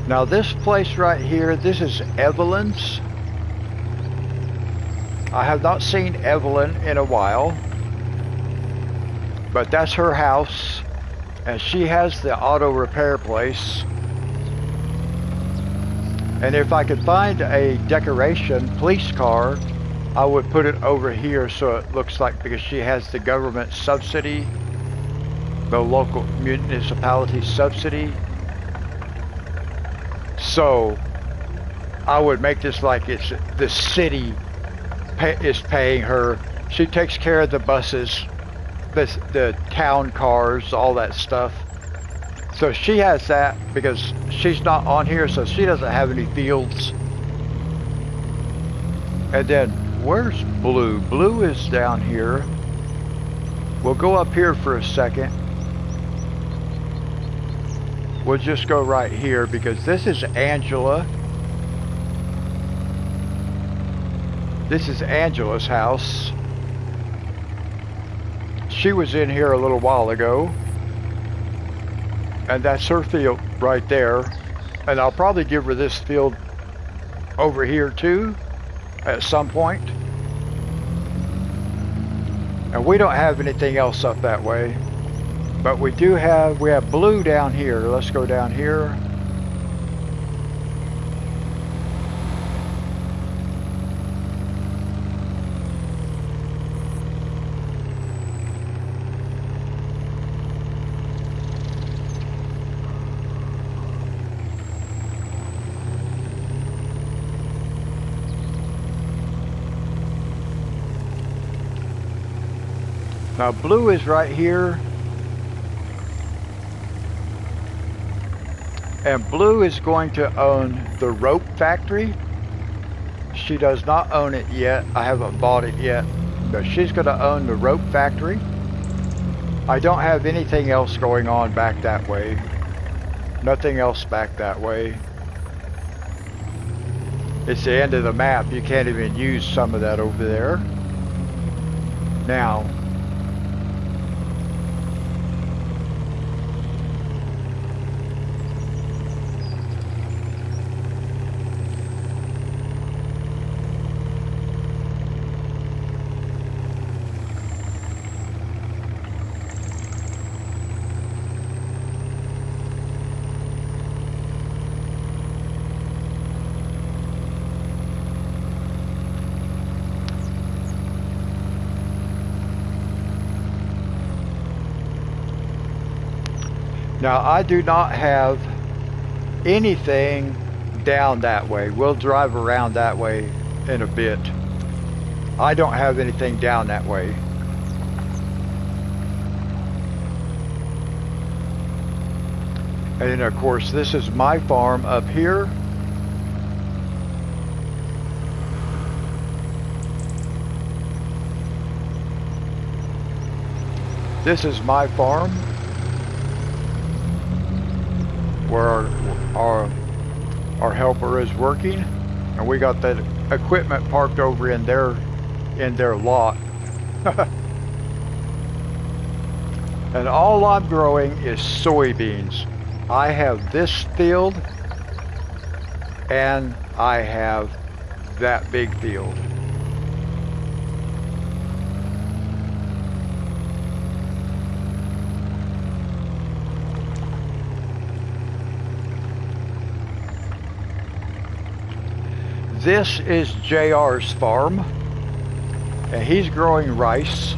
Now this place right here, this is Evelyn's. I have not seen Evelyn in a while, but that's her house. And she has the auto repair place. And if I could find a decoration police car, I would put it over here so it looks like, because she has the government subsidy, the local municipality subsidy. So I would make this like it's the city is paying her. She takes care of the buses, the town cars, all that stuff. So she has that because she's not on here, so she doesn't have any fields. And then where's Blue? Blue is down here. We'll go up here for a second. We'll just go right here because this is Angela. This is Angela's house. She was in here a little while ago. And that's her field right there. And I'll probably give her this field over here too at some point. And we don't have anything else up that way. But we have Blue down here. Let's go down here. Now Blue is right here. And Blue is going to own the rope factory. She does not own it yet. I haven't bought it yet. But she's going to own the rope factory. I don't have anything else going on back that way. Nothing else back that way. It's the end of the map. You can't even use some of that over there. Now, I do not have anything down that way. We'll drive around that way in a bit. I don't have anything down that way. And then of course this is my farm up here. This is my farm, where our helper is working, and we got that equipment parked over in their lot. And all I'm growing is soybeans. I have this field and I have that big field. This is JR's farm, and he's growing rice.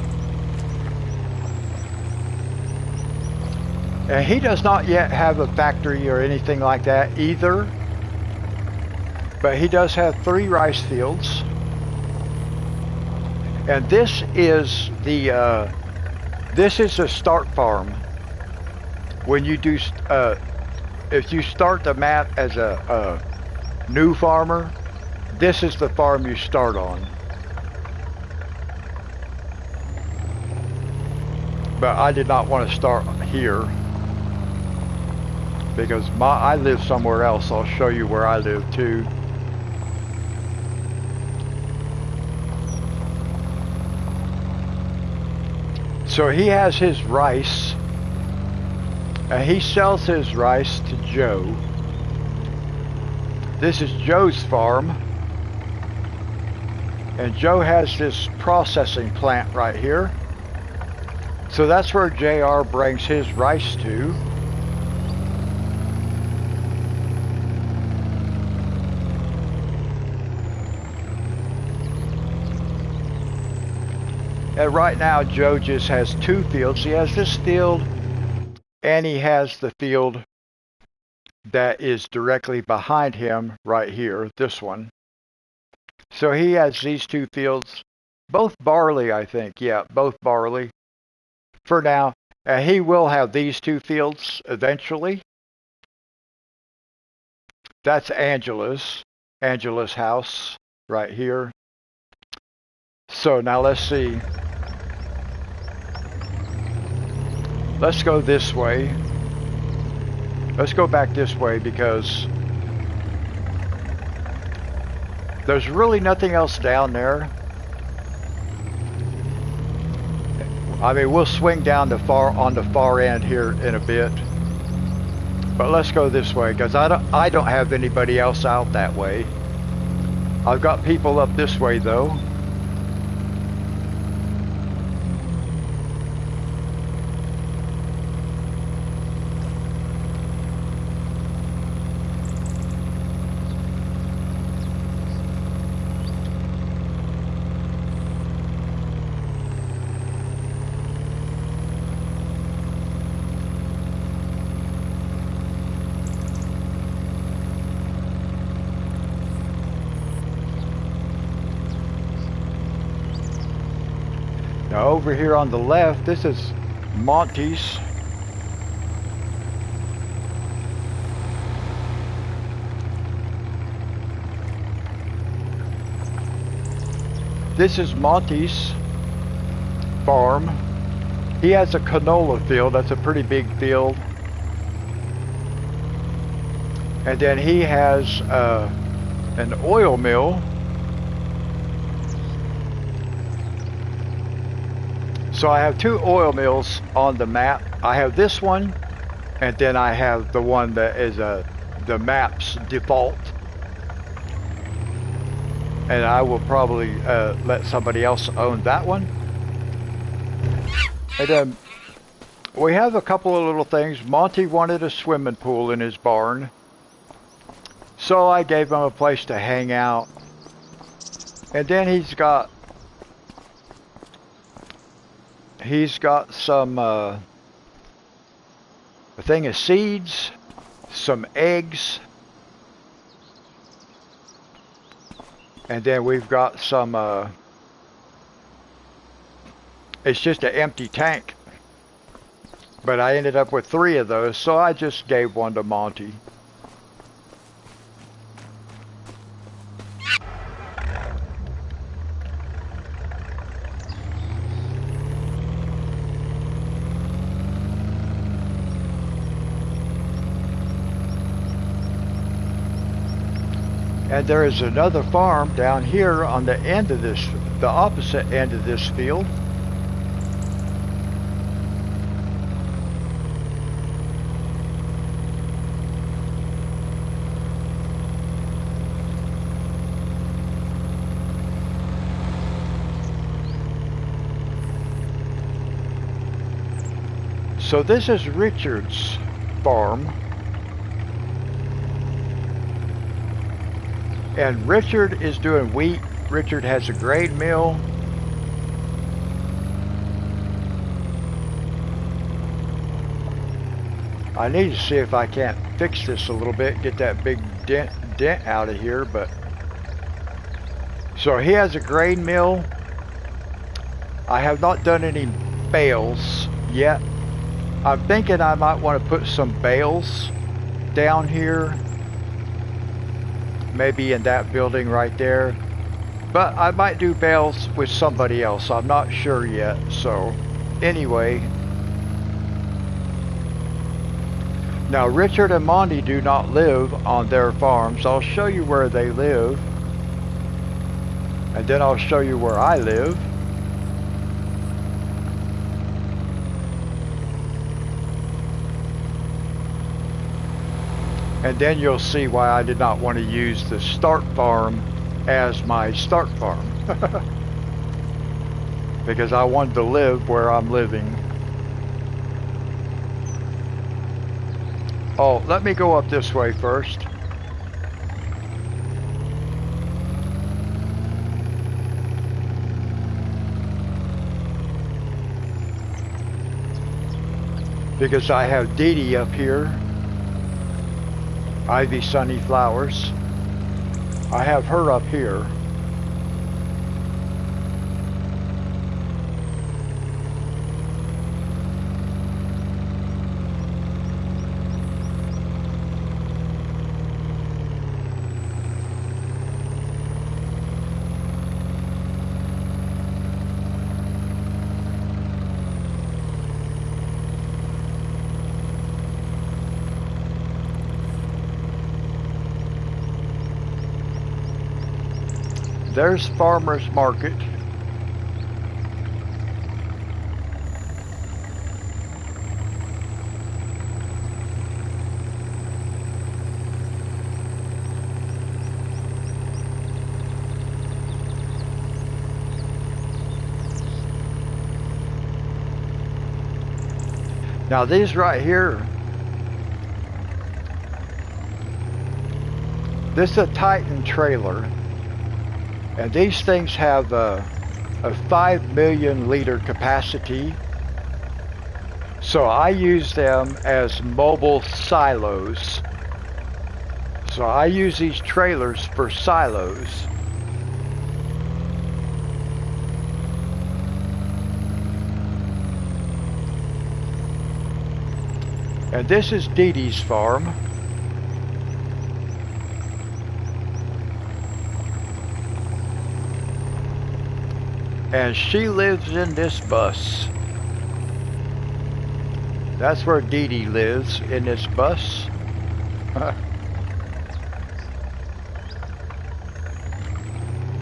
And he does not yet have a factory or anything like that either, but he does have 3 rice fields. And this is the start farm. When you do, if you start the map as a new farmer, this is the farm you start on. But I did not want to start here because I live somewhere else. I'll show you where I live too. So he has his rice, and he sells his rice to Joe. This is Joe's farm. And Joe has this processing plant right here. So that's where JR brings his rice to. And right now Joe just has 2 fields. He has this field and he has the field that is directly behind him right here, this one. So he has these two fields, both barley, I think. Yeah, both barley for now. And he will have these two fields eventually. That's Angela's house right here. So now let's see. Let's go this way. Let's go back this way because there's really nothing else down there. I mean, we'll swing down on the far end here in a bit. But let's go this way because I don't have anybody else out that way. I've got people up this way though. Now over here on the left, this is Monty's. This is Monty's farm. He has a canola field. That's a pretty big field. And then he has an oil mill. So I have two oil mills on the map. I have this one, and then I have the one that is the map's default. And I will probably let somebody else own that one. And then we have a couple of little things. Monty wanted a swimming pool in his barn. So I gave him a place to hang out. And then he's got some a thing of seeds, some eggs, and then we've got some it's just an empty tank, but I ended up with 3 of those, so I just gave one to Monty. And there is another farm down here on the end of this, the opposite end of this field. So this is Richard's farm. And Richard is doing wheat. Richard has a grain mill. I need to see if I can't fix this a little bit, get that big dent out of here, but so he has a grain mill. I have not done any bales yet. I'm thinking I might want to put some bales down here. Maybe in that building right there, but I might do bales with somebody else. I'm not sure yet. So anyway, now Richard and Monty do not live on their farms. I'll show you where they live, and then I'll show you where I live. And then you'll see why I did not want to use the start farm as my start farm. Because I wanted to live where I'm living. Oh, let me go up this way first. Because I have Dee Dee up here. Ivy Sunny Flowers. I have her up here. There's Farmer's Market. Now these right here, this is a Titan trailer. And these things have a 5 million liter capacity. So I use them as mobile silos. So I use these trailers for silos. And this is Dee Dee's farm. And she lives in this bus. That's where Dee Dee lives, in this bus.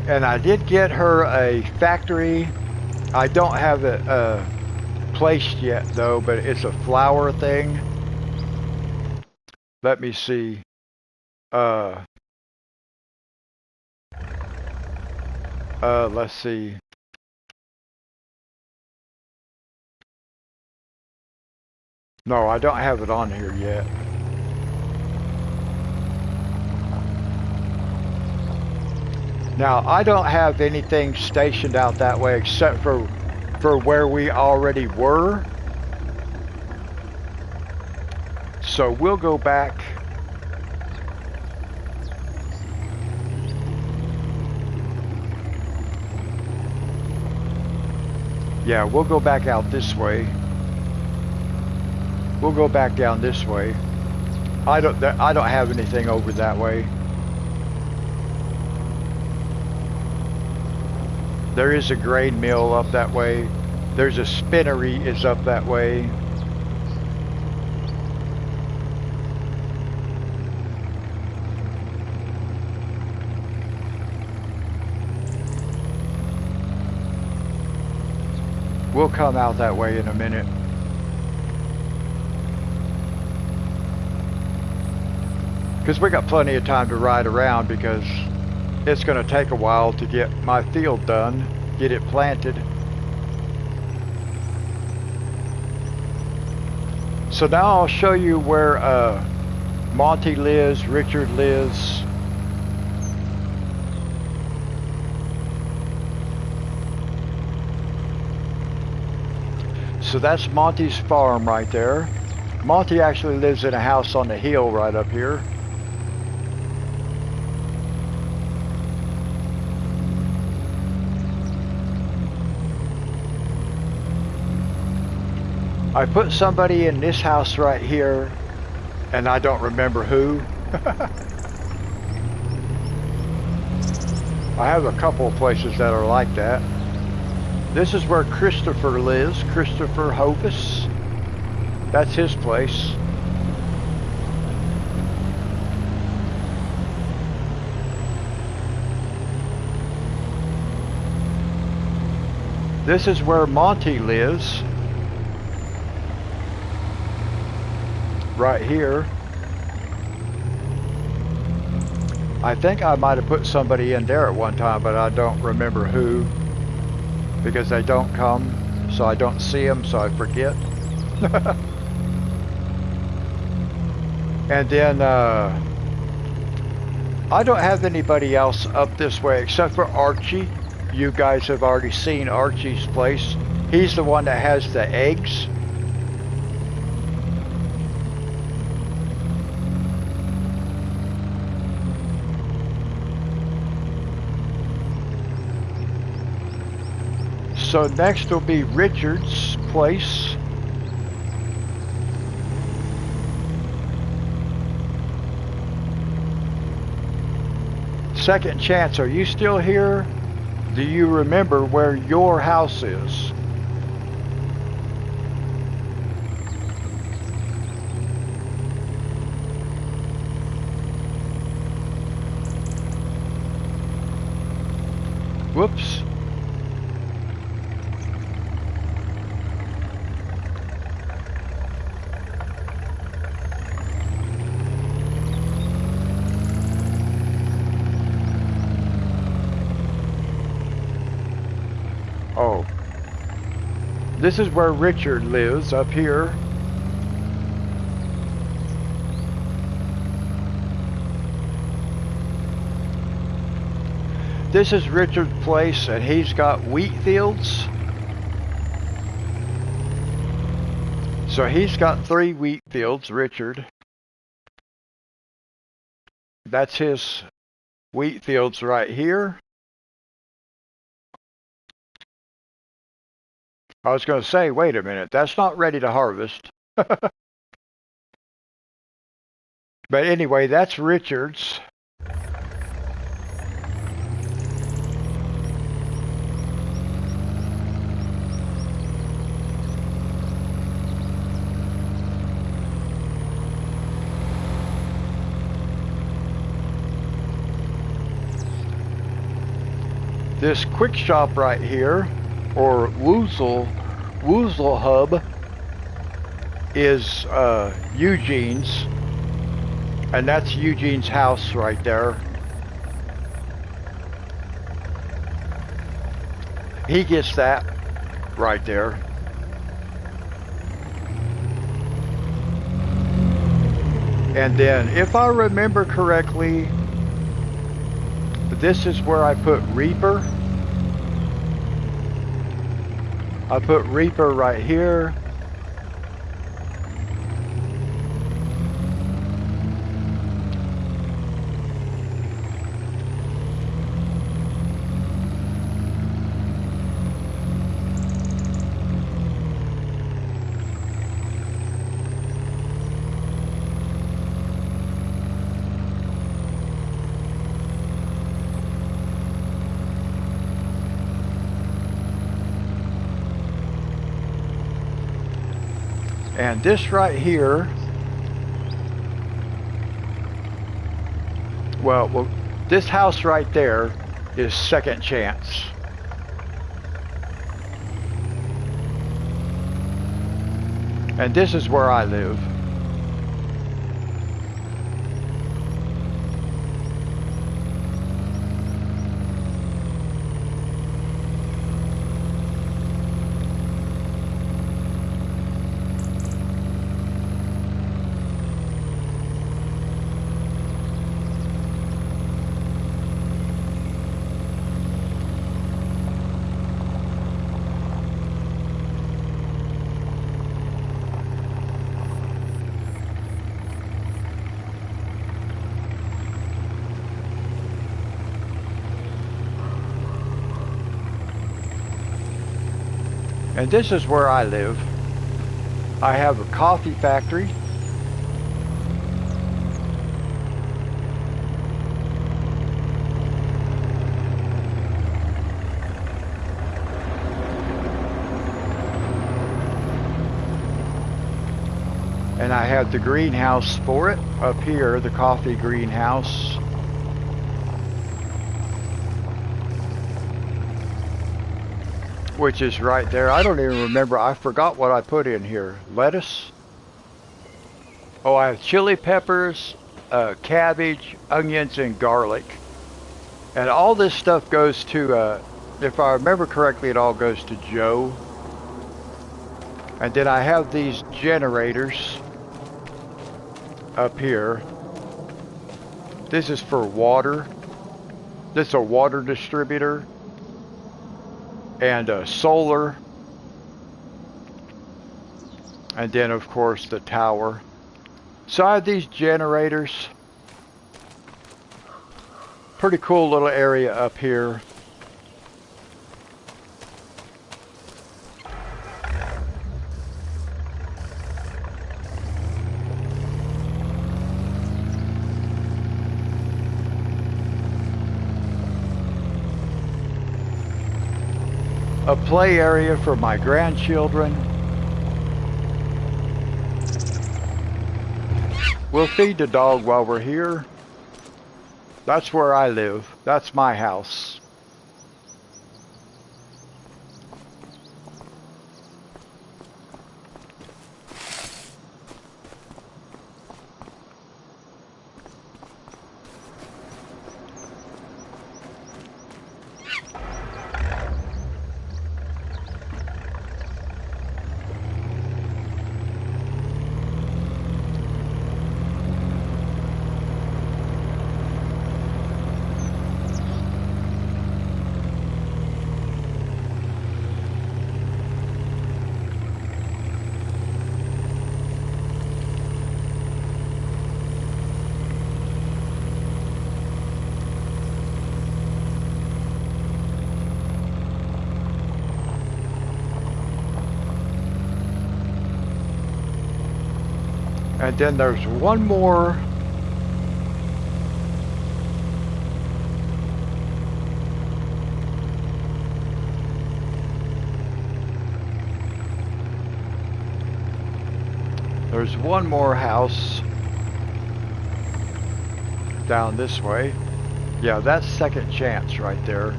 And I did get her a factory. I don't have it placed yet though, but it's a flower thing. Let me see. Let's see. No, I don't have it on here yet. Now, I don't have anything stationed out that way except for where we already were. So we'll go back. Yeah, we'll go back out this way. We'll go back down this way. I don't have anything over that way. There is a grain mill up that way. There's a spinnery is up that way. We'll come out that way in a minute. Because we got plenty of time to ride around, because it's going to take a while to get my field done, get it planted. So now I'll show you where Monty lives, Richard lives. So that's Monty's farm right there. Monty actually lives in a house on the hill right up here. I put somebody in this house right here, and I don't remember who. I have a couple of places that are like that. This is where Christopher lives, Christopher Hovis. That's his place. This is where Monty lives. Right here. I think I might have put somebody in there at one time, but I don't remember who, because they don't come, so I don't see them, so I forget. And then I don't have anybody else up this way except for Archie. You guys have already seen Archie's place. He's the one that has the eggs. So next will be Richard's place. Second Chance, are you still here? Do you remember where your house is? Whoops. Oh. This is where Richard lives, up here. This is Richard's place, and he's got wheat fields. So he's got 3 wheat fields, Richard. That's his wheat fields right here. I was going to say, wait a minute, that's not ready to harvest. But anyway, that's Richard's. This quick shop right here, or Woozle Hub, is Eugene's, and that's Eugene's house right there. He gets that right there. And then, if I remember correctly, this is where I put Reaper. I put Reaper right here. And this right here, well, this house right there is Second Chance. And this is where I live. And this is where I live. I have a coffee factory. And I have the greenhouse for it up here, the coffee greenhouse. Which is right there. I don't even remember. I forgot what I put in here. Lettuce. Oh, I have chili peppers, cabbage, onions, and garlic. And all this stuff goes to, if I remember correctly, it all goes to Joe. And then I have these generators up here. This is for water. This is a water distributor. And solar, and then of course the tower. So I have these generators. Pretty cool little area up here. a play area for my grandchildren. We'll feed the dog while we're here. That's where I live. That's my house. And then there's one more. There's one more house down this way. Yeah, that's Second Chance right there.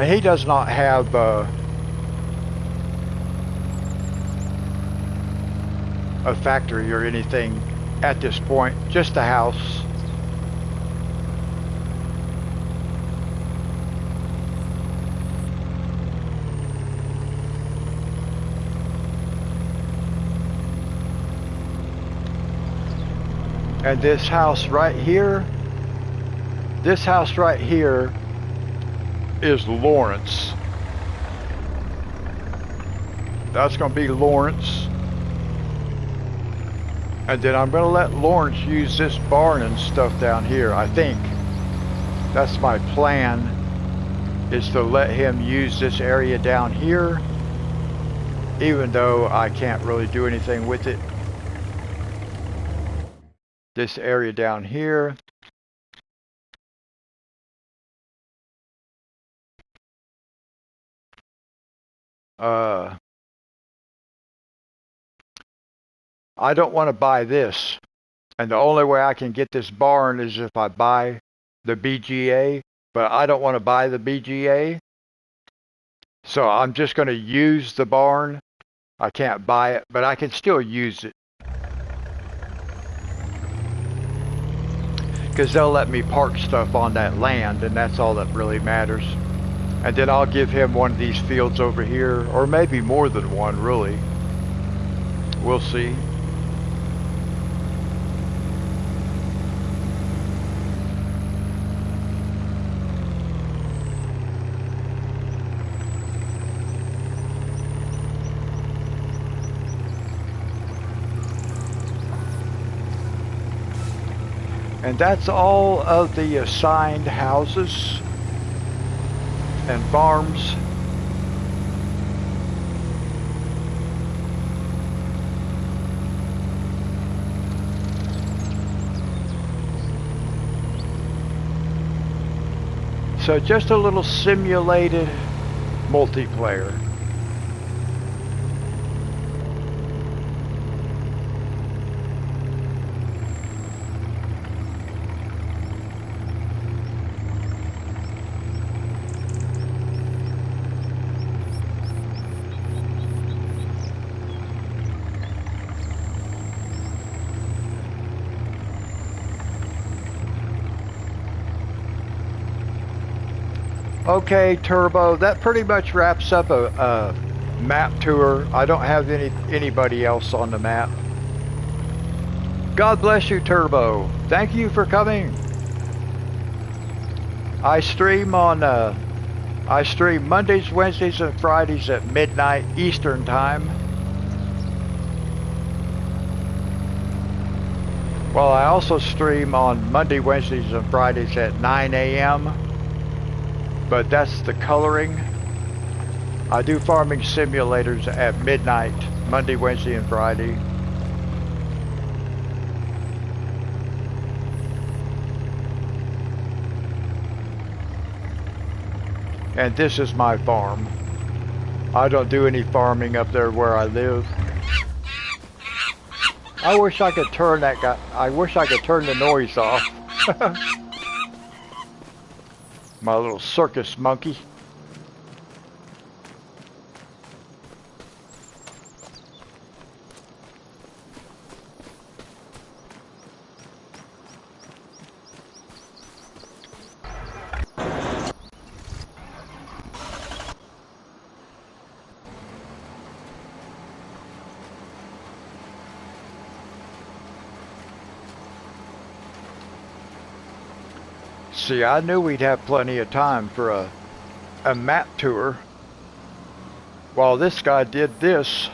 He does not have a factory or anything at this point, just a house. And this house right here is Lawrence. That's going to be Lawrence. And then I'm going to let Lawrence use this barn and stuff down here, I think. That's my plan, is to let him use this area down here, even though I can't really do anything with it. This area down here. I don't want to buy this. And the only way I can get this barn is if I buy the BGA. But I don't want to buy the BGA. So I'm just going to use the barn. I can't buy it, but I can still use it. Because they'll let me park stuff on that land, and that's all that really matters. And then I'll give him one of these fields over here, or maybe more than one, really. We'll see. And that's all of the assigned houses and farms. So just a little simulated multiplayer. Okay, Turbo, that pretty much wraps up a map tour. I don't have anybody else on the map. God bless you, Turbo. Thank you for coming. I stream Mondays, Wednesdays, and Fridays at midnight Eastern Time. Well, I also stream on Monday, Wednesdays, and Fridays at 9 a.m. But that's the coloring. I do farming simulators at midnight, Monday, Wednesday, and Friday. And this is my farm. I don't do any farming up there where I live. I wish I could turn that guy. I wish I could turn the noise off. My little circus monkey. See, I knew we'd have plenty of time for a map tour while this guy did this.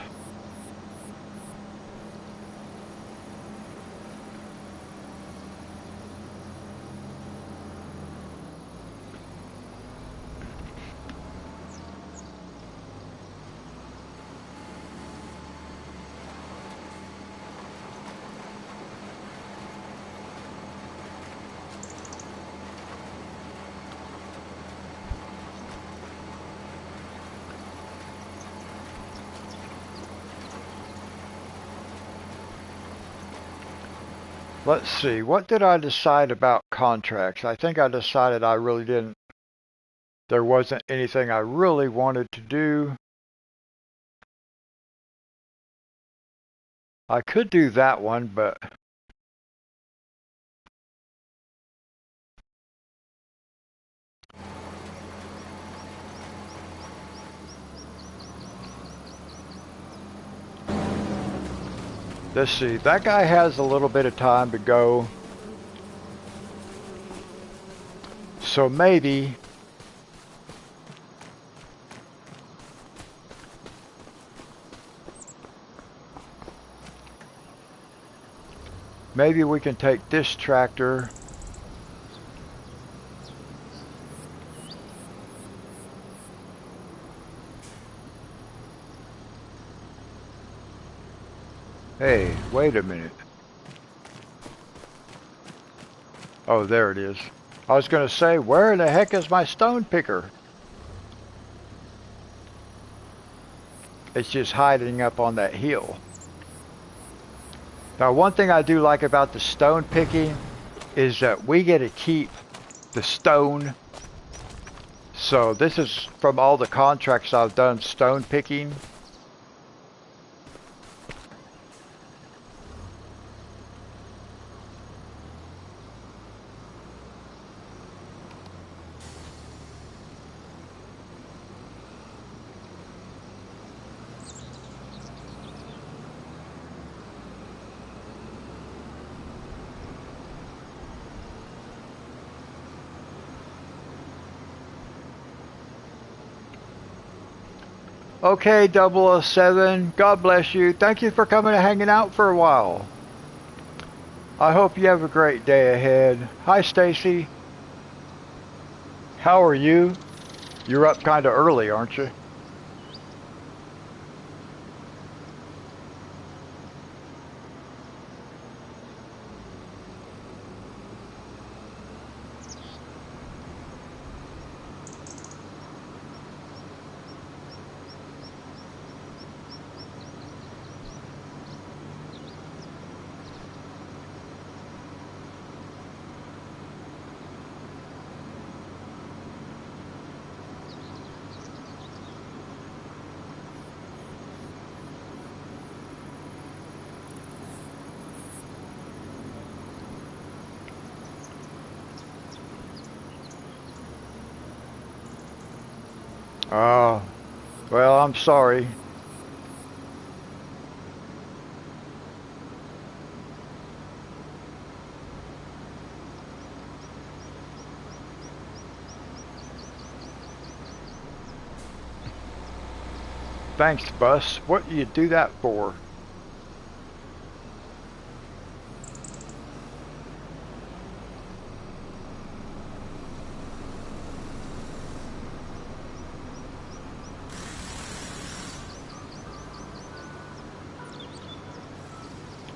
Let's see, what did I decide about contracts? I think I decided I really didn't, there wasn't anything I really wanted to do. I could do that one, but let's see, that guy has a little bit of time to go. So maybe we can take this tractor . Hey, wait a minute. Oh, there it is. I was going to say, where the heck is my stone picker? It's just hiding up on that hill. Now, one thing I do like about the stone picking is that we get to keep the stone. So this is from all the contracts I've done stone picking. Okay, 007, God bless you. Thank you for coming and hanging out for a while. I hope you have a great day ahead. Hi, Stacy. How are you? You're up kind of early, aren't you? Oh, well, I'm sorry. Thanks, Bus. What do you do that for?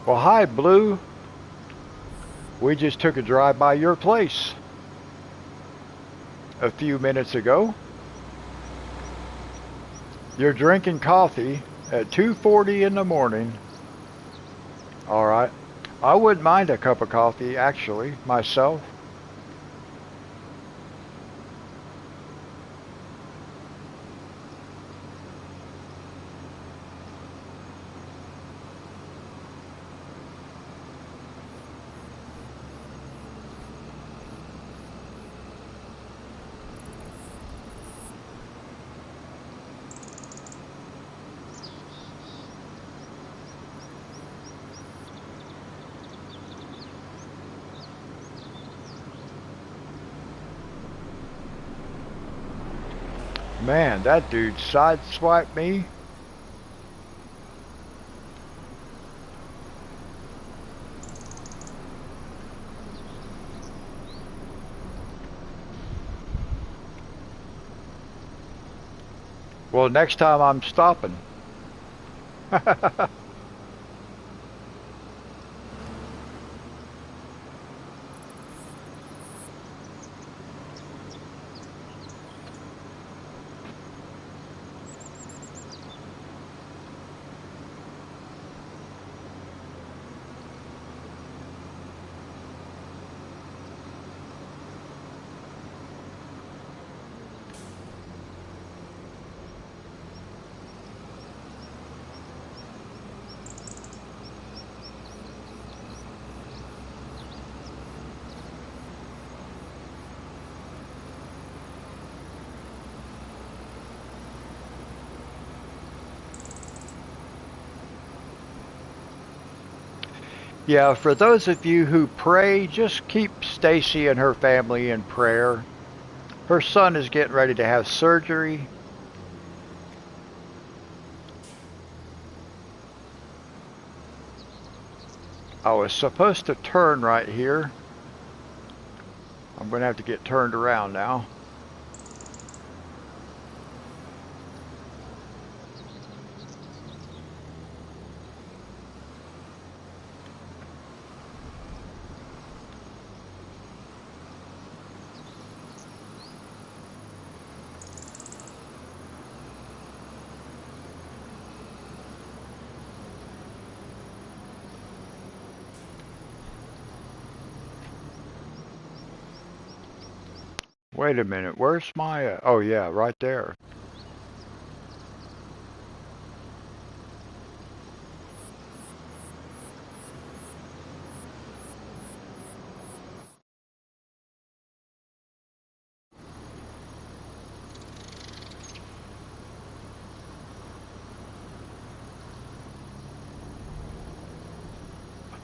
Well, hi, Blue. We just took a drive by your place a few minutes ago. You're drinking coffee at 2:40 in the morning. All right. I wouldn't mind a cup of coffee, actually, myself. Man, that dude sideswiped me. Well, next time I'm stopping. Yeah, for those of you who pray, just keep Stacy and her family in prayer. Her son is getting ready to have surgery. I was supposed to turn right here. I'm going to have to get turned around now. Wait a minute, where's my... oh yeah, right there.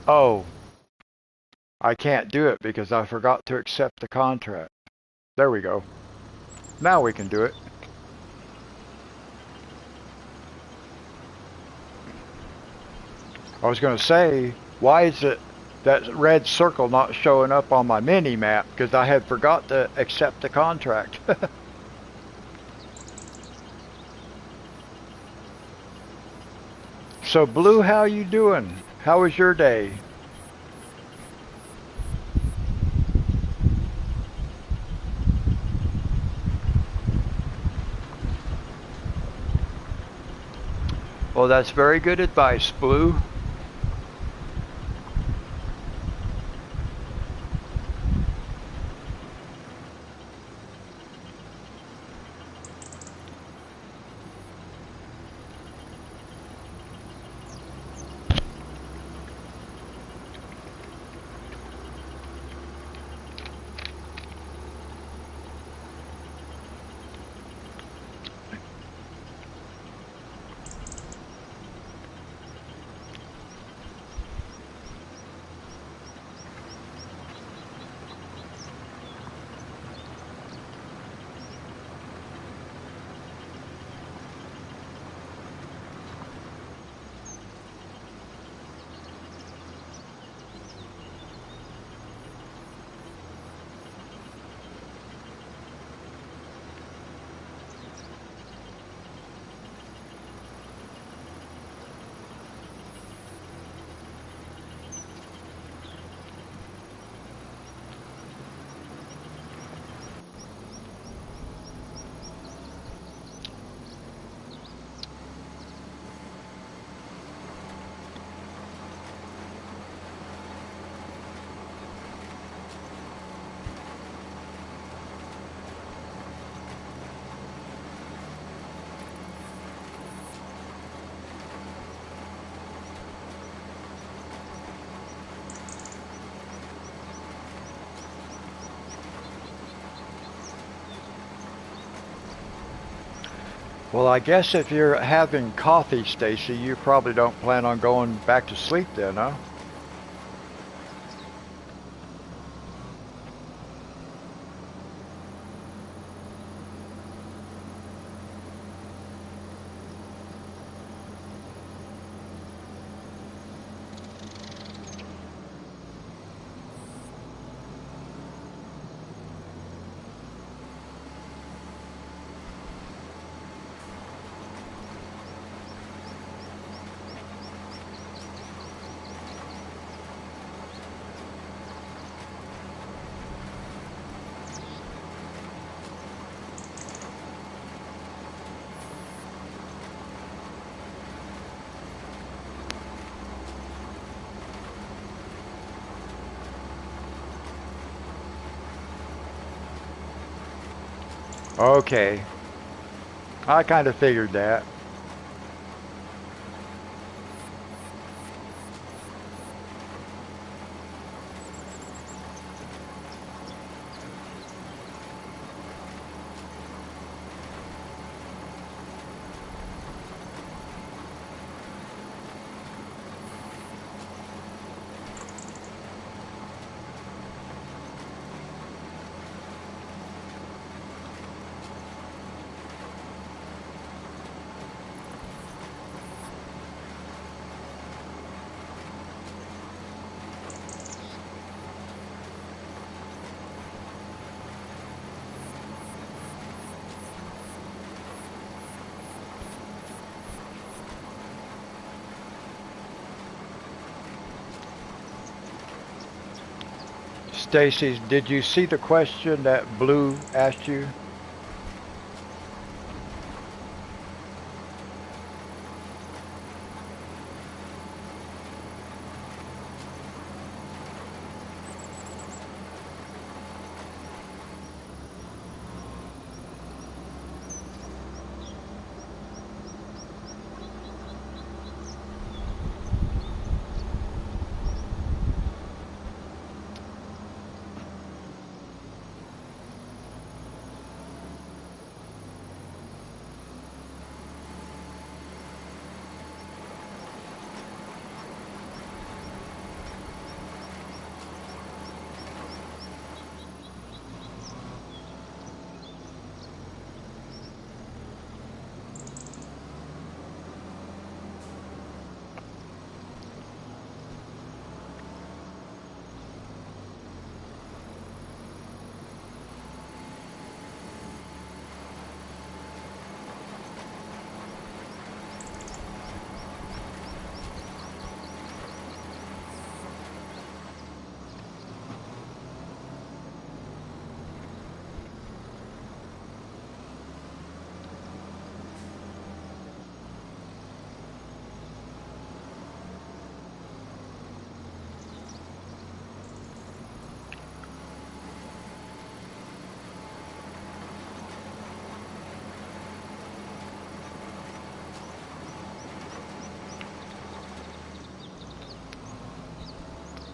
Oh, I can't do it because I forgot to accept the contract. There we go. Now we can do it. I was going to say, why is it that red circle not showing up on my mini map? Because I had forgot to accept the contract. So Blue, how you doing? How was your day? Well, that's very good advice, Blue. Well, I guess if you're having coffee, Stacy, you probably don't plan on going back to sleep then, huh? Okay, I kind of figured that. Stacy, did you see the question that Blue asked you?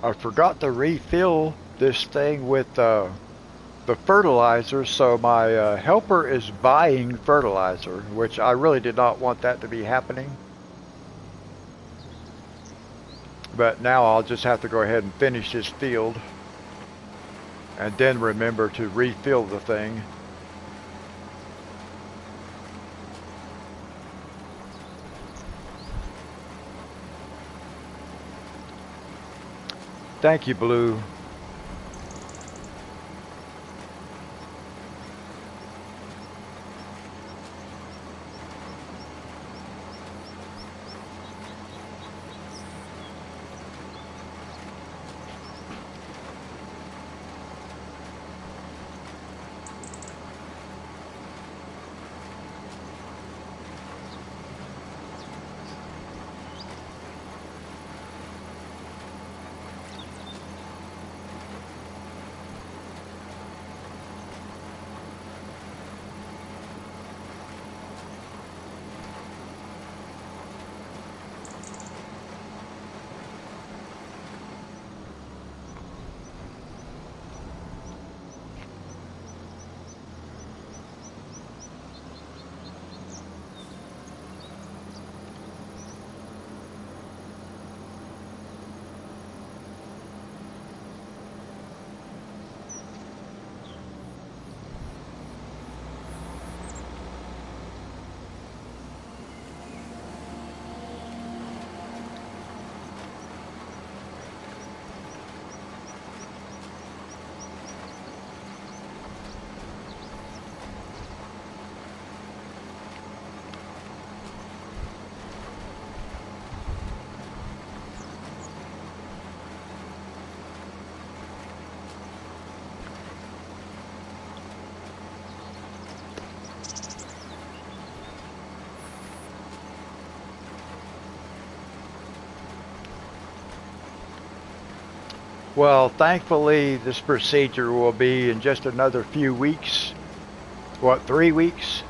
I forgot to refill this thing with the fertilizer, so my helper is buying fertilizer, which I really did not want that to be happening. But now I'll just have to go ahead and finish this field and then remember to refill the thing. Thank you, Blue. Well, thankfully, this procedure will be in just another few weeks. What, 3 weeks?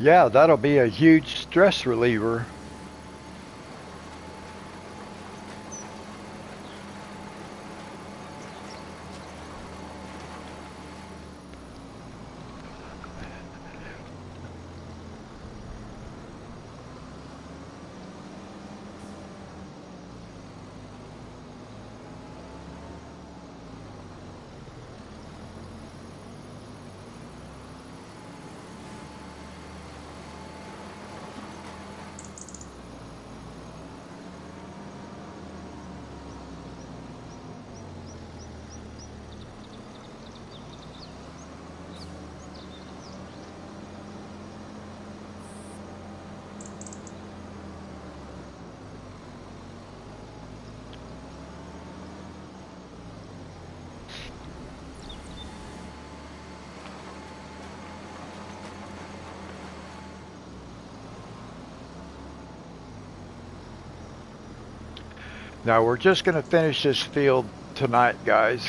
Yeah, that'll be a huge stress reliever. Now we're just going to finish this field tonight, guys.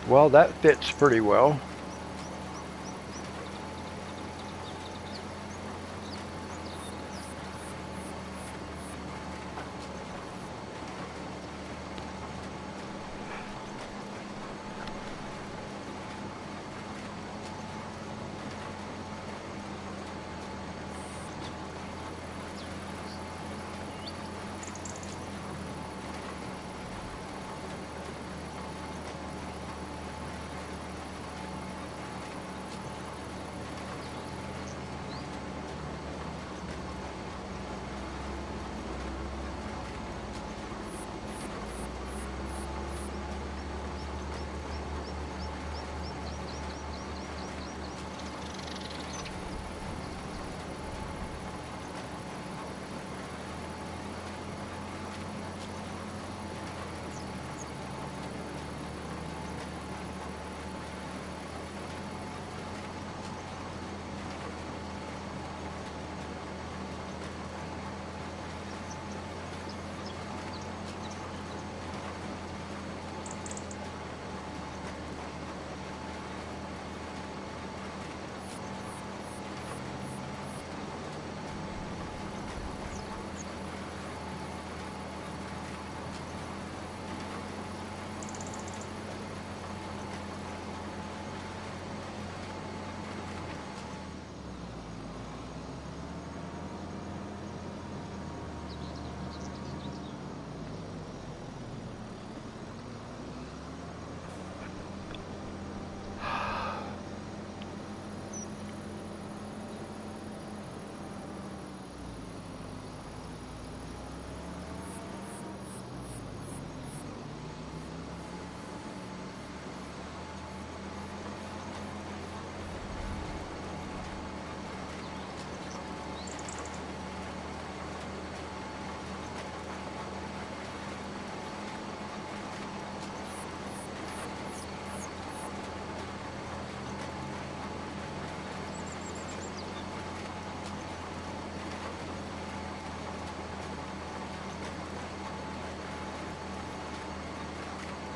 Well, that fits pretty well.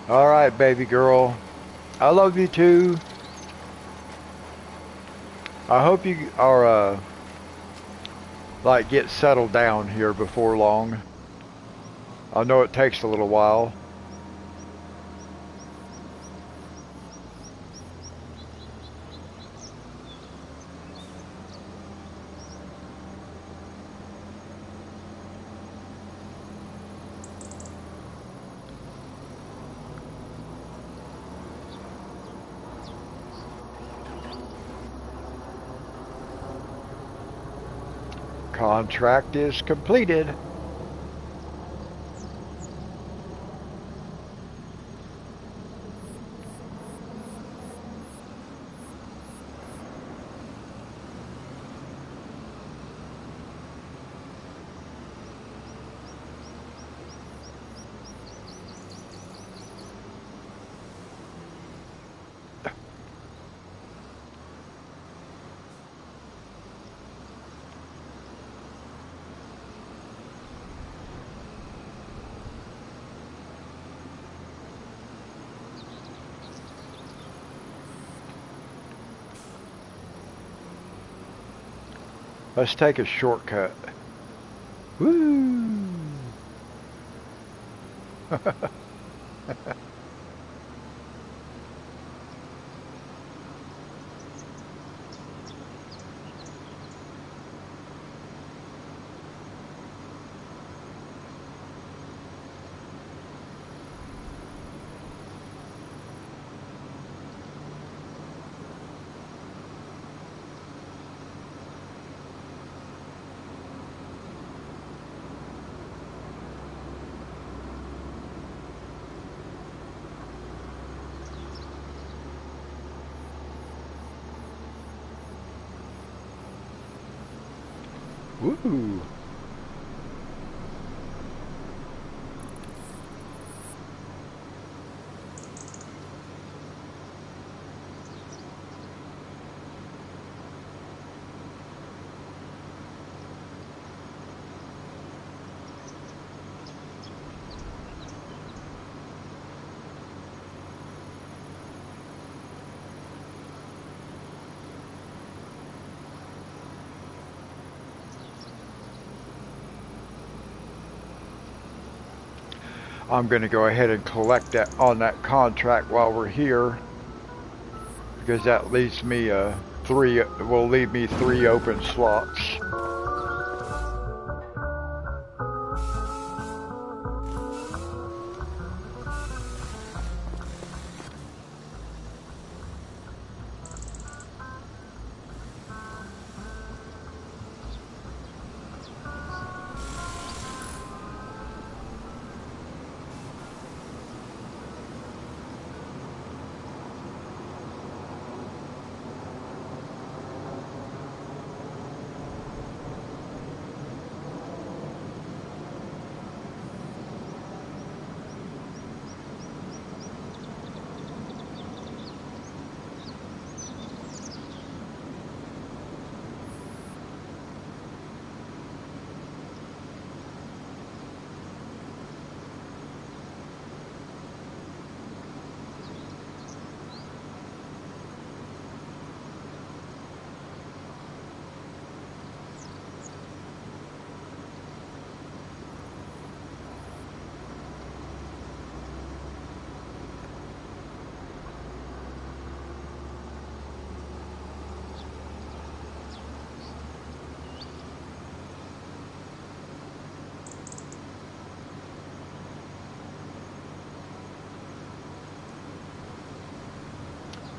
All right, baby girl. I love you too. I hope you are like get settled down here before long. I know it takes a little while. Contract is completed. Let's take a shortcut. Woo! Woo! I'm going to go ahead and collect that on that contract while we're here, because that leaves me will leave me 3 open slots.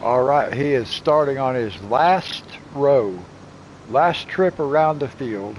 All right, he is starting on his last row, last trip around the field.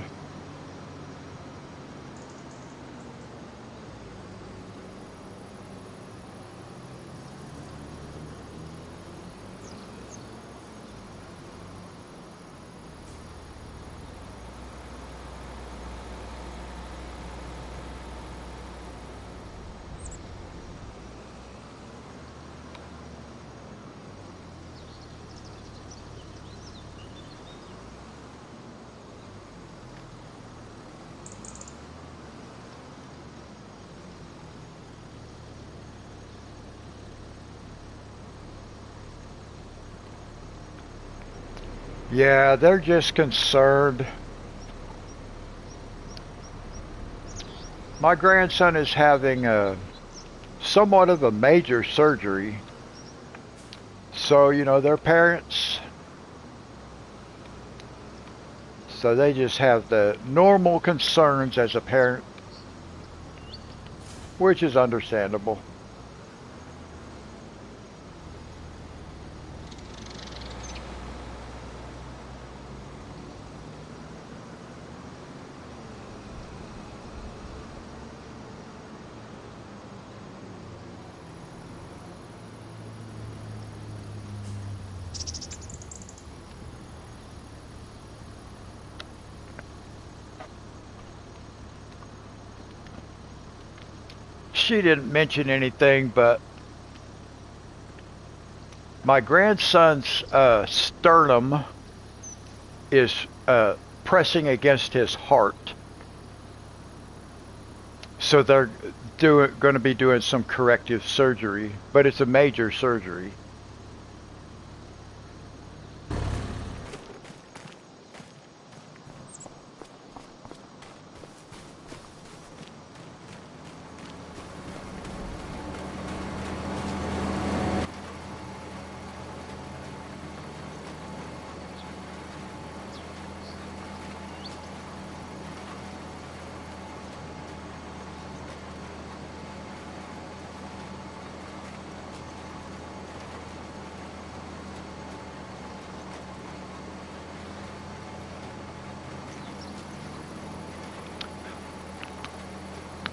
Yeah, they're just concerned. My grandson is having a somewhat of a major surgery. So, you know, their parents, so they just have the normal concerns as a parent, which is understandable. She didn't mention anything, but my grandson's sternum is pressing against his heart. So they're going to be doing some corrective surgery, but it's a major surgery.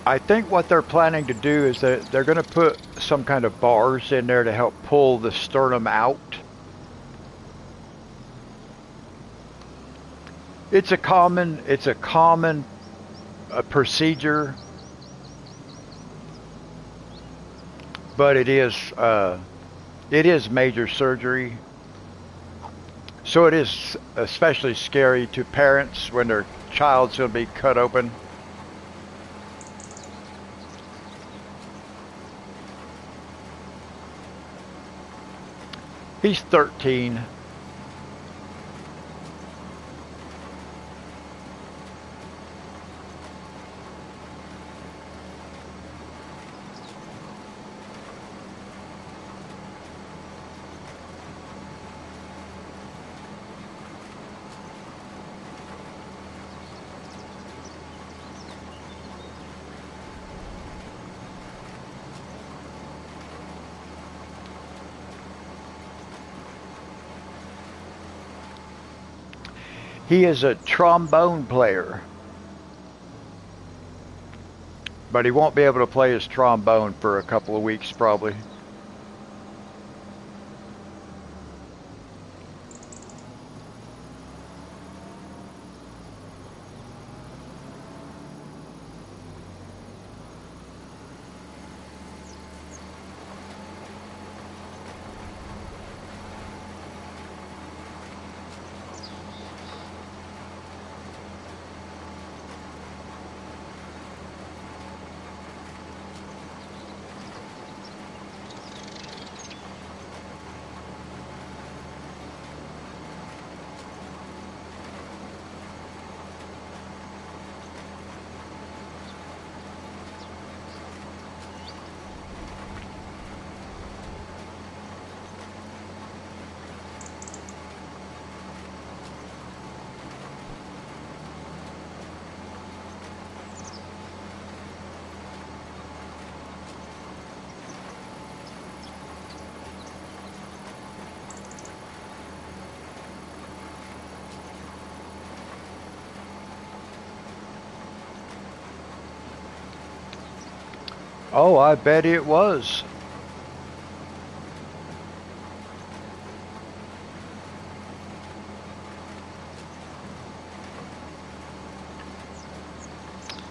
I think what they're planning to do is that they're going to put some kind of bars in there to help pull the sternum out. It's a common procedure, but it is major surgery. So it is especially scary to parents when their child's going to be cut open. He's 13. He is a trombone player, but he won't be able to play his trombone for a couple of weeks probably. Oh, I bet it was.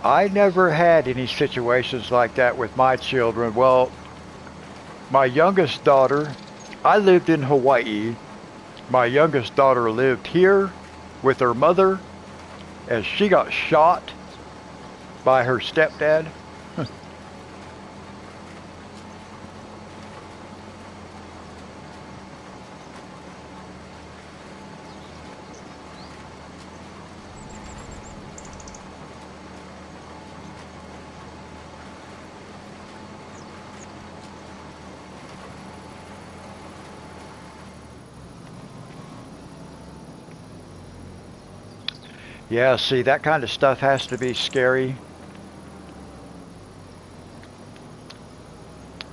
I never had any situations like that with my children. Well, my youngest daughter, I lived in Hawaii. My youngest daughter lived here with her mother as she got shot by her stepdad. Yeah, see, that kind of stuff has to be scary.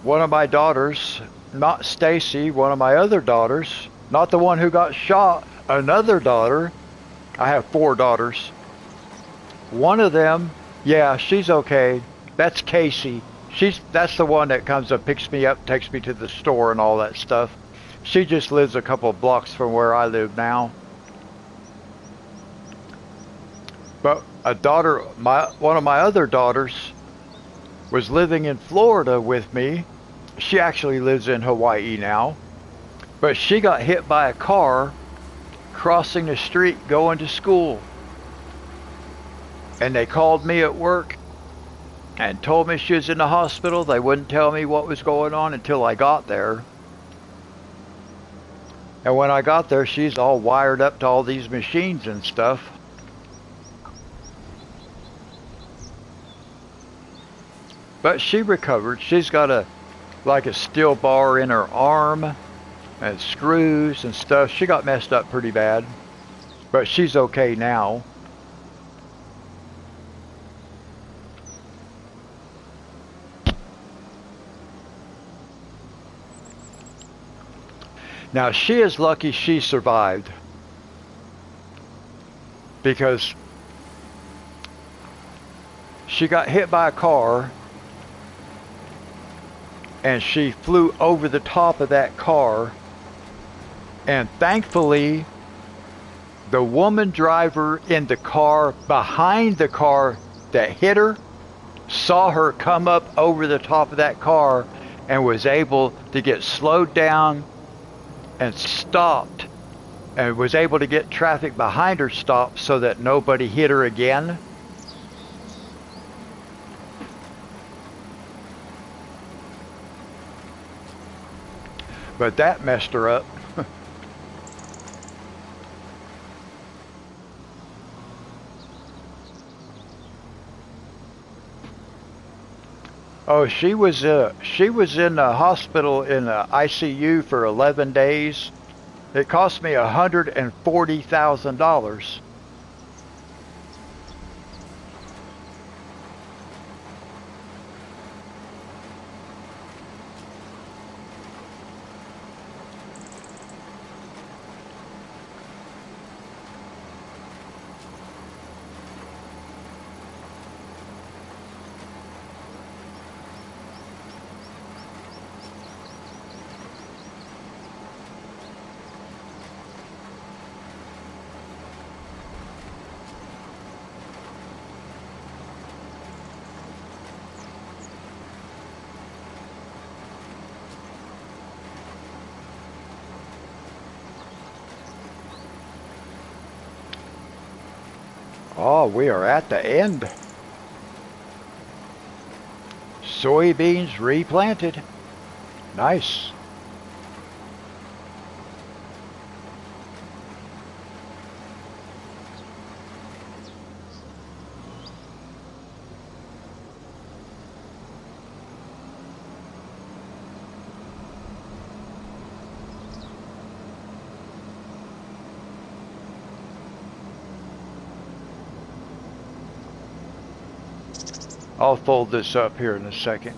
One of my daughters, not Stacy, one of my other daughters, not the one who got shot, another daughter. I have four daughters. One of them, yeah, she's okay. That's Casey. That's the one that comes and picks me up, takes me to the store and all that stuff. She just lives a couple of blocks from where I live now. But one of my other daughters was living in Florida with me. She actually lives in Hawaii now. But she got hit by a car crossing the street going to school. And they called me at work and told me she was in the hospital. They wouldn't tell me what was going on until I got there. And when I got there, she's all wired up to all these machines and stuff. But she recovered. She's got a steel bar in her arm and screws and stuff. She got messed up pretty bad. But she's okay now. Now she is lucky she survived. Because she got hit by a car and she flew over the top of that car, and thankfully the woman driver in the car behind the car that hit her saw her come up over the top of that car and was able to get slowed down and stopped, and was able to get traffic behind her stopped so that nobody hit her again. But that messed her up. Oh, she was in the hospital in the ICU for 11 days. It cost me $140,000. Oh, we are at the end. Soybeans replanted. Nice. I'll fold this up here in a second.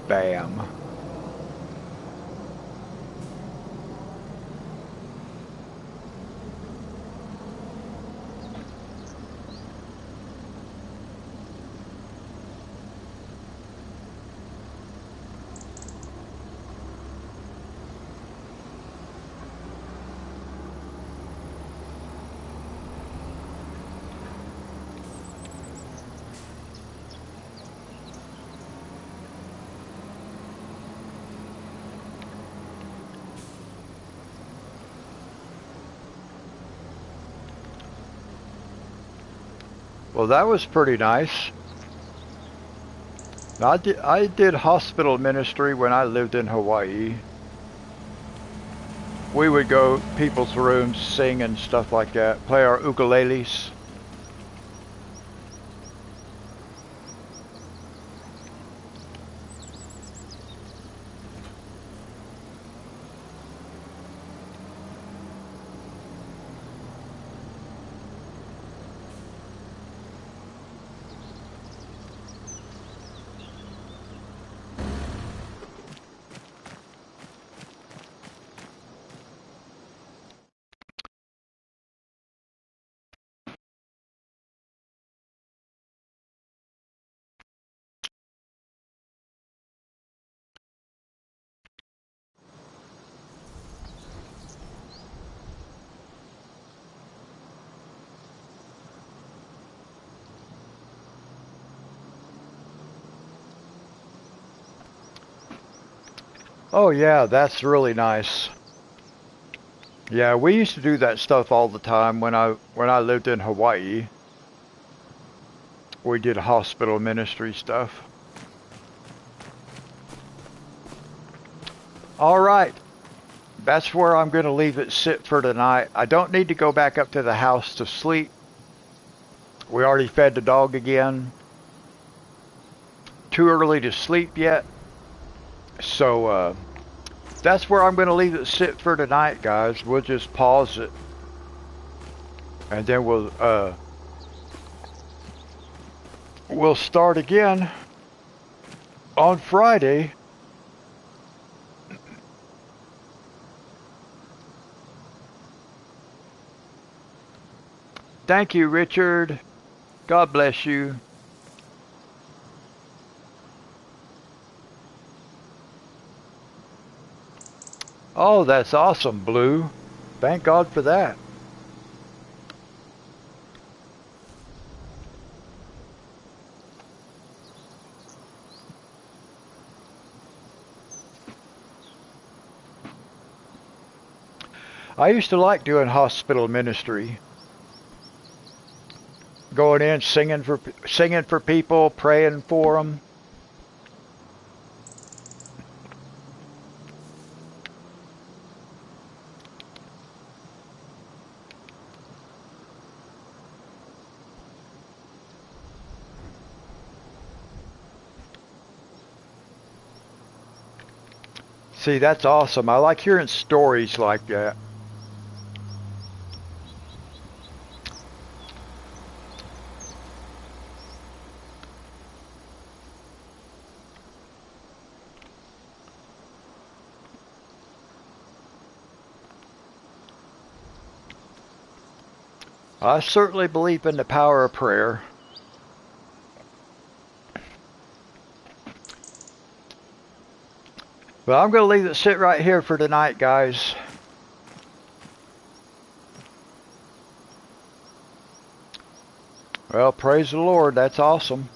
Bam. Well, that was pretty nice. I did hospital ministry when I lived in Hawaii. We would go people's rooms, sing and stuff like that, play our ukuleles. Oh yeah, that's really nice. Yeah, we used to do that stuff all the time when I lived in Hawaii. We did hospital ministry stuff. All right, that's where I'm going to leave it sit for tonight. I don't need to go back up to the house to sleep. We already fed the dog again. Too early to sleep yet. So that's where I'm going to leave it sit for tonight, guys. We'll just pause it, and then we'll start again on Friday. Thank you, Richard. God bless you. Oh, that's awesome, Blue. Thank God for that. I used to like doing hospital ministry, going in singing for people, praying for them. See, that's awesome. I like hearing stories like that. I certainly believe in the power of prayer. But I'm going to leave it sit right here for tonight, guys. Well, praise the Lord. That's awesome.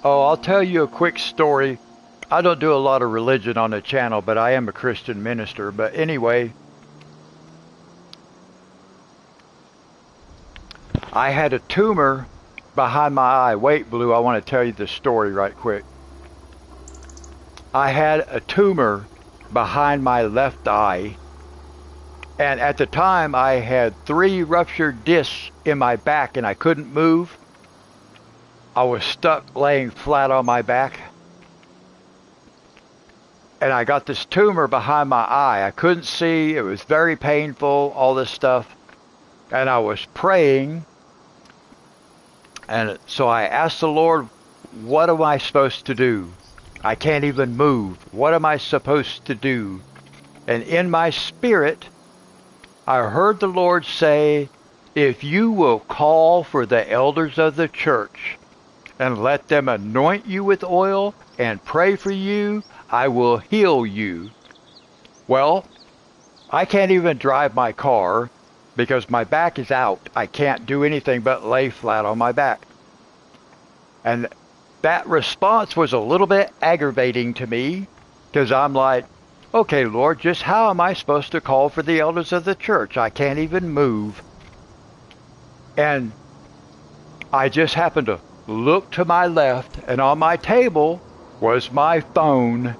Oh, I'll tell you a quick story. I don't do a lot of religion on the channel, but I am a Christian minister. But anyway, I had a tumor behind my eye. Wait, Blue, I want to tell you the story right quick. I had a tumor behind my left eye, and at the time I had 3 ruptured discs in my back and I couldn't move. I was stuck laying flat on my back. And I got this tumor behind my eye. I couldn't see. It was very painful, all this stuff. And I was praying. And so I asked the Lord, what am I supposed to do? I can't even move. What am I supposed to do? And in my spirit, I heard the Lord say, if you will call for the elders of the church and let them anoint you with oil and pray for you, I will heal you. Well, I can't even drive my car. because my back is out. I can't do anything but lay flat on my back. And that response was a little bit aggravating to me, because I'm like, okay, Lord, just how am I supposed to call for the elders of the church? I can't even move. And I just happened to look to my left, and on my table was my phone.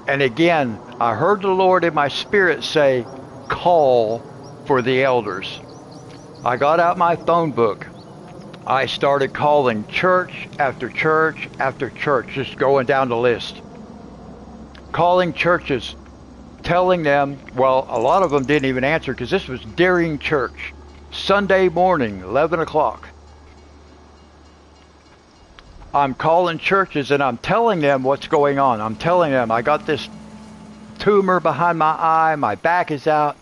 And again, I heard the Lord in my spirit say, call for the elders. I got out my phone book. I started calling church after church after church, just going down the list. Calling churches, telling them, well, a lot of them didn't even answer because this was during church. Sunday morning, 11 o'clock. I'm calling churches and I'm telling them what's going on. I'm telling them I got this tumor behind my eye, my back is out.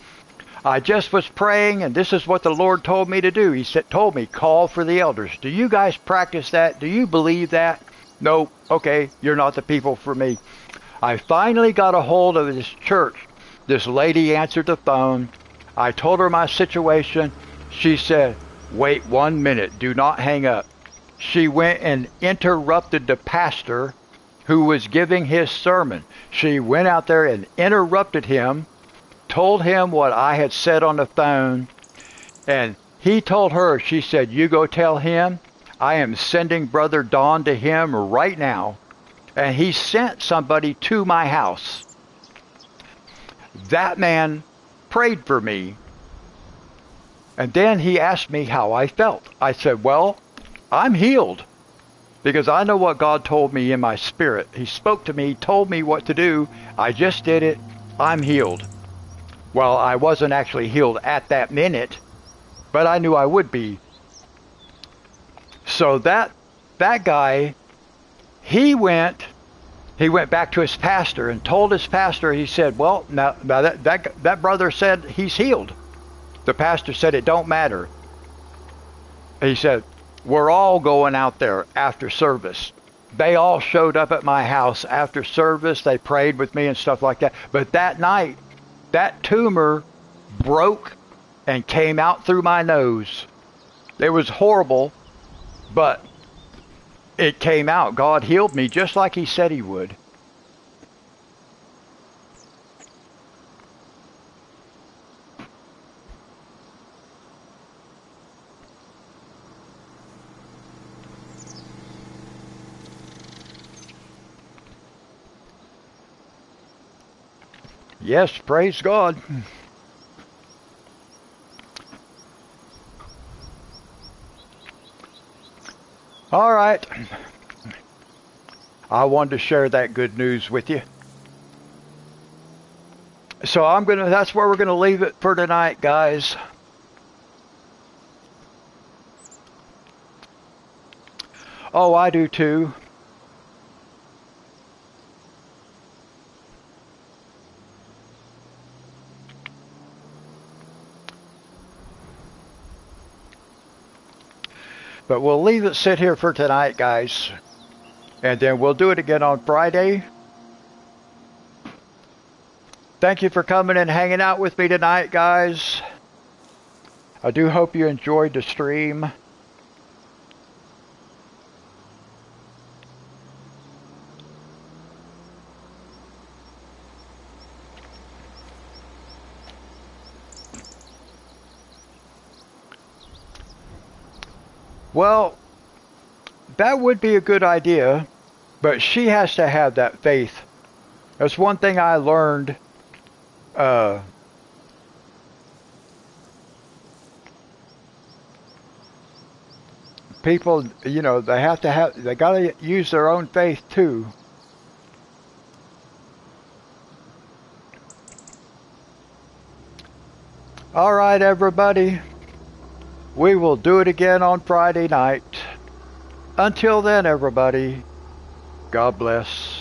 I just was praying and this is what the Lord told me to do. He told me, call for the elders. Do you guys practice that? Do you believe that? No. Okay, you're not the people for me. I finally got a hold of this church. This lady answered the phone. I told her my situation. She said, wait 1 minute, do not hang up. She went and interrupted the pastor who was giving his sermon. She went out there and interrupted him, told him what I had said on the phone, and he told her, she said, you go tell him, I am sending Brother Don to him right now. And he sent somebody to my house. That man prayed for me. And then he asked me how I felt. I said, well, I'm healed. Because I know what God told me in my spirit. He spoke to me, told me what to do. I just did it. I'm healed. Well, I wasn't actually healed at that minute, but I knew I would be. So that guy, he went back to his pastor and told his pastor, he said, well, now that brother said he's healed. The pastor said, it don't matter. He said, we're all going out there after service. They all showed up at my house after service. They prayed with me and stuff like that. But that night, that tumor broke and came out through my nose. It was horrible, but it came out. God healed me just like he said he would. Yes, praise God. All right. I wanted to share that good news with you. So that's where we're gonna leave it for tonight, guys. Oh, I do too. But we'll leave it sit here for tonight, guys. And then we'll do it again on Friday. Thank you for coming and hanging out with me tonight, guys. I do hope you enjoyed the stream. Well, that would be a good idea, but she has to have that faith. That's one thing I learned. People, they gotta use their own faith too. All right, everybody. We will do it again on Friday night. Until then, everybody, God bless.